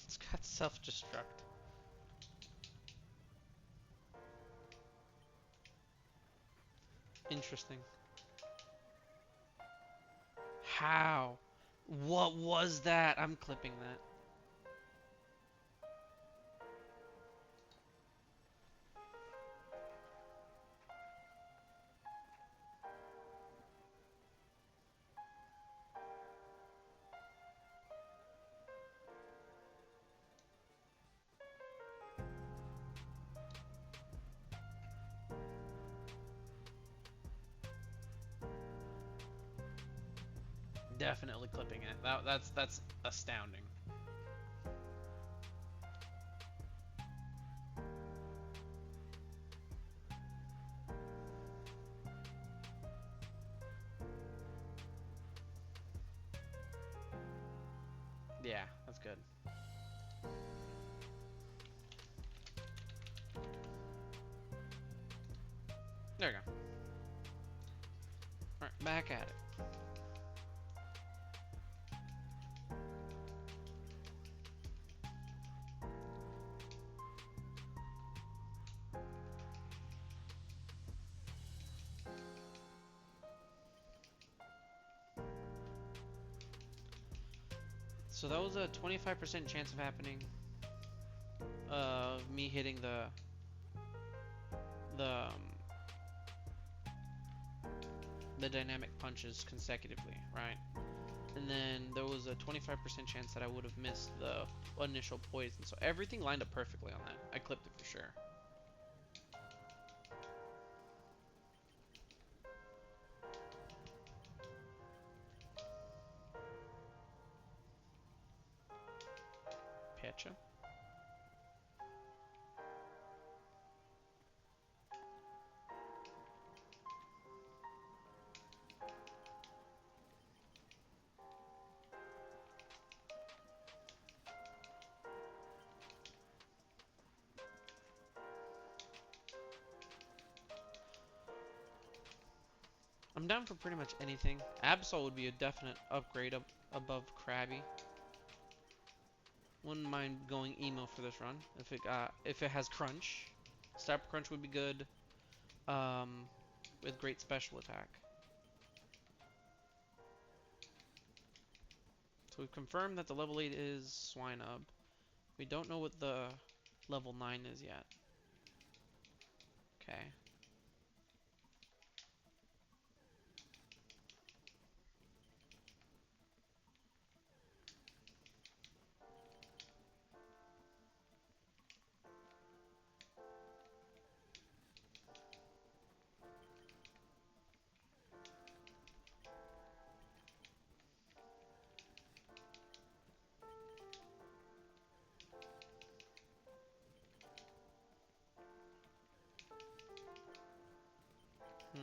It's got self-destruct. Interesting. How? What was that? I'm clipping that. Definitely clipping it. That's astounding. Yeah, that's good. There we go. Alright, back at it. So that was a 25% chance of happening. Of me hitting the um, the dynamic punches consecutively, right? And then there was a 25% chance that I would have missed the initial poison. So everything lined up perfectly on that. I clipped it for sure. Pecha. I'm down for pretty much anything. Absol would be a definite upgrade above Krabby. Wouldn't mind going emo for this run if it has crunch. Step crunch would be good. Um, with great special attack. So we've confirmed that the level 8 is Swinub. We don't know what the level 9 is yet. Okay. Hmm.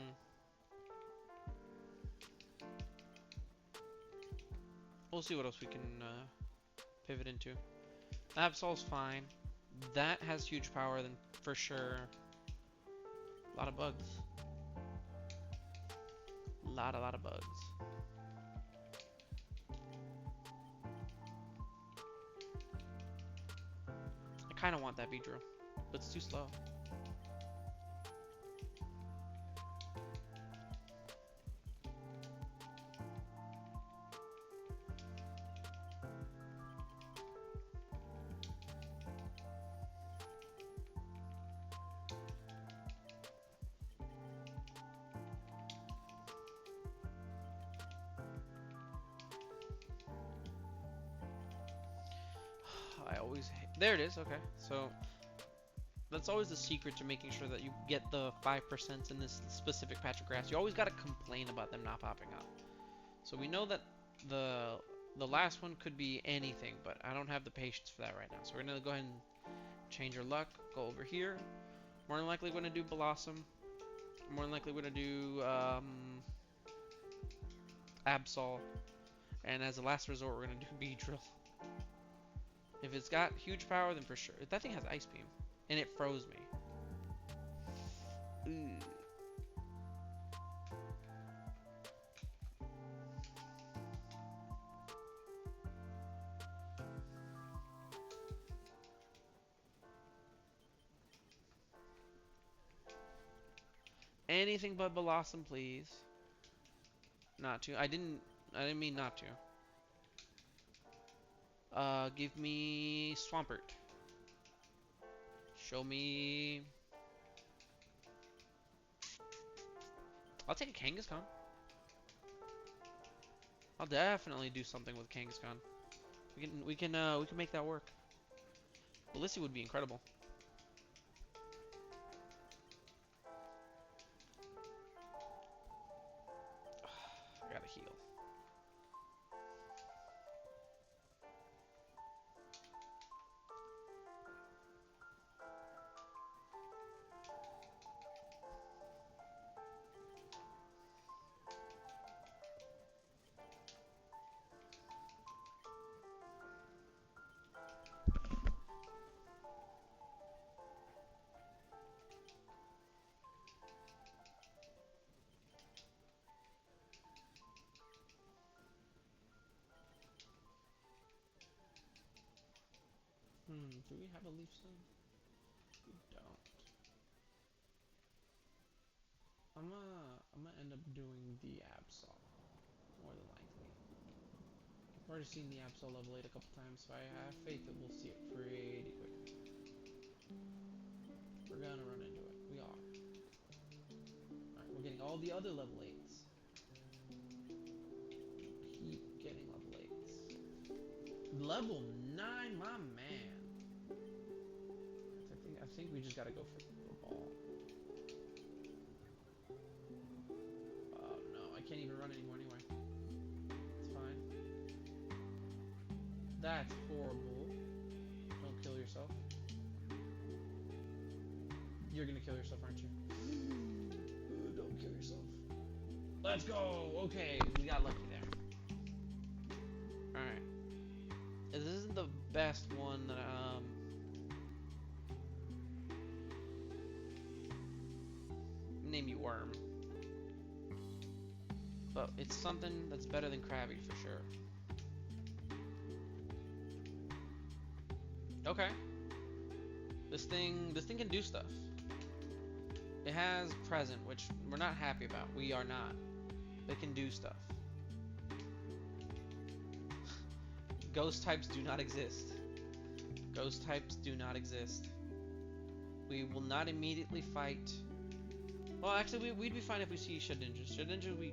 We'll see what else we can pivot into. Absol's fine. That has huge power, then for sure. A lot of bugs. Lot of bugs. I kind of want that Beedrill, but it's too slow. I always there it is. Okay, so that's always the secret to making sure that you get the 5% in this specific patch of grass. You always gotta complain about them not popping up. So we know that the the last one could be anything, but I don't have the patience for that right now. So we're gonna go ahead and change our luck. Go over here. More than likely, we're gonna do Blossom. More than likely, we're gonna do Absol. And as a last resort, we're gonna do Beedrill. If it's got huge power, then for sure. That thing has Ice Beam, and it froze me. Ooh. Anything but Blossom, please. Not to. I didn't mean not to. Give me Swampert. Show me. I'll take a Kangaskhan. I'll definitely do something with Kangaskhan. We can make that work. Blissey would be incredible. I gotta heal. Do we have a Leaf Stone? We don't. I'm gonna end up doing the Absol, more than likely. I've already seen the Absol level 8 a couple times, so I have faith that we'll see it pretty quick. We're gonna run into it. We are. Alright, we're getting all the other level 8s. Keep getting level 8s. Level 9, my man. I think we just gotta go for the ball. Oh no, I can't even run anymore anyway. It's fine. That's horrible. Don't kill yourself. You're gonna kill yourself, aren't you? Don't kill yourself. Let's go! Okay, we got lucky there. Alright. This isn't the best one that, name you Worm. But it's something that's better than Krabby for sure. Okay. This thing can do stuff. It has present, which we're not happy about. We are not. It can do stuff. Ghost types do not exist. Ghost types do not exist. We will not immediately fight. Well, actually, we'd be fine if we see Shedinjas. Shedinjas we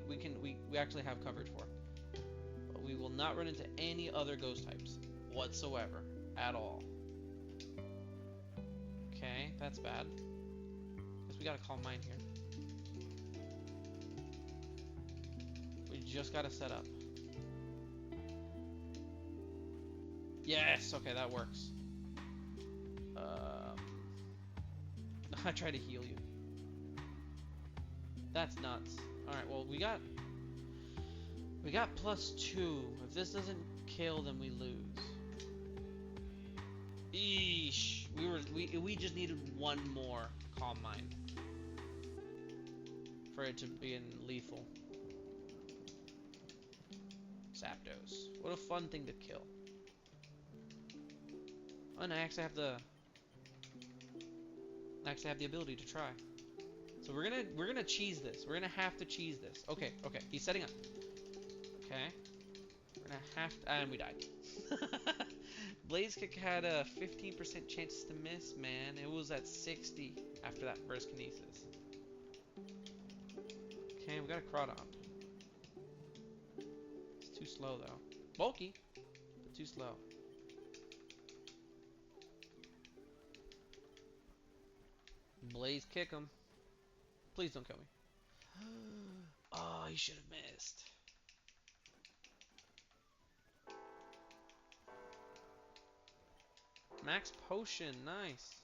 actually have coverage for. But we will not run into any other ghost types whatsoever at all. Okay, that's bad. Guess we gotta call mine here. We just gotta set up. Yes, okay, that works. I try to heal you. That's nuts. Alright, well, we got +2. If this doesn't kill, then we lose. Eesh. We just needed one more Calm Mind for it to be in lethal. Zapdos. What a fun thing to kill. Oh, and I actually have the ability to try. So we're gonna cheese this. We're gonna have to cheese this. Okay, he's setting up. Okay. We're gonna have to, and we died. Blaze Kick had a 15% chance to miss, man. It was at 60 after that first Kinesis. Okay, we got a Crawdon. It's too slow though. Bulky, but too slow. Blaze Kick him. Please don't kill me. Oh, he should have missed. Max Potion, nice.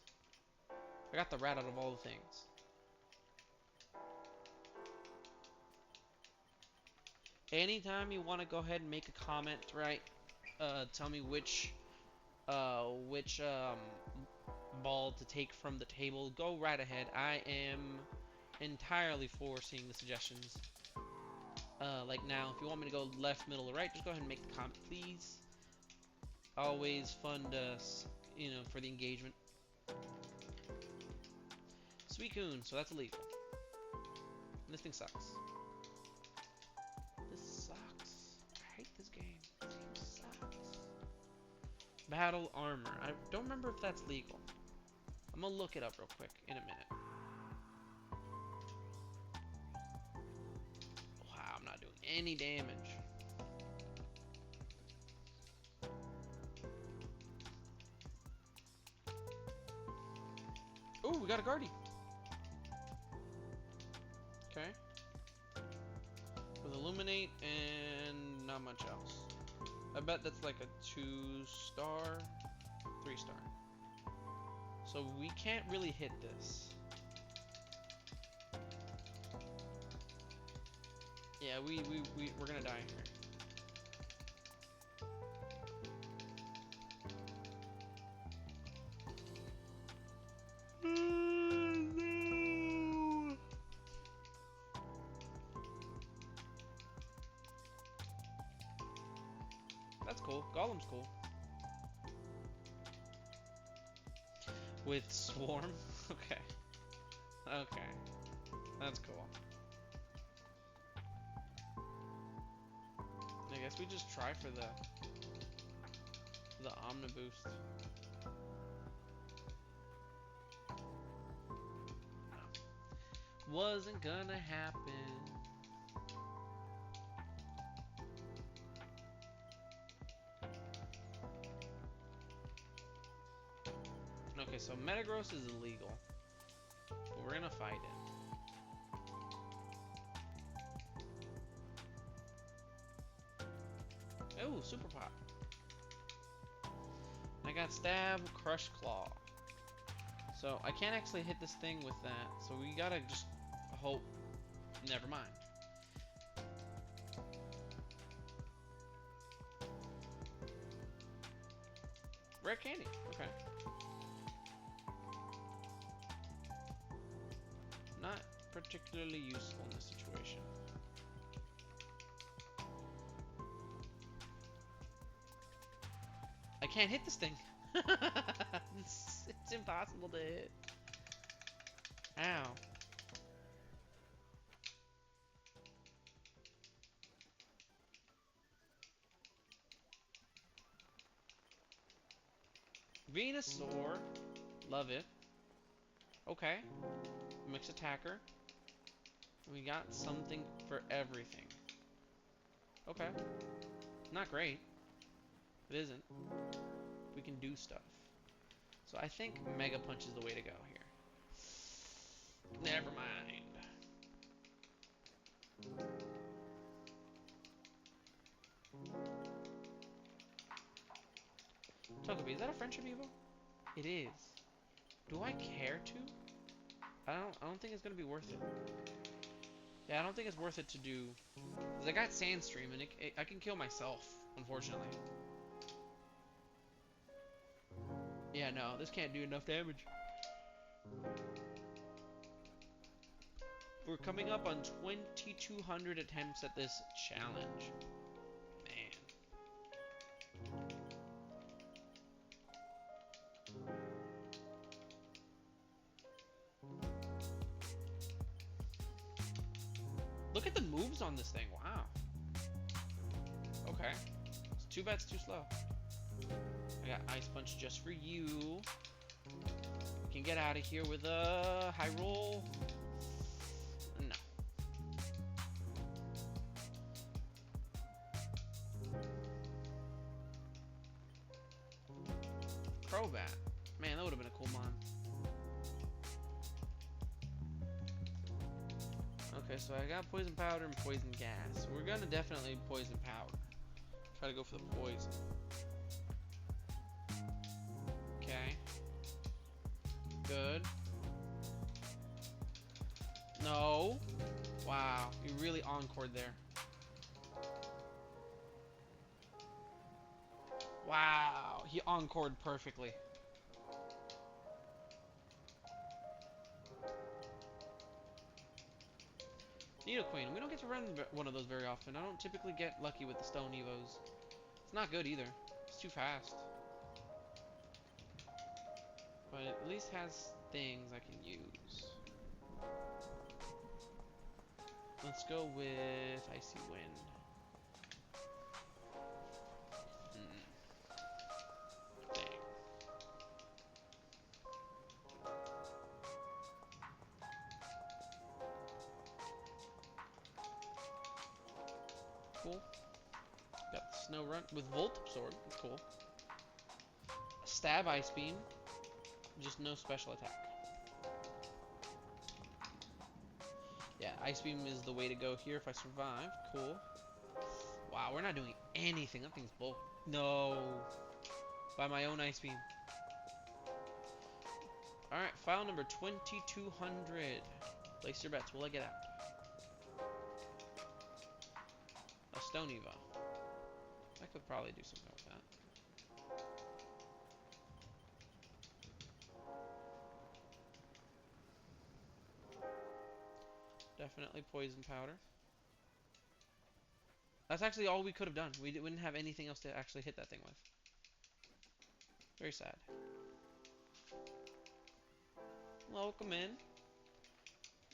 I got the rat out of all the things. Anytime you want to go ahead and make a comment, right? Tell me which ball to take from the table. Go right ahead. I am entirely for seeing the suggestions. Like now, if you want me to go left, middle, or right, just go ahead and make the comment, please. Always fun to, for the engagement. Suicune, so that's illegal. And this thing sucks. This sucks. I hate this game. This game sucks. Battle Armor. I don't remember if that's legal. I'm gonna look it up real quick in a minute. Wow, I'm not doing any damage. Ooh, we got a Guardy. Okay. With Illuminate and not much else. I bet that's like a 2-star, 3-star. So we can't really hit this. Yeah, we're gonna die here. No. That's cool. Golem's cool. With Swarm? Okay. Okay. That's cool. I guess we just try for the Omni boost. Wasn't gonna happen. Okay, so Metagross is illegal, but we're gonna fight it. Oh, Super Pop. I got Stab, Crush Claw. So I can't actually hit this thing with that, so we gotta just hope. Never mind. Rare candy. Okay. Not particularly useful in this situation. I can't hit this thing. It's impossible to hit. Ow. Venusaur. Love it. Okay. Mix attacker. We got something for everything. Okay. Not great. It isn't. We can do stuff. So I think Mega Punch is the way to go here. Never mind. Togepi, is that a friendship Evo? It is. Do I care to? I don't think it's gonna be worth it. Yeah, I don't think it's worth it to do. Cause I got Sandstream and I can kill myself, unfortunately. Yeah, no, this can't do enough damage. We're coming up on 2,200 attempts at this challenge. Man. Look at the moves on this thing. Wow. Okay. It's too bad it's too slow. I got Ice Punch just for you. We can get out of here with a high roll. No. Crobat. Man, that would have been a cool mon. Okay, so I got Poison Powder and Poison Gas. We're gonna definitely Poison Powder. Try to go for the poison. Okay. Good. No. Wow, you really encored there. Wow, he encored perfectly. Nidoqueen. We don't get to run one of those very often. I don't typically get lucky with the Stone Evos. It's not good either. It's too fast. But it at least has things I can use. Let's go with Icy Wind. Dang. Cool. Got the Snow Run with Volt Absorb. That's cool. Stab Ice Beam. Just no special attack. Yeah, Ice Beam is the way to go here if I survive. Cool. Wow, we're not doing anything. That thing's bulk. No. By my own Ice Beam. Alright, file number 2200. Place your bets. Will I get out? A Stone Evo. I could probably do something with that. Definitely Poison Powder. That's actually all we could have done. We wouldn't have anything else to actually hit that thing with. Very sad. Welcome in.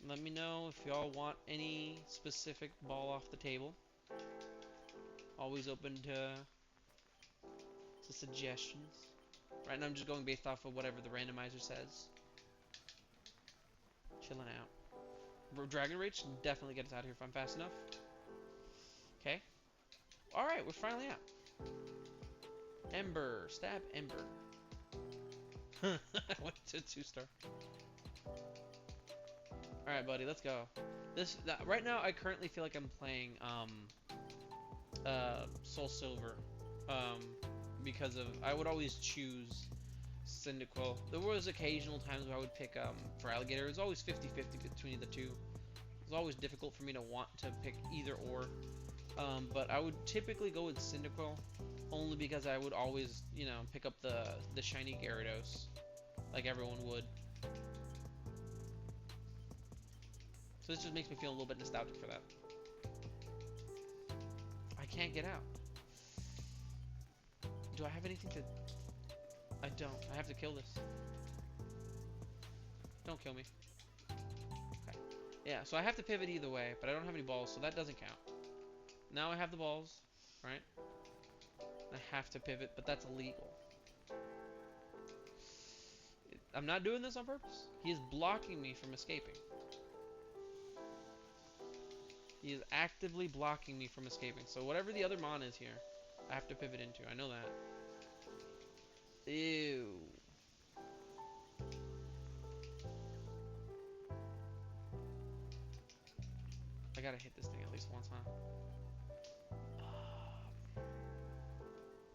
Let me know if y'all want any specific ball off the table. Always open to suggestions. Right now I'm just going based off of whatever the randomizer says. Chilling out. Dragon Rage can definitely get us out of here if I'm fast enough. Okay. Alright, we're finally out. Ember. Stab Ember. Went to 2-star. Alright, buddy, let's go. Right now I currently feel like I'm playing Soul Silver. Because of I would always choose Cyndaquil. There was occasional times where I would pick for Alligator. It was always 50-50 between the two. It was always difficult for me to want to pick either or. But I would typically go with Cyndaquil, only because I would always, you know, pick up the shiny Gyarados, like everyone would. So this just makes me feel a little bit nostalgic for that. I can't get out. Do I have anything to... I don't. I have to kill this. Don't kill me. Okay. Yeah, so I have to pivot either way, but I don't have any balls, so that doesn't count. Now I have the balls, right? I have to pivot, but that's illegal. I'm not doing this on purpose. He is blocking me from escaping. He is actively blocking me from escaping. So whatever the other mon is here, I have to pivot into. I know that. Ew. I gotta hit this thing at least once, huh?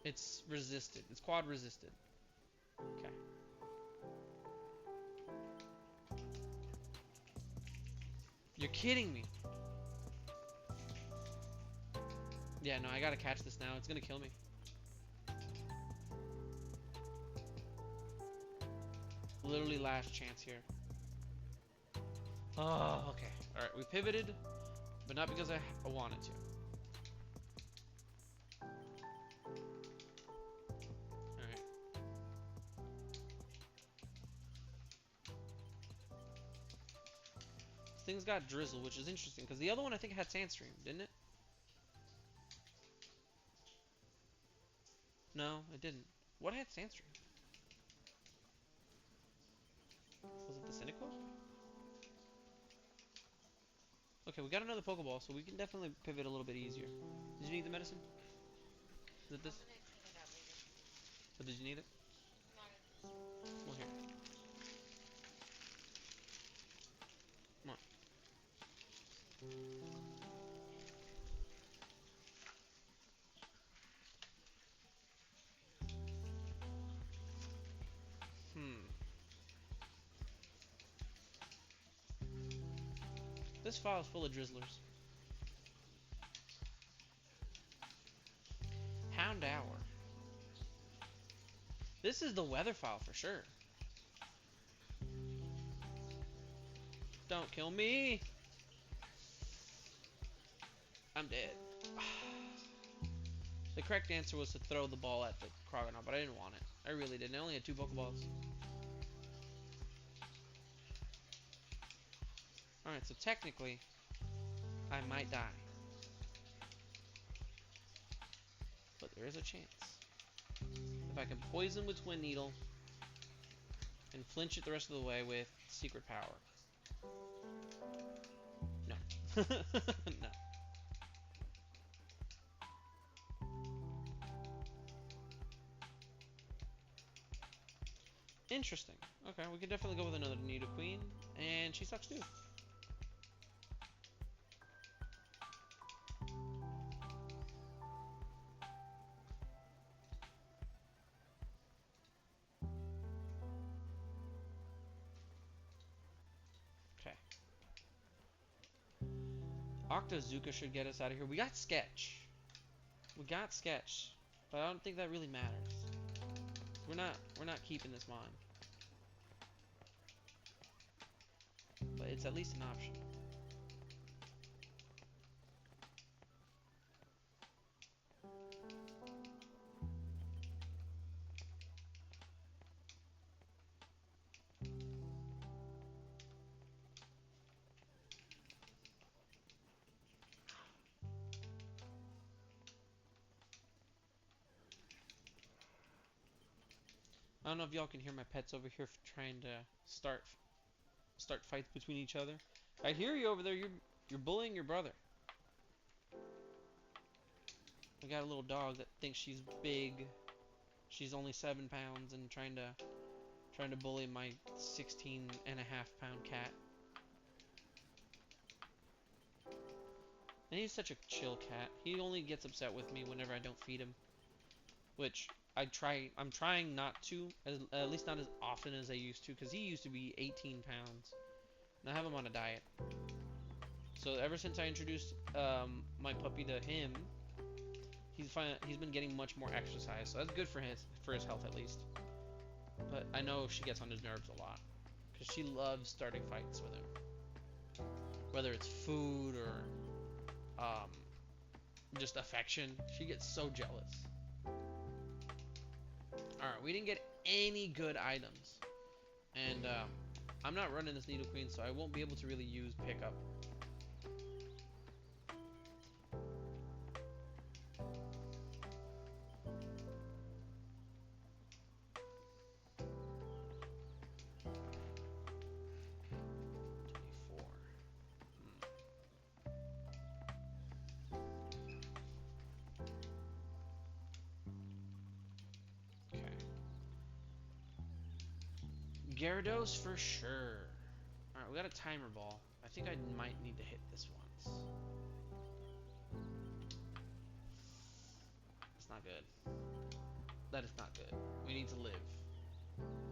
It's resisted. It's quad resisted. Okay. You're kidding me. Yeah, no, I gotta catch this now. It's gonna kill me. Literally last chance here. Oh, okay. Alright, we pivoted, but not because I wanted to. Alright. This thing's got Drizzle, which is interesting, because the other one I think had Sandstream, didn't it? No, it didn't. What had Sandstream? Was it the Cynical? Okay, we got another Pokeball, so we can definitely pivot a little bit easier. Did you need the medicine? Is it this? Or did you need it? Well, here. Come on. This file is full of Drizzlers. Hound Hour. This is the weather file for sure. Don't kill me. I'm dead. The correct answer was to throw the ball at the Crocodile, but I didn't want it. I really didn't. I only had 2 Pokeballs. Alright, so technically, I might die. But there is a chance. If I can poison with Twin Needle and flinch it the rest of the way with Secret Power. No. No. Interesting. Okay, we can definitely go with another Nidoqueen, and she sucks too. Okay. Octazooka should get us out of here. We got Sketch. We got Sketch, but I don't think that really matters. We're not keeping this mon. But it's at least an option. I don't know if y'all can hear my pets over here trying to start fights between each other. I hear you over there. You're bullying your brother. We got a little dog that thinks she's big. She's only 7 pounds and trying to bully my 16.5 pound cat. And he's such a chill cat. He only gets upset with me whenever I don't feed him, which I'm trying not to, at least not as often as I used to, because he used to be 18 pounds. And I have him on a diet. So ever since I introduced my puppy to him, he's been getting much more exercise. So that's good for his health at least. But I know she gets on his nerves a lot, because she loves starting fights with him. Whether it's food or just affection, she gets so jealous. Alright, we didn't get any good items. And I'm not running this Needle Queen, so I won't be able to really use pickup. Gyarados for sure. Alright, we got a timer ball. I think I might need to hit this once. That's not good. That is not good. We need to live.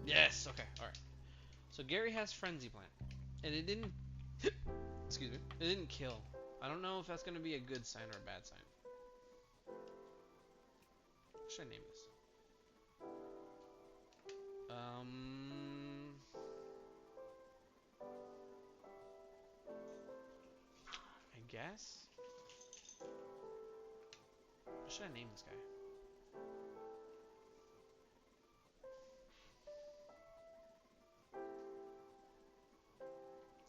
Yes! Okay, alright. So Gary has Frenzy Plant. And it didn't... excuse me. It didn't kill. I don't know if that's going to be a good sign or a bad sign. What should I name this? I guess? What should I name this guy?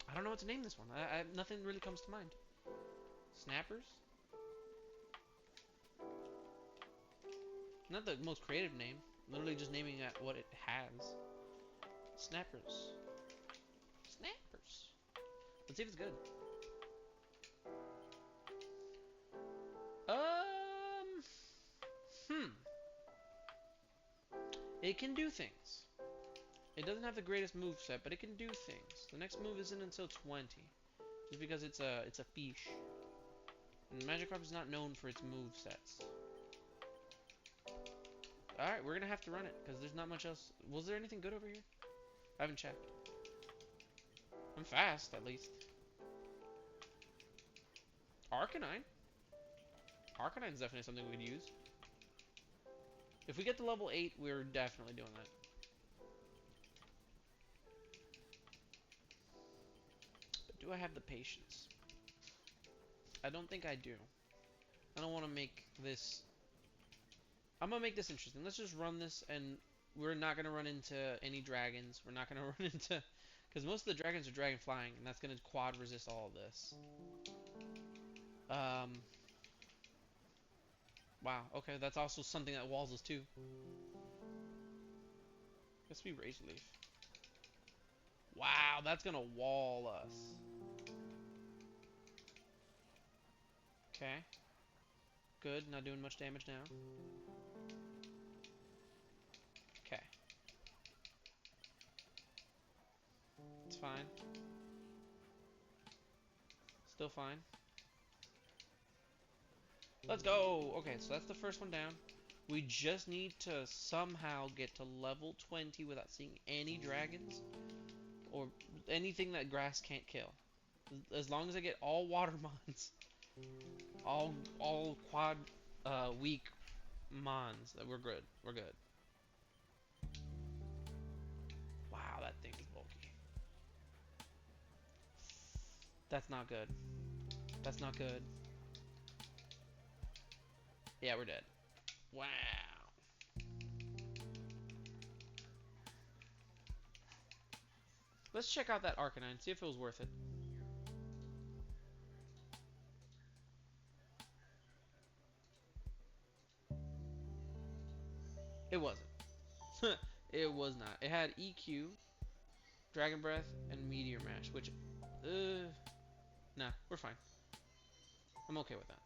I don't know what to name this one. Nothing really comes to mind. Snappers? Not the most creative name. Literally just naming it what it has. Snappers. Snappers. Let's see if it's good. It can do things. It doesn't have the greatest move set, but it can do things. The next move isn't until 20. Just because it's a fish. And Magikarp is not known for its move sets. Alright, we're gonna have to run it, because there's not much else. Was there anything good over here? I haven't checked. I'm fast, at least. Arcanine. Arcanine's definitely something we could use. If we get to level 8, we're definitely doing that. But do I have the patience? I don't think I do. I don't want to make this... I'm going to make this interesting. Let's just run this, and we're not going to run into any dragons. We're not going to run into... Because most of the dragons are dragon flying, and that's going to quad resist all of this. Wow, okay, that's also something that walls us too. Guess we Razor Leaf. Wow, that's gonna wall us. Okay. Good, not doing much damage now. Okay. It's fine. Still fine. Let's go! Okay, so that's the first one down. We just need to somehow get to level 20 without seeing any dragons. Or anything that grass can't kill. As long as I get all water mons. All quad weak mons, that we're good. We're good. Wow, that thing is bulky. That's not good. That's not good. Yeah, we're dead. Wow. Let's check out that Arcanine, see if it was worth it. It wasn't. It was not. It had EQ, Dragon Breath, and Meteor Mash, which, nah, we're fine. I'm okay with that.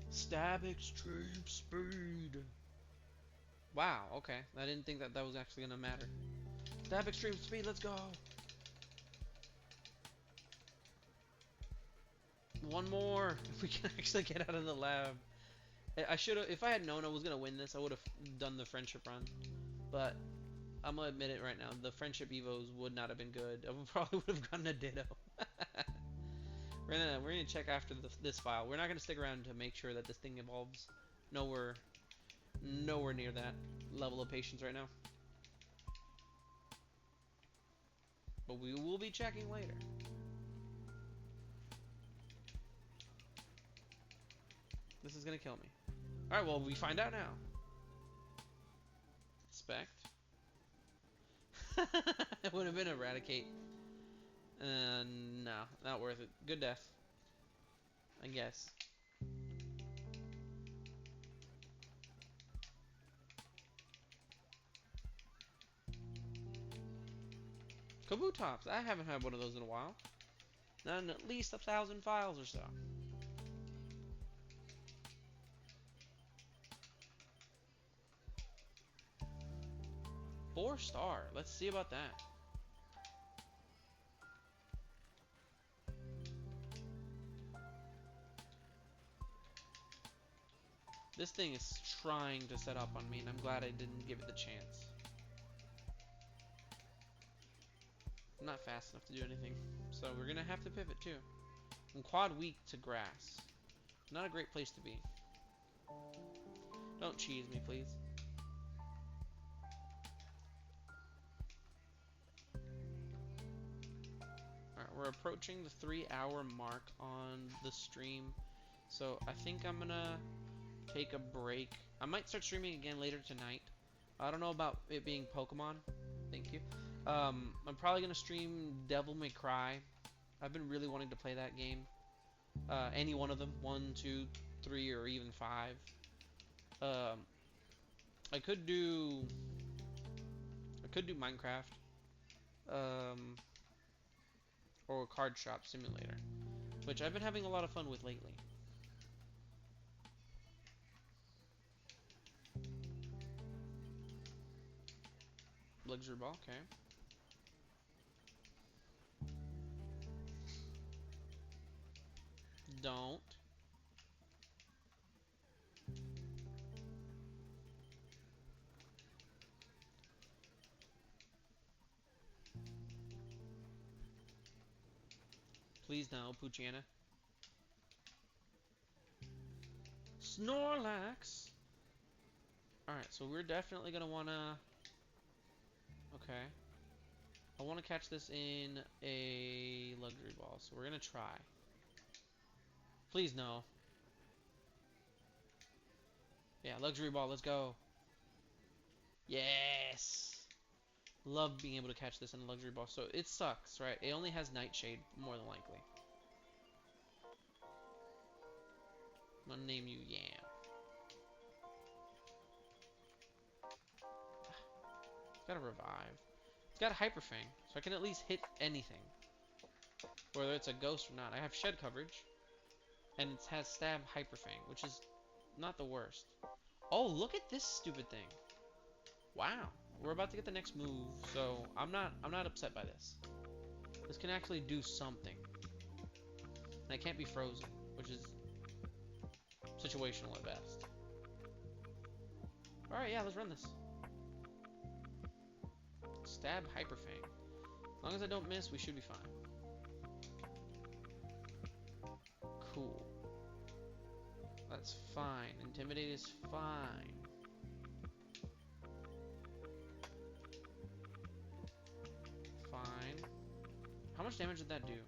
Stab extreme speed. Wow, okay. I didn't think that that was actually gonna matter. Stab extreme speed, let's go. One more. If we can actually get out of the lab. I should have, if I had known I was gonna win this, I would have done the friendship run. But I'm gonna admit it right now, the friendship evos would not have been good. I probably would have gotten a ditto. we're gonna check after this file. We're not gonna stick around to make sure that this thing evolves. Nowhere near that level of patience right now. But we will be checking later. This is gonna kill me. Alright, well, we find out now. Inspect. It would have been eradicate. No, not worth it. Good death. I guess. Kabutops. I haven't had one of those in a while. Not in at least 1,000 files or so. 4-star. Let's see about that. This thing is trying to set up on me, and I'm glad I didn't give it the chance. I'm not fast enough to do anything, so we're gonna have to pivot too. I'm quad weak to grass. Not a great place to be. Don't cheese me, please. Alright, we're approaching the 3-hour mark on the stream, so I think I'm gonna take a break. I might start streaming again later tonight. I don't know about it being Pokemon. Thank you. I'm probably gonna stream Devil May Cry. I've been really wanting to play that game. Any one of them, 1, 2, 3, or even 5. I could do Minecraft, or Card Shop Simulator, which I've been having a lot of fun with lately. Luxury Ball, okay. Don't. Please no, Poochiana. Snorlax! Alright, so we're definitely gonna wanna... Okay. I wanna catch this in a Luxury Ball, so we're gonna try. Please no. Yeah, Luxury Ball, let's go. Yes! Love being able to catch this in a Luxury Ball. So it sucks, right? It only has Nightshade, more than likely. I'm gonna name you Yam. It's got a Revive. It's got a Hyper Fang, so I can at least hit anything. Whether it's a ghost or not. I have Shed coverage. And it has Stab Hyper Fang, which is not the worst. Oh, look at this stupid thing. Wow. We're about to get the next move, so I'm not upset by this. This can actually do something. And I can't be frozen, which is situational at best. Alright, yeah, let's run this. Stab Hyper Fang. As long as I don't miss, we should be fine. Cool. That's fine. Intimidate is fine. Fine. How much damage did that do?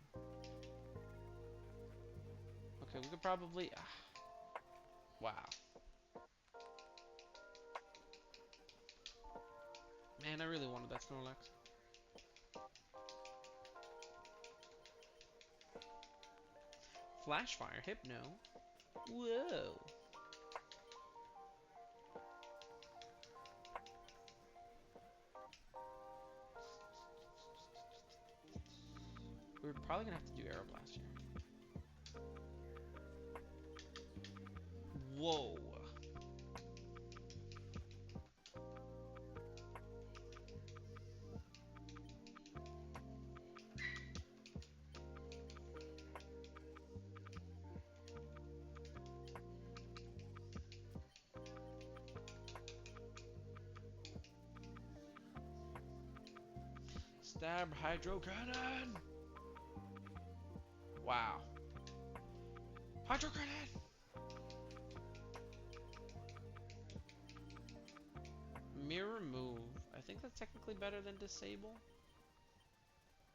Okay, we could probably... wow. Man, I really wanted that Snorlax. Flash Fire, Hypno. Whoa. We're probably gonna have to do Aeroblast here. Whoa. Stab Hydro Cannon! Wow. Hydro Cannon! Mirror Move. I think that's technically better than Disable.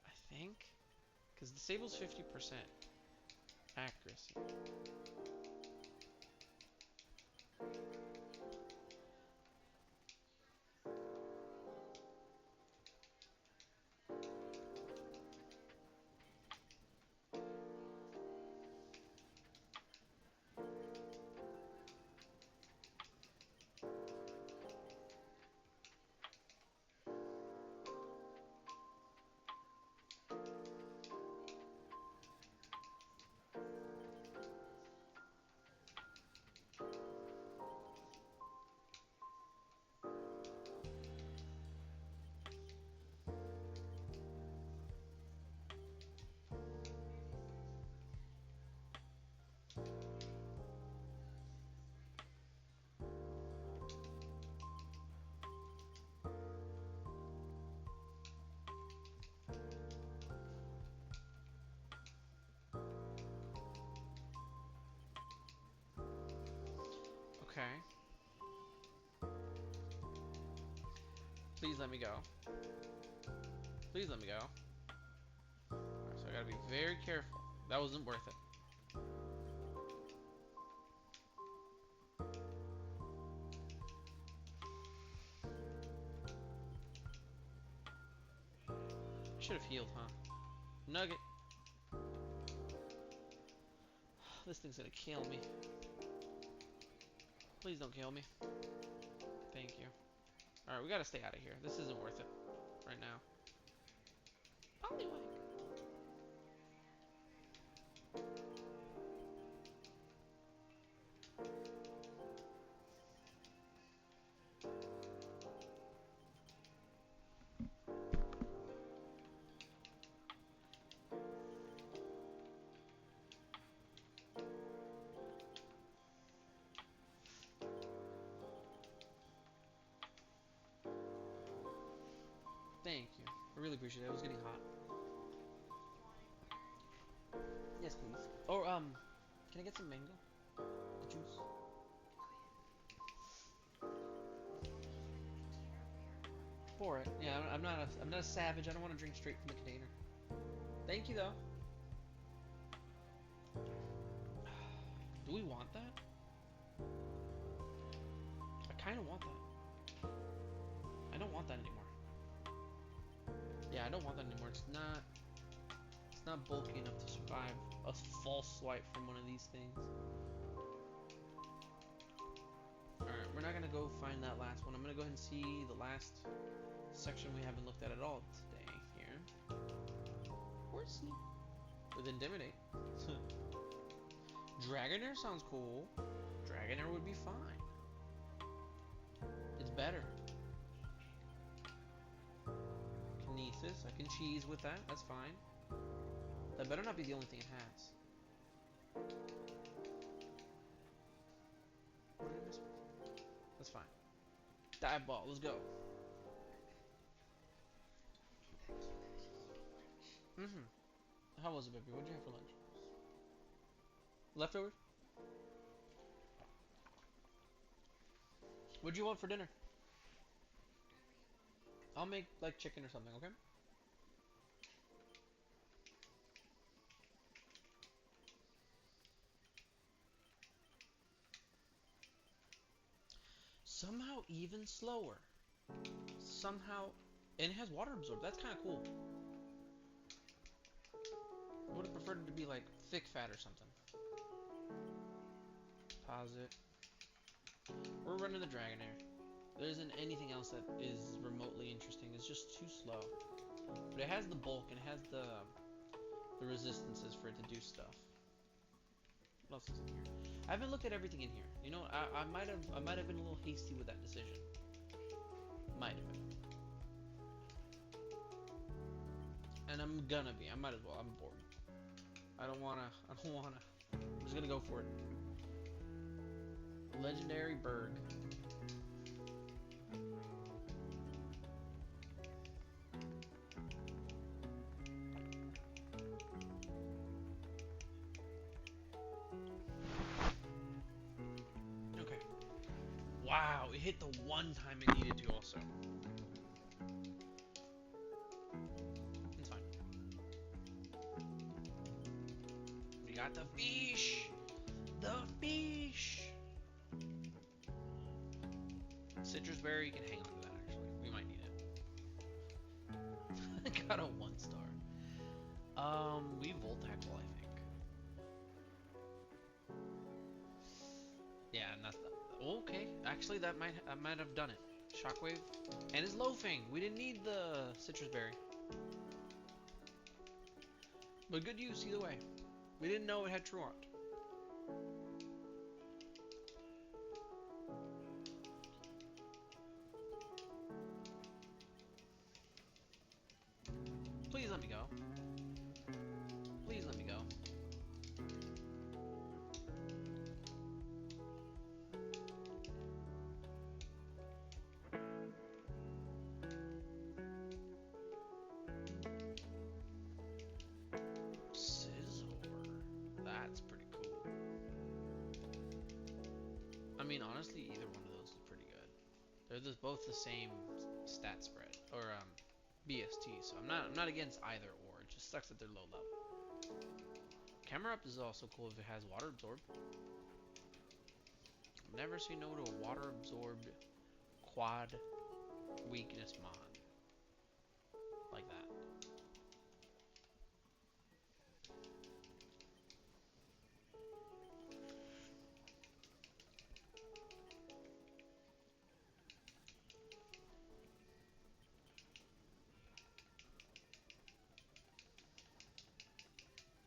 I think. Because Disable's 50% accuracy. Okay. Please let me go. Please let me go. Right, so I gotta be very careful. That wasn't worth it. Should have healed, huh? Nugget. This thing's gonna kill me. Please don't kill me. Thank you. Alright, we gotta stay out of here. This isn't worth it right now. Poliwag. Thank you. I really appreciate it. It was getting hot. Yes, please. Or, can I get some mango? The juice? For it. Yeah, I'm not a savage. I don't want to drink straight from the container. Thank you, though. Do we want that? I kind of want that. I don't want that anymore. Yeah, I don't want that anymore. It's not bulky enough to survive a false swipe from one of these things. Alright, we're not gonna go find that last one. I'm gonna go ahead and see the last section we haven't looked at all today here. Horsey. With Intimidate. Dragonair sounds cool. Dragonair would be fine. It's better. Kinesis. I can cheese with that. That's fine. That better not be the only thing it has. What did I miss? That's fine. Dive Ball. Let's go. How was it, baby? What'd you have for lunch? Leftovers? What'd you want for dinner? I'll make, like, chicken or something, okay? Somehow even slower. Somehow, and it has water absorb. That's kind of cool. I would have preferred it to be like thick fat or something. Pause it. We're running the Dragonair. There isn't anything else that is remotely interesting. It's just too slow. But it has the bulk and it has the resistances for it to do stuff. What else is in here? I haven't looked at everything in here. You know, I might have been a little hasty with that decision. Might have been. And I'm gonna be. I might as well. I'm bored. I don't wanna. I'm just gonna go for it. Legendary Berg. Okay. Wow, it hit the one time it needed to also. It's fine. We got the fish! The fish! Citrus berry, you can hang on to that actually. We might need it. I got a 1 star. We volt tackle, I think. Yeah, nothing. Okay, actually that might have done it. Shockwave, and it's loafing. We didn't need the citrus berry, but good use either way. We didn't know it had True Art. Please let me go. Please let me go. That's pretty cool. I mean, honestly, either one of those is pretty good. They're just both the same stat spread or BST, so I'm not against either or. It just sucks that they're low level. Camera up is also cool if it has water absorb. I've never seen no to a water absorbed quad weakness mod like that.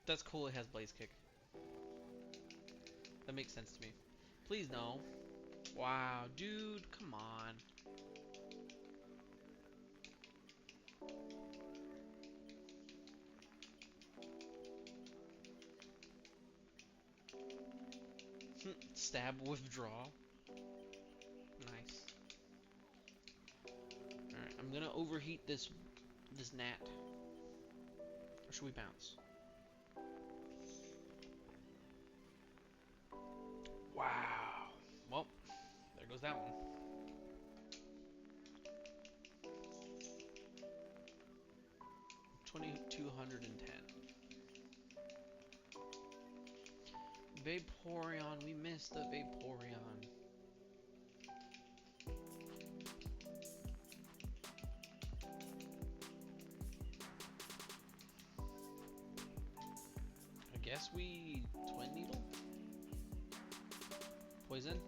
That's cool. It has Blaze Kick. That makes sense to me. Please no. Wow, dude, come on. Stab withdraw. Nice. Alright, I'm gonna overheat this gnat. Or should we bounce? Wow. Well, there goes that one. $2,210. Vaporeon, we missed the Vaporeon. I guess we Twin Needle? Poison?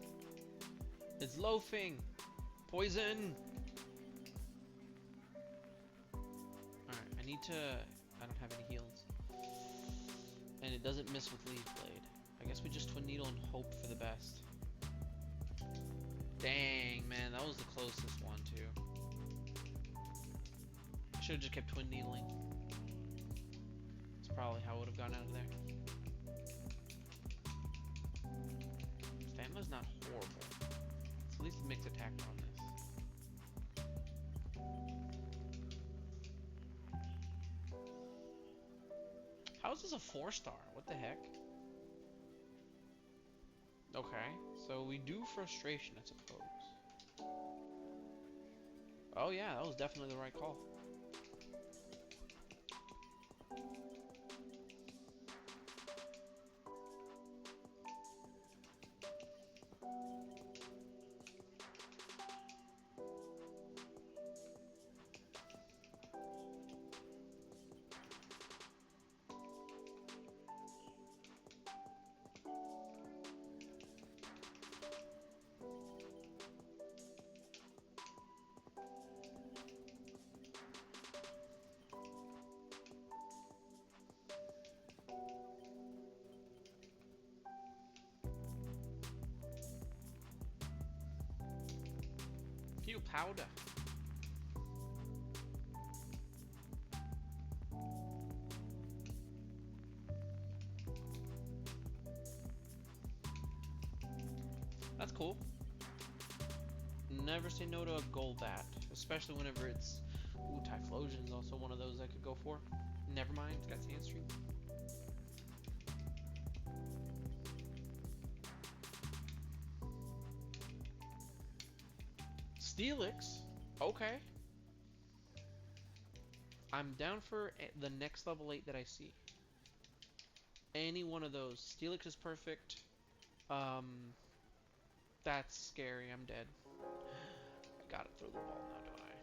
It's loafing! Poison! Alright, I need to... I don't have any heals. And it doesn't miss with Leaf Blade. I guess we just Twin Needle and hope for the best. Dang, man, that was the closest one, too. I should've just kept Twin Needling. That's probably how I would've gone out of there. Stamina's not horrible. It's at least a mixed attack on this. How is this a 4-star? What the heck? Okay, so we do frustration, I suppose. Oh yeah, that was definitely the right call. powder. That's cool. Never say no to a gold bat, especially whenever it's... Ooh, Typhlosion is also one of those I could go for. Never mind, it's got Sandstream. Steelix? Okay. I'm down for the next level 8 that I see. Any one of those. Steelix is perfect. That's scary. I'm dead. I gotta throw the ball now, don't I?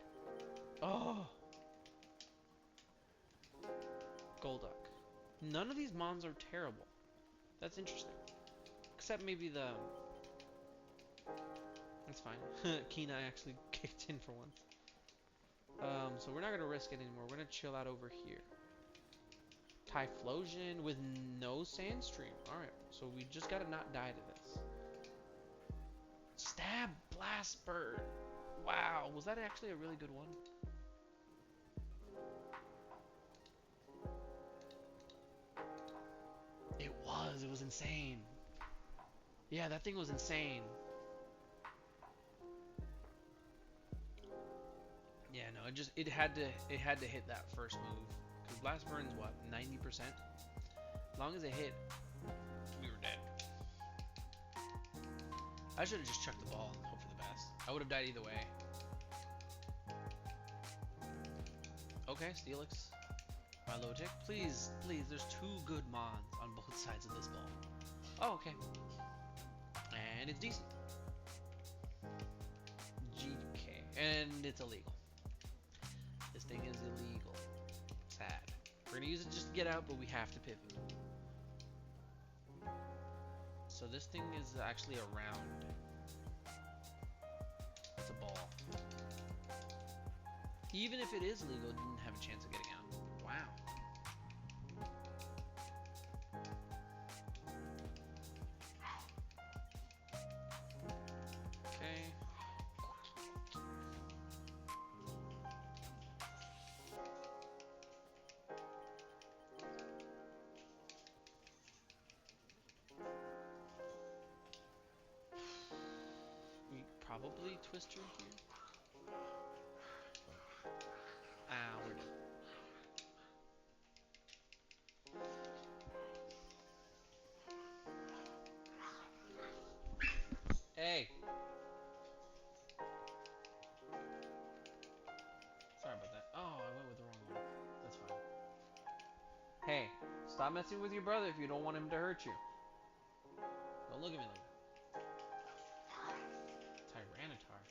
Oh! Golduck. None of these mons are terrible. That's interesting. Except maybe the... That's fine. Keen Eye actually kicked in for once. So we're not gonna risk it anymore. We're gonna chill out over here. Typhlosion with no Sandstream. Alright, so we just gotta not die to this. Stab Blast Bird. Wow, was that actually a really good one? It was insane. Yeah, that thing was insane. Yeah, no, it had to hit that first move. Cause Blast Burn's what, 90%? As long as it hit, we were dead. I should have just chucked the ball and hoped for the best. I would have died either way. Okay, Steelix. Milotic. Please, please, there's two good mons on both sides of this ball. Oh, okay. And it's decent. GK. And it's illegal. This thing is illegal. Sad. We're gonna use it just to get out, but we have to pivot. So this thing is actually a round. It's a ball. Even if it is legal, it didn't have a chance of getting out. Wow. Okay. We probably Twister here. Ah, we're done. Hey! Sorry about that. Oh, I went with the wrong one. That's fine. Hey, stop messing with your brother if you don't want him to hurt you. Don't look at me like that. Tyranitar.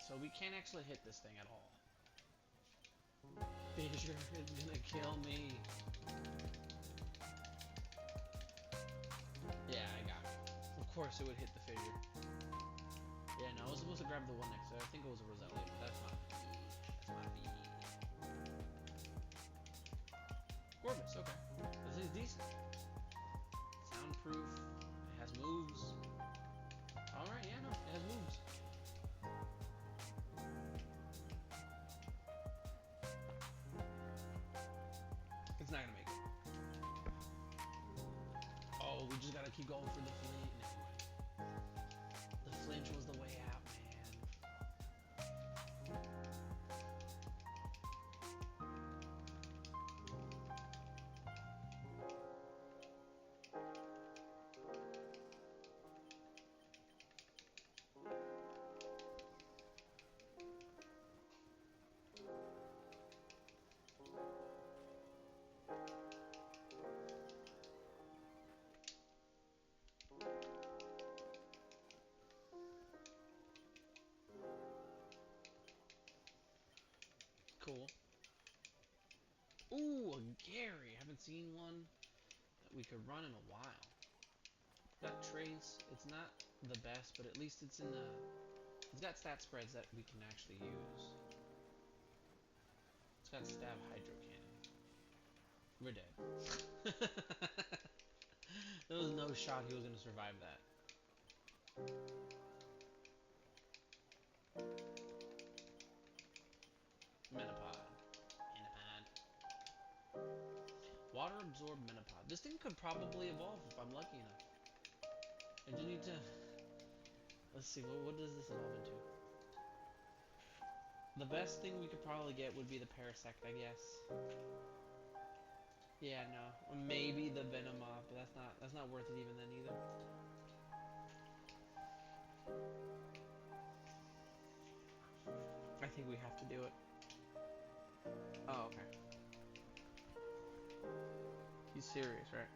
So we can't actually hit this thing at all. Fissure is gonna kill me. Yeah, I got it. Of course it would hit the fissure. Yeah, no, I was supposed to grab the one next to it. I think it was a Roselia, but that's not me. That's not me. Corvus, okay. This is decent. Soundproof. It has moves. Alright, yeah, no, it has moves. It's not gonna make it. Oh, we just gotta keep going for the flinch. The flinch was the way out, man. Cool. Ooh, a Gary. Haven't seen one that we could run in a while. Got Trace. It's not the best, but at least it's in the... It's got stat spreads that we can actually use. It's got Stab Hydro Cannon. We're dead. There was no shot he was gonna survive that. Menopod. Menopod. Water absorbed menopod. This thing could probably evolve if I'm lucky enough. I just need to. Let's see. What does this evolve into? The best thing we could probably get would be the Parasect, I guess. Yeah, no. Or maybe the Venomoth, but that's not worth it even then either. I think we have to do it. Oh, okay. He's serious, right?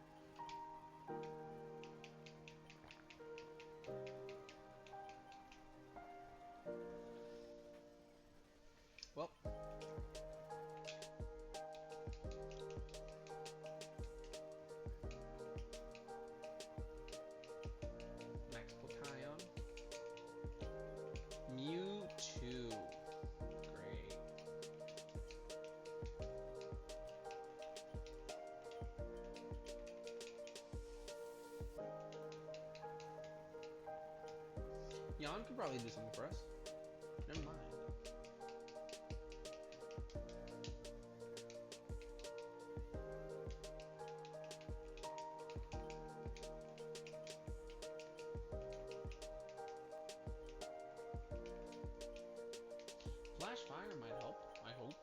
Well. Max Pokion. Mewtwo. Great. Yon could probably do something for us. Never mind. Flash Fire might help, I hope.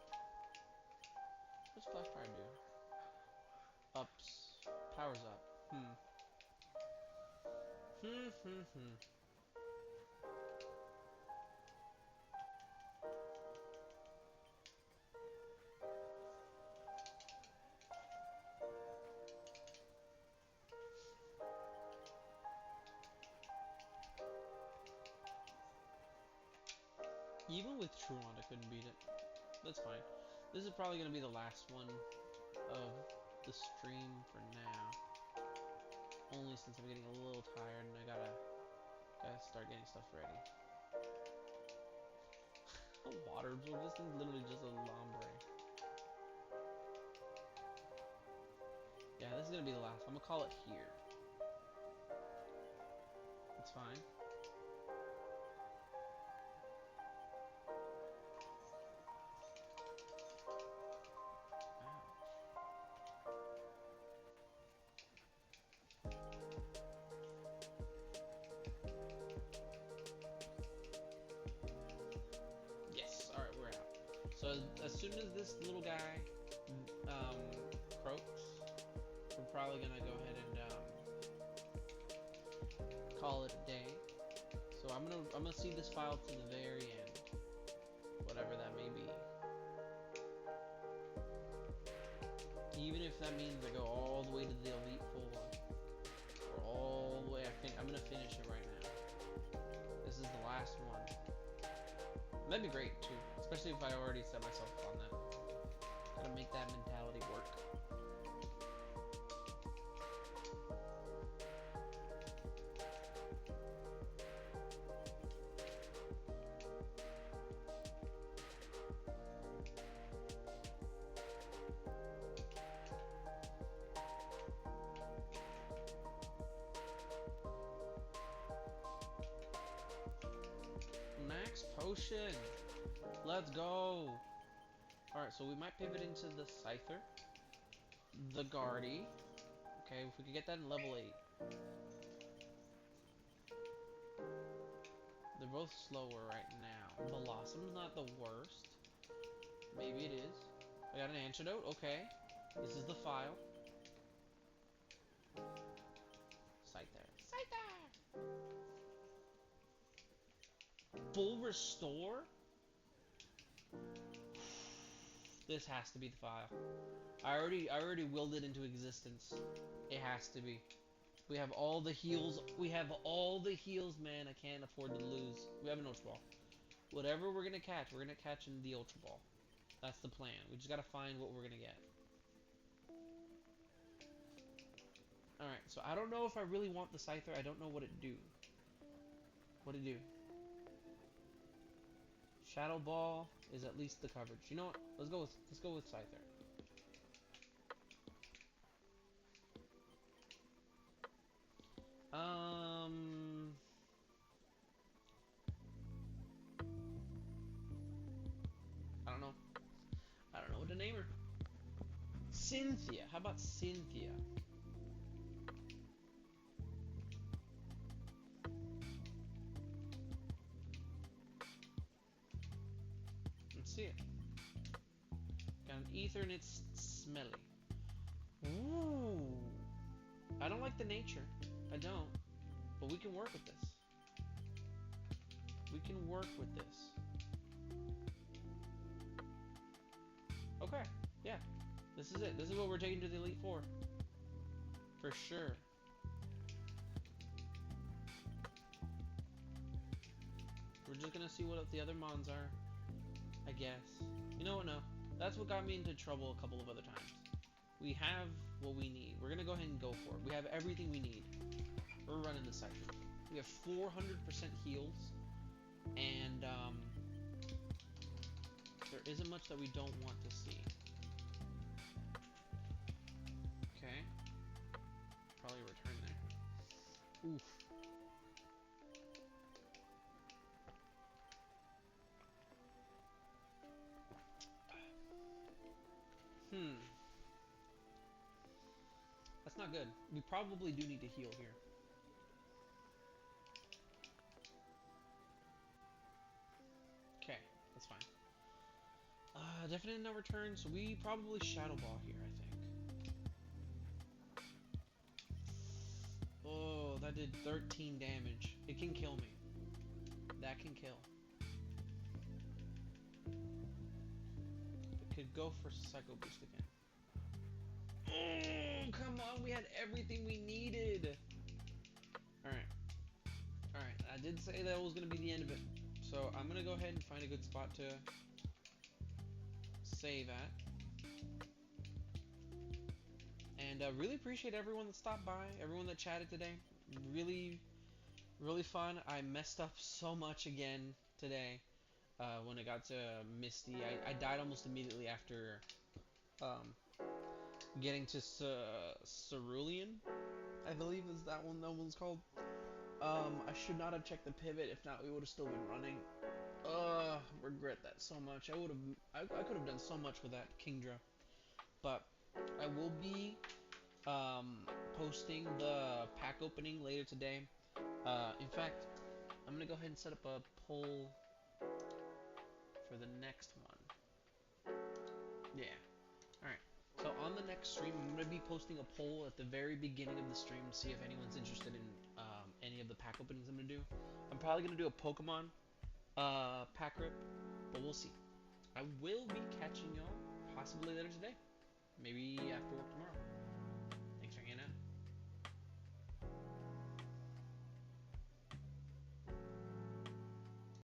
What's Flash Fire do? Ups. Powers up. Even with Truant, I couldn't beat it. That's fine. This is probably going to be the last one of the stream for now. Only since I'm getting a little tired and I gotta start getting stuff ready. A water absorb? This thing's literally just a Lombre. Yeah, this is going to be the last. I'm going to call it here. It's fine. Yes, alright, we're out. So as soon as this little guy croaks, we're probably gonna go ahead and call it a day. So I'm gonna see this file to the very end, whatever that may be. Even if that means I go all the way to the Elite Four, or all the way, I'm gonna finish it right now. This is the last one. That'd be great too, especially if I already set myself on that. Gotta make that mentality work. Max Potion! Let's go! Alright, so we might pivot into the Scyther. The Guardy. Okay, if we could get that in level 8. They're both slower right now. Blossom's not the worst. Maybe it is. I got an antidote, okay. This is the file. Scyther. Scyther! Full restore? This has to be the file. I already willed it into existence. It has to be. We have all the heals. We have all the heals, man. I can't afford to lose. We have an Ultra Ball. Whatever we're gonna catch in the Ultra Ball. That's the plan. We just gotta find what we're gonna get. Alright, so I don't know if I really want the Scyther. I don't know what it do. What'd it do? Shadow Ball is at least the coverage. You know what? Let's go with Scyther. I don't know. I don't know what to name her. Cynthia. How about Cynthia? Let's see it. Got an ether and it's smelly. Ooh. I don't like the nature. I don't. But we can work with this. We can work with this. Okay. Yeah. This is it. This is what we're taking to the Elite Four. For sure. We're just gonna see what the other mons are. I guess. You know what? No. That's what got me into trouble a couple of other times. We have what we need. We're gonna go ahead and go for it. We have everything we need. We're running the section. We have 400% heals, and there isn't much that we don't want to see. Okay. Probably return there. Oof. That's not good. We probably do need to heal here. Okay, that's fine. Definite no return, so we probably Shadow Ball here, I think. Oh, that did 13 damage. It can kill me. That can kill. It could go for Psycho Boost again. Oh, come on, we had everything we needed. Alright. Alright, I did say that was going to be the end of it. So I'm going to go ahead and find a good spot to save at. And really appreciate everyone that stopped by, everyone that chatted today. Really, really fun. I messed up so much again today when it got to Misty. I died almost immediately after getting to Cerulean, I believe is that one's called. I should not have checked the pivot. If not, we would have still been running. Regret that so much. I could have done so much with that Kingdra. But I will be posting the pack opening later today. In fact, I'm gonna go ahead and set up a poll for the next one. Yeah. Alright. So on the next stream, I'm gonna be posting a poll at the very beginning of the stream to see if anyone's interested in any of the pack openings I'm gonna do. I'm probably gonna do a Pokemon pack rip, but we'll see. I will be catching y'all possibly later today. Maybe after work tomorrow.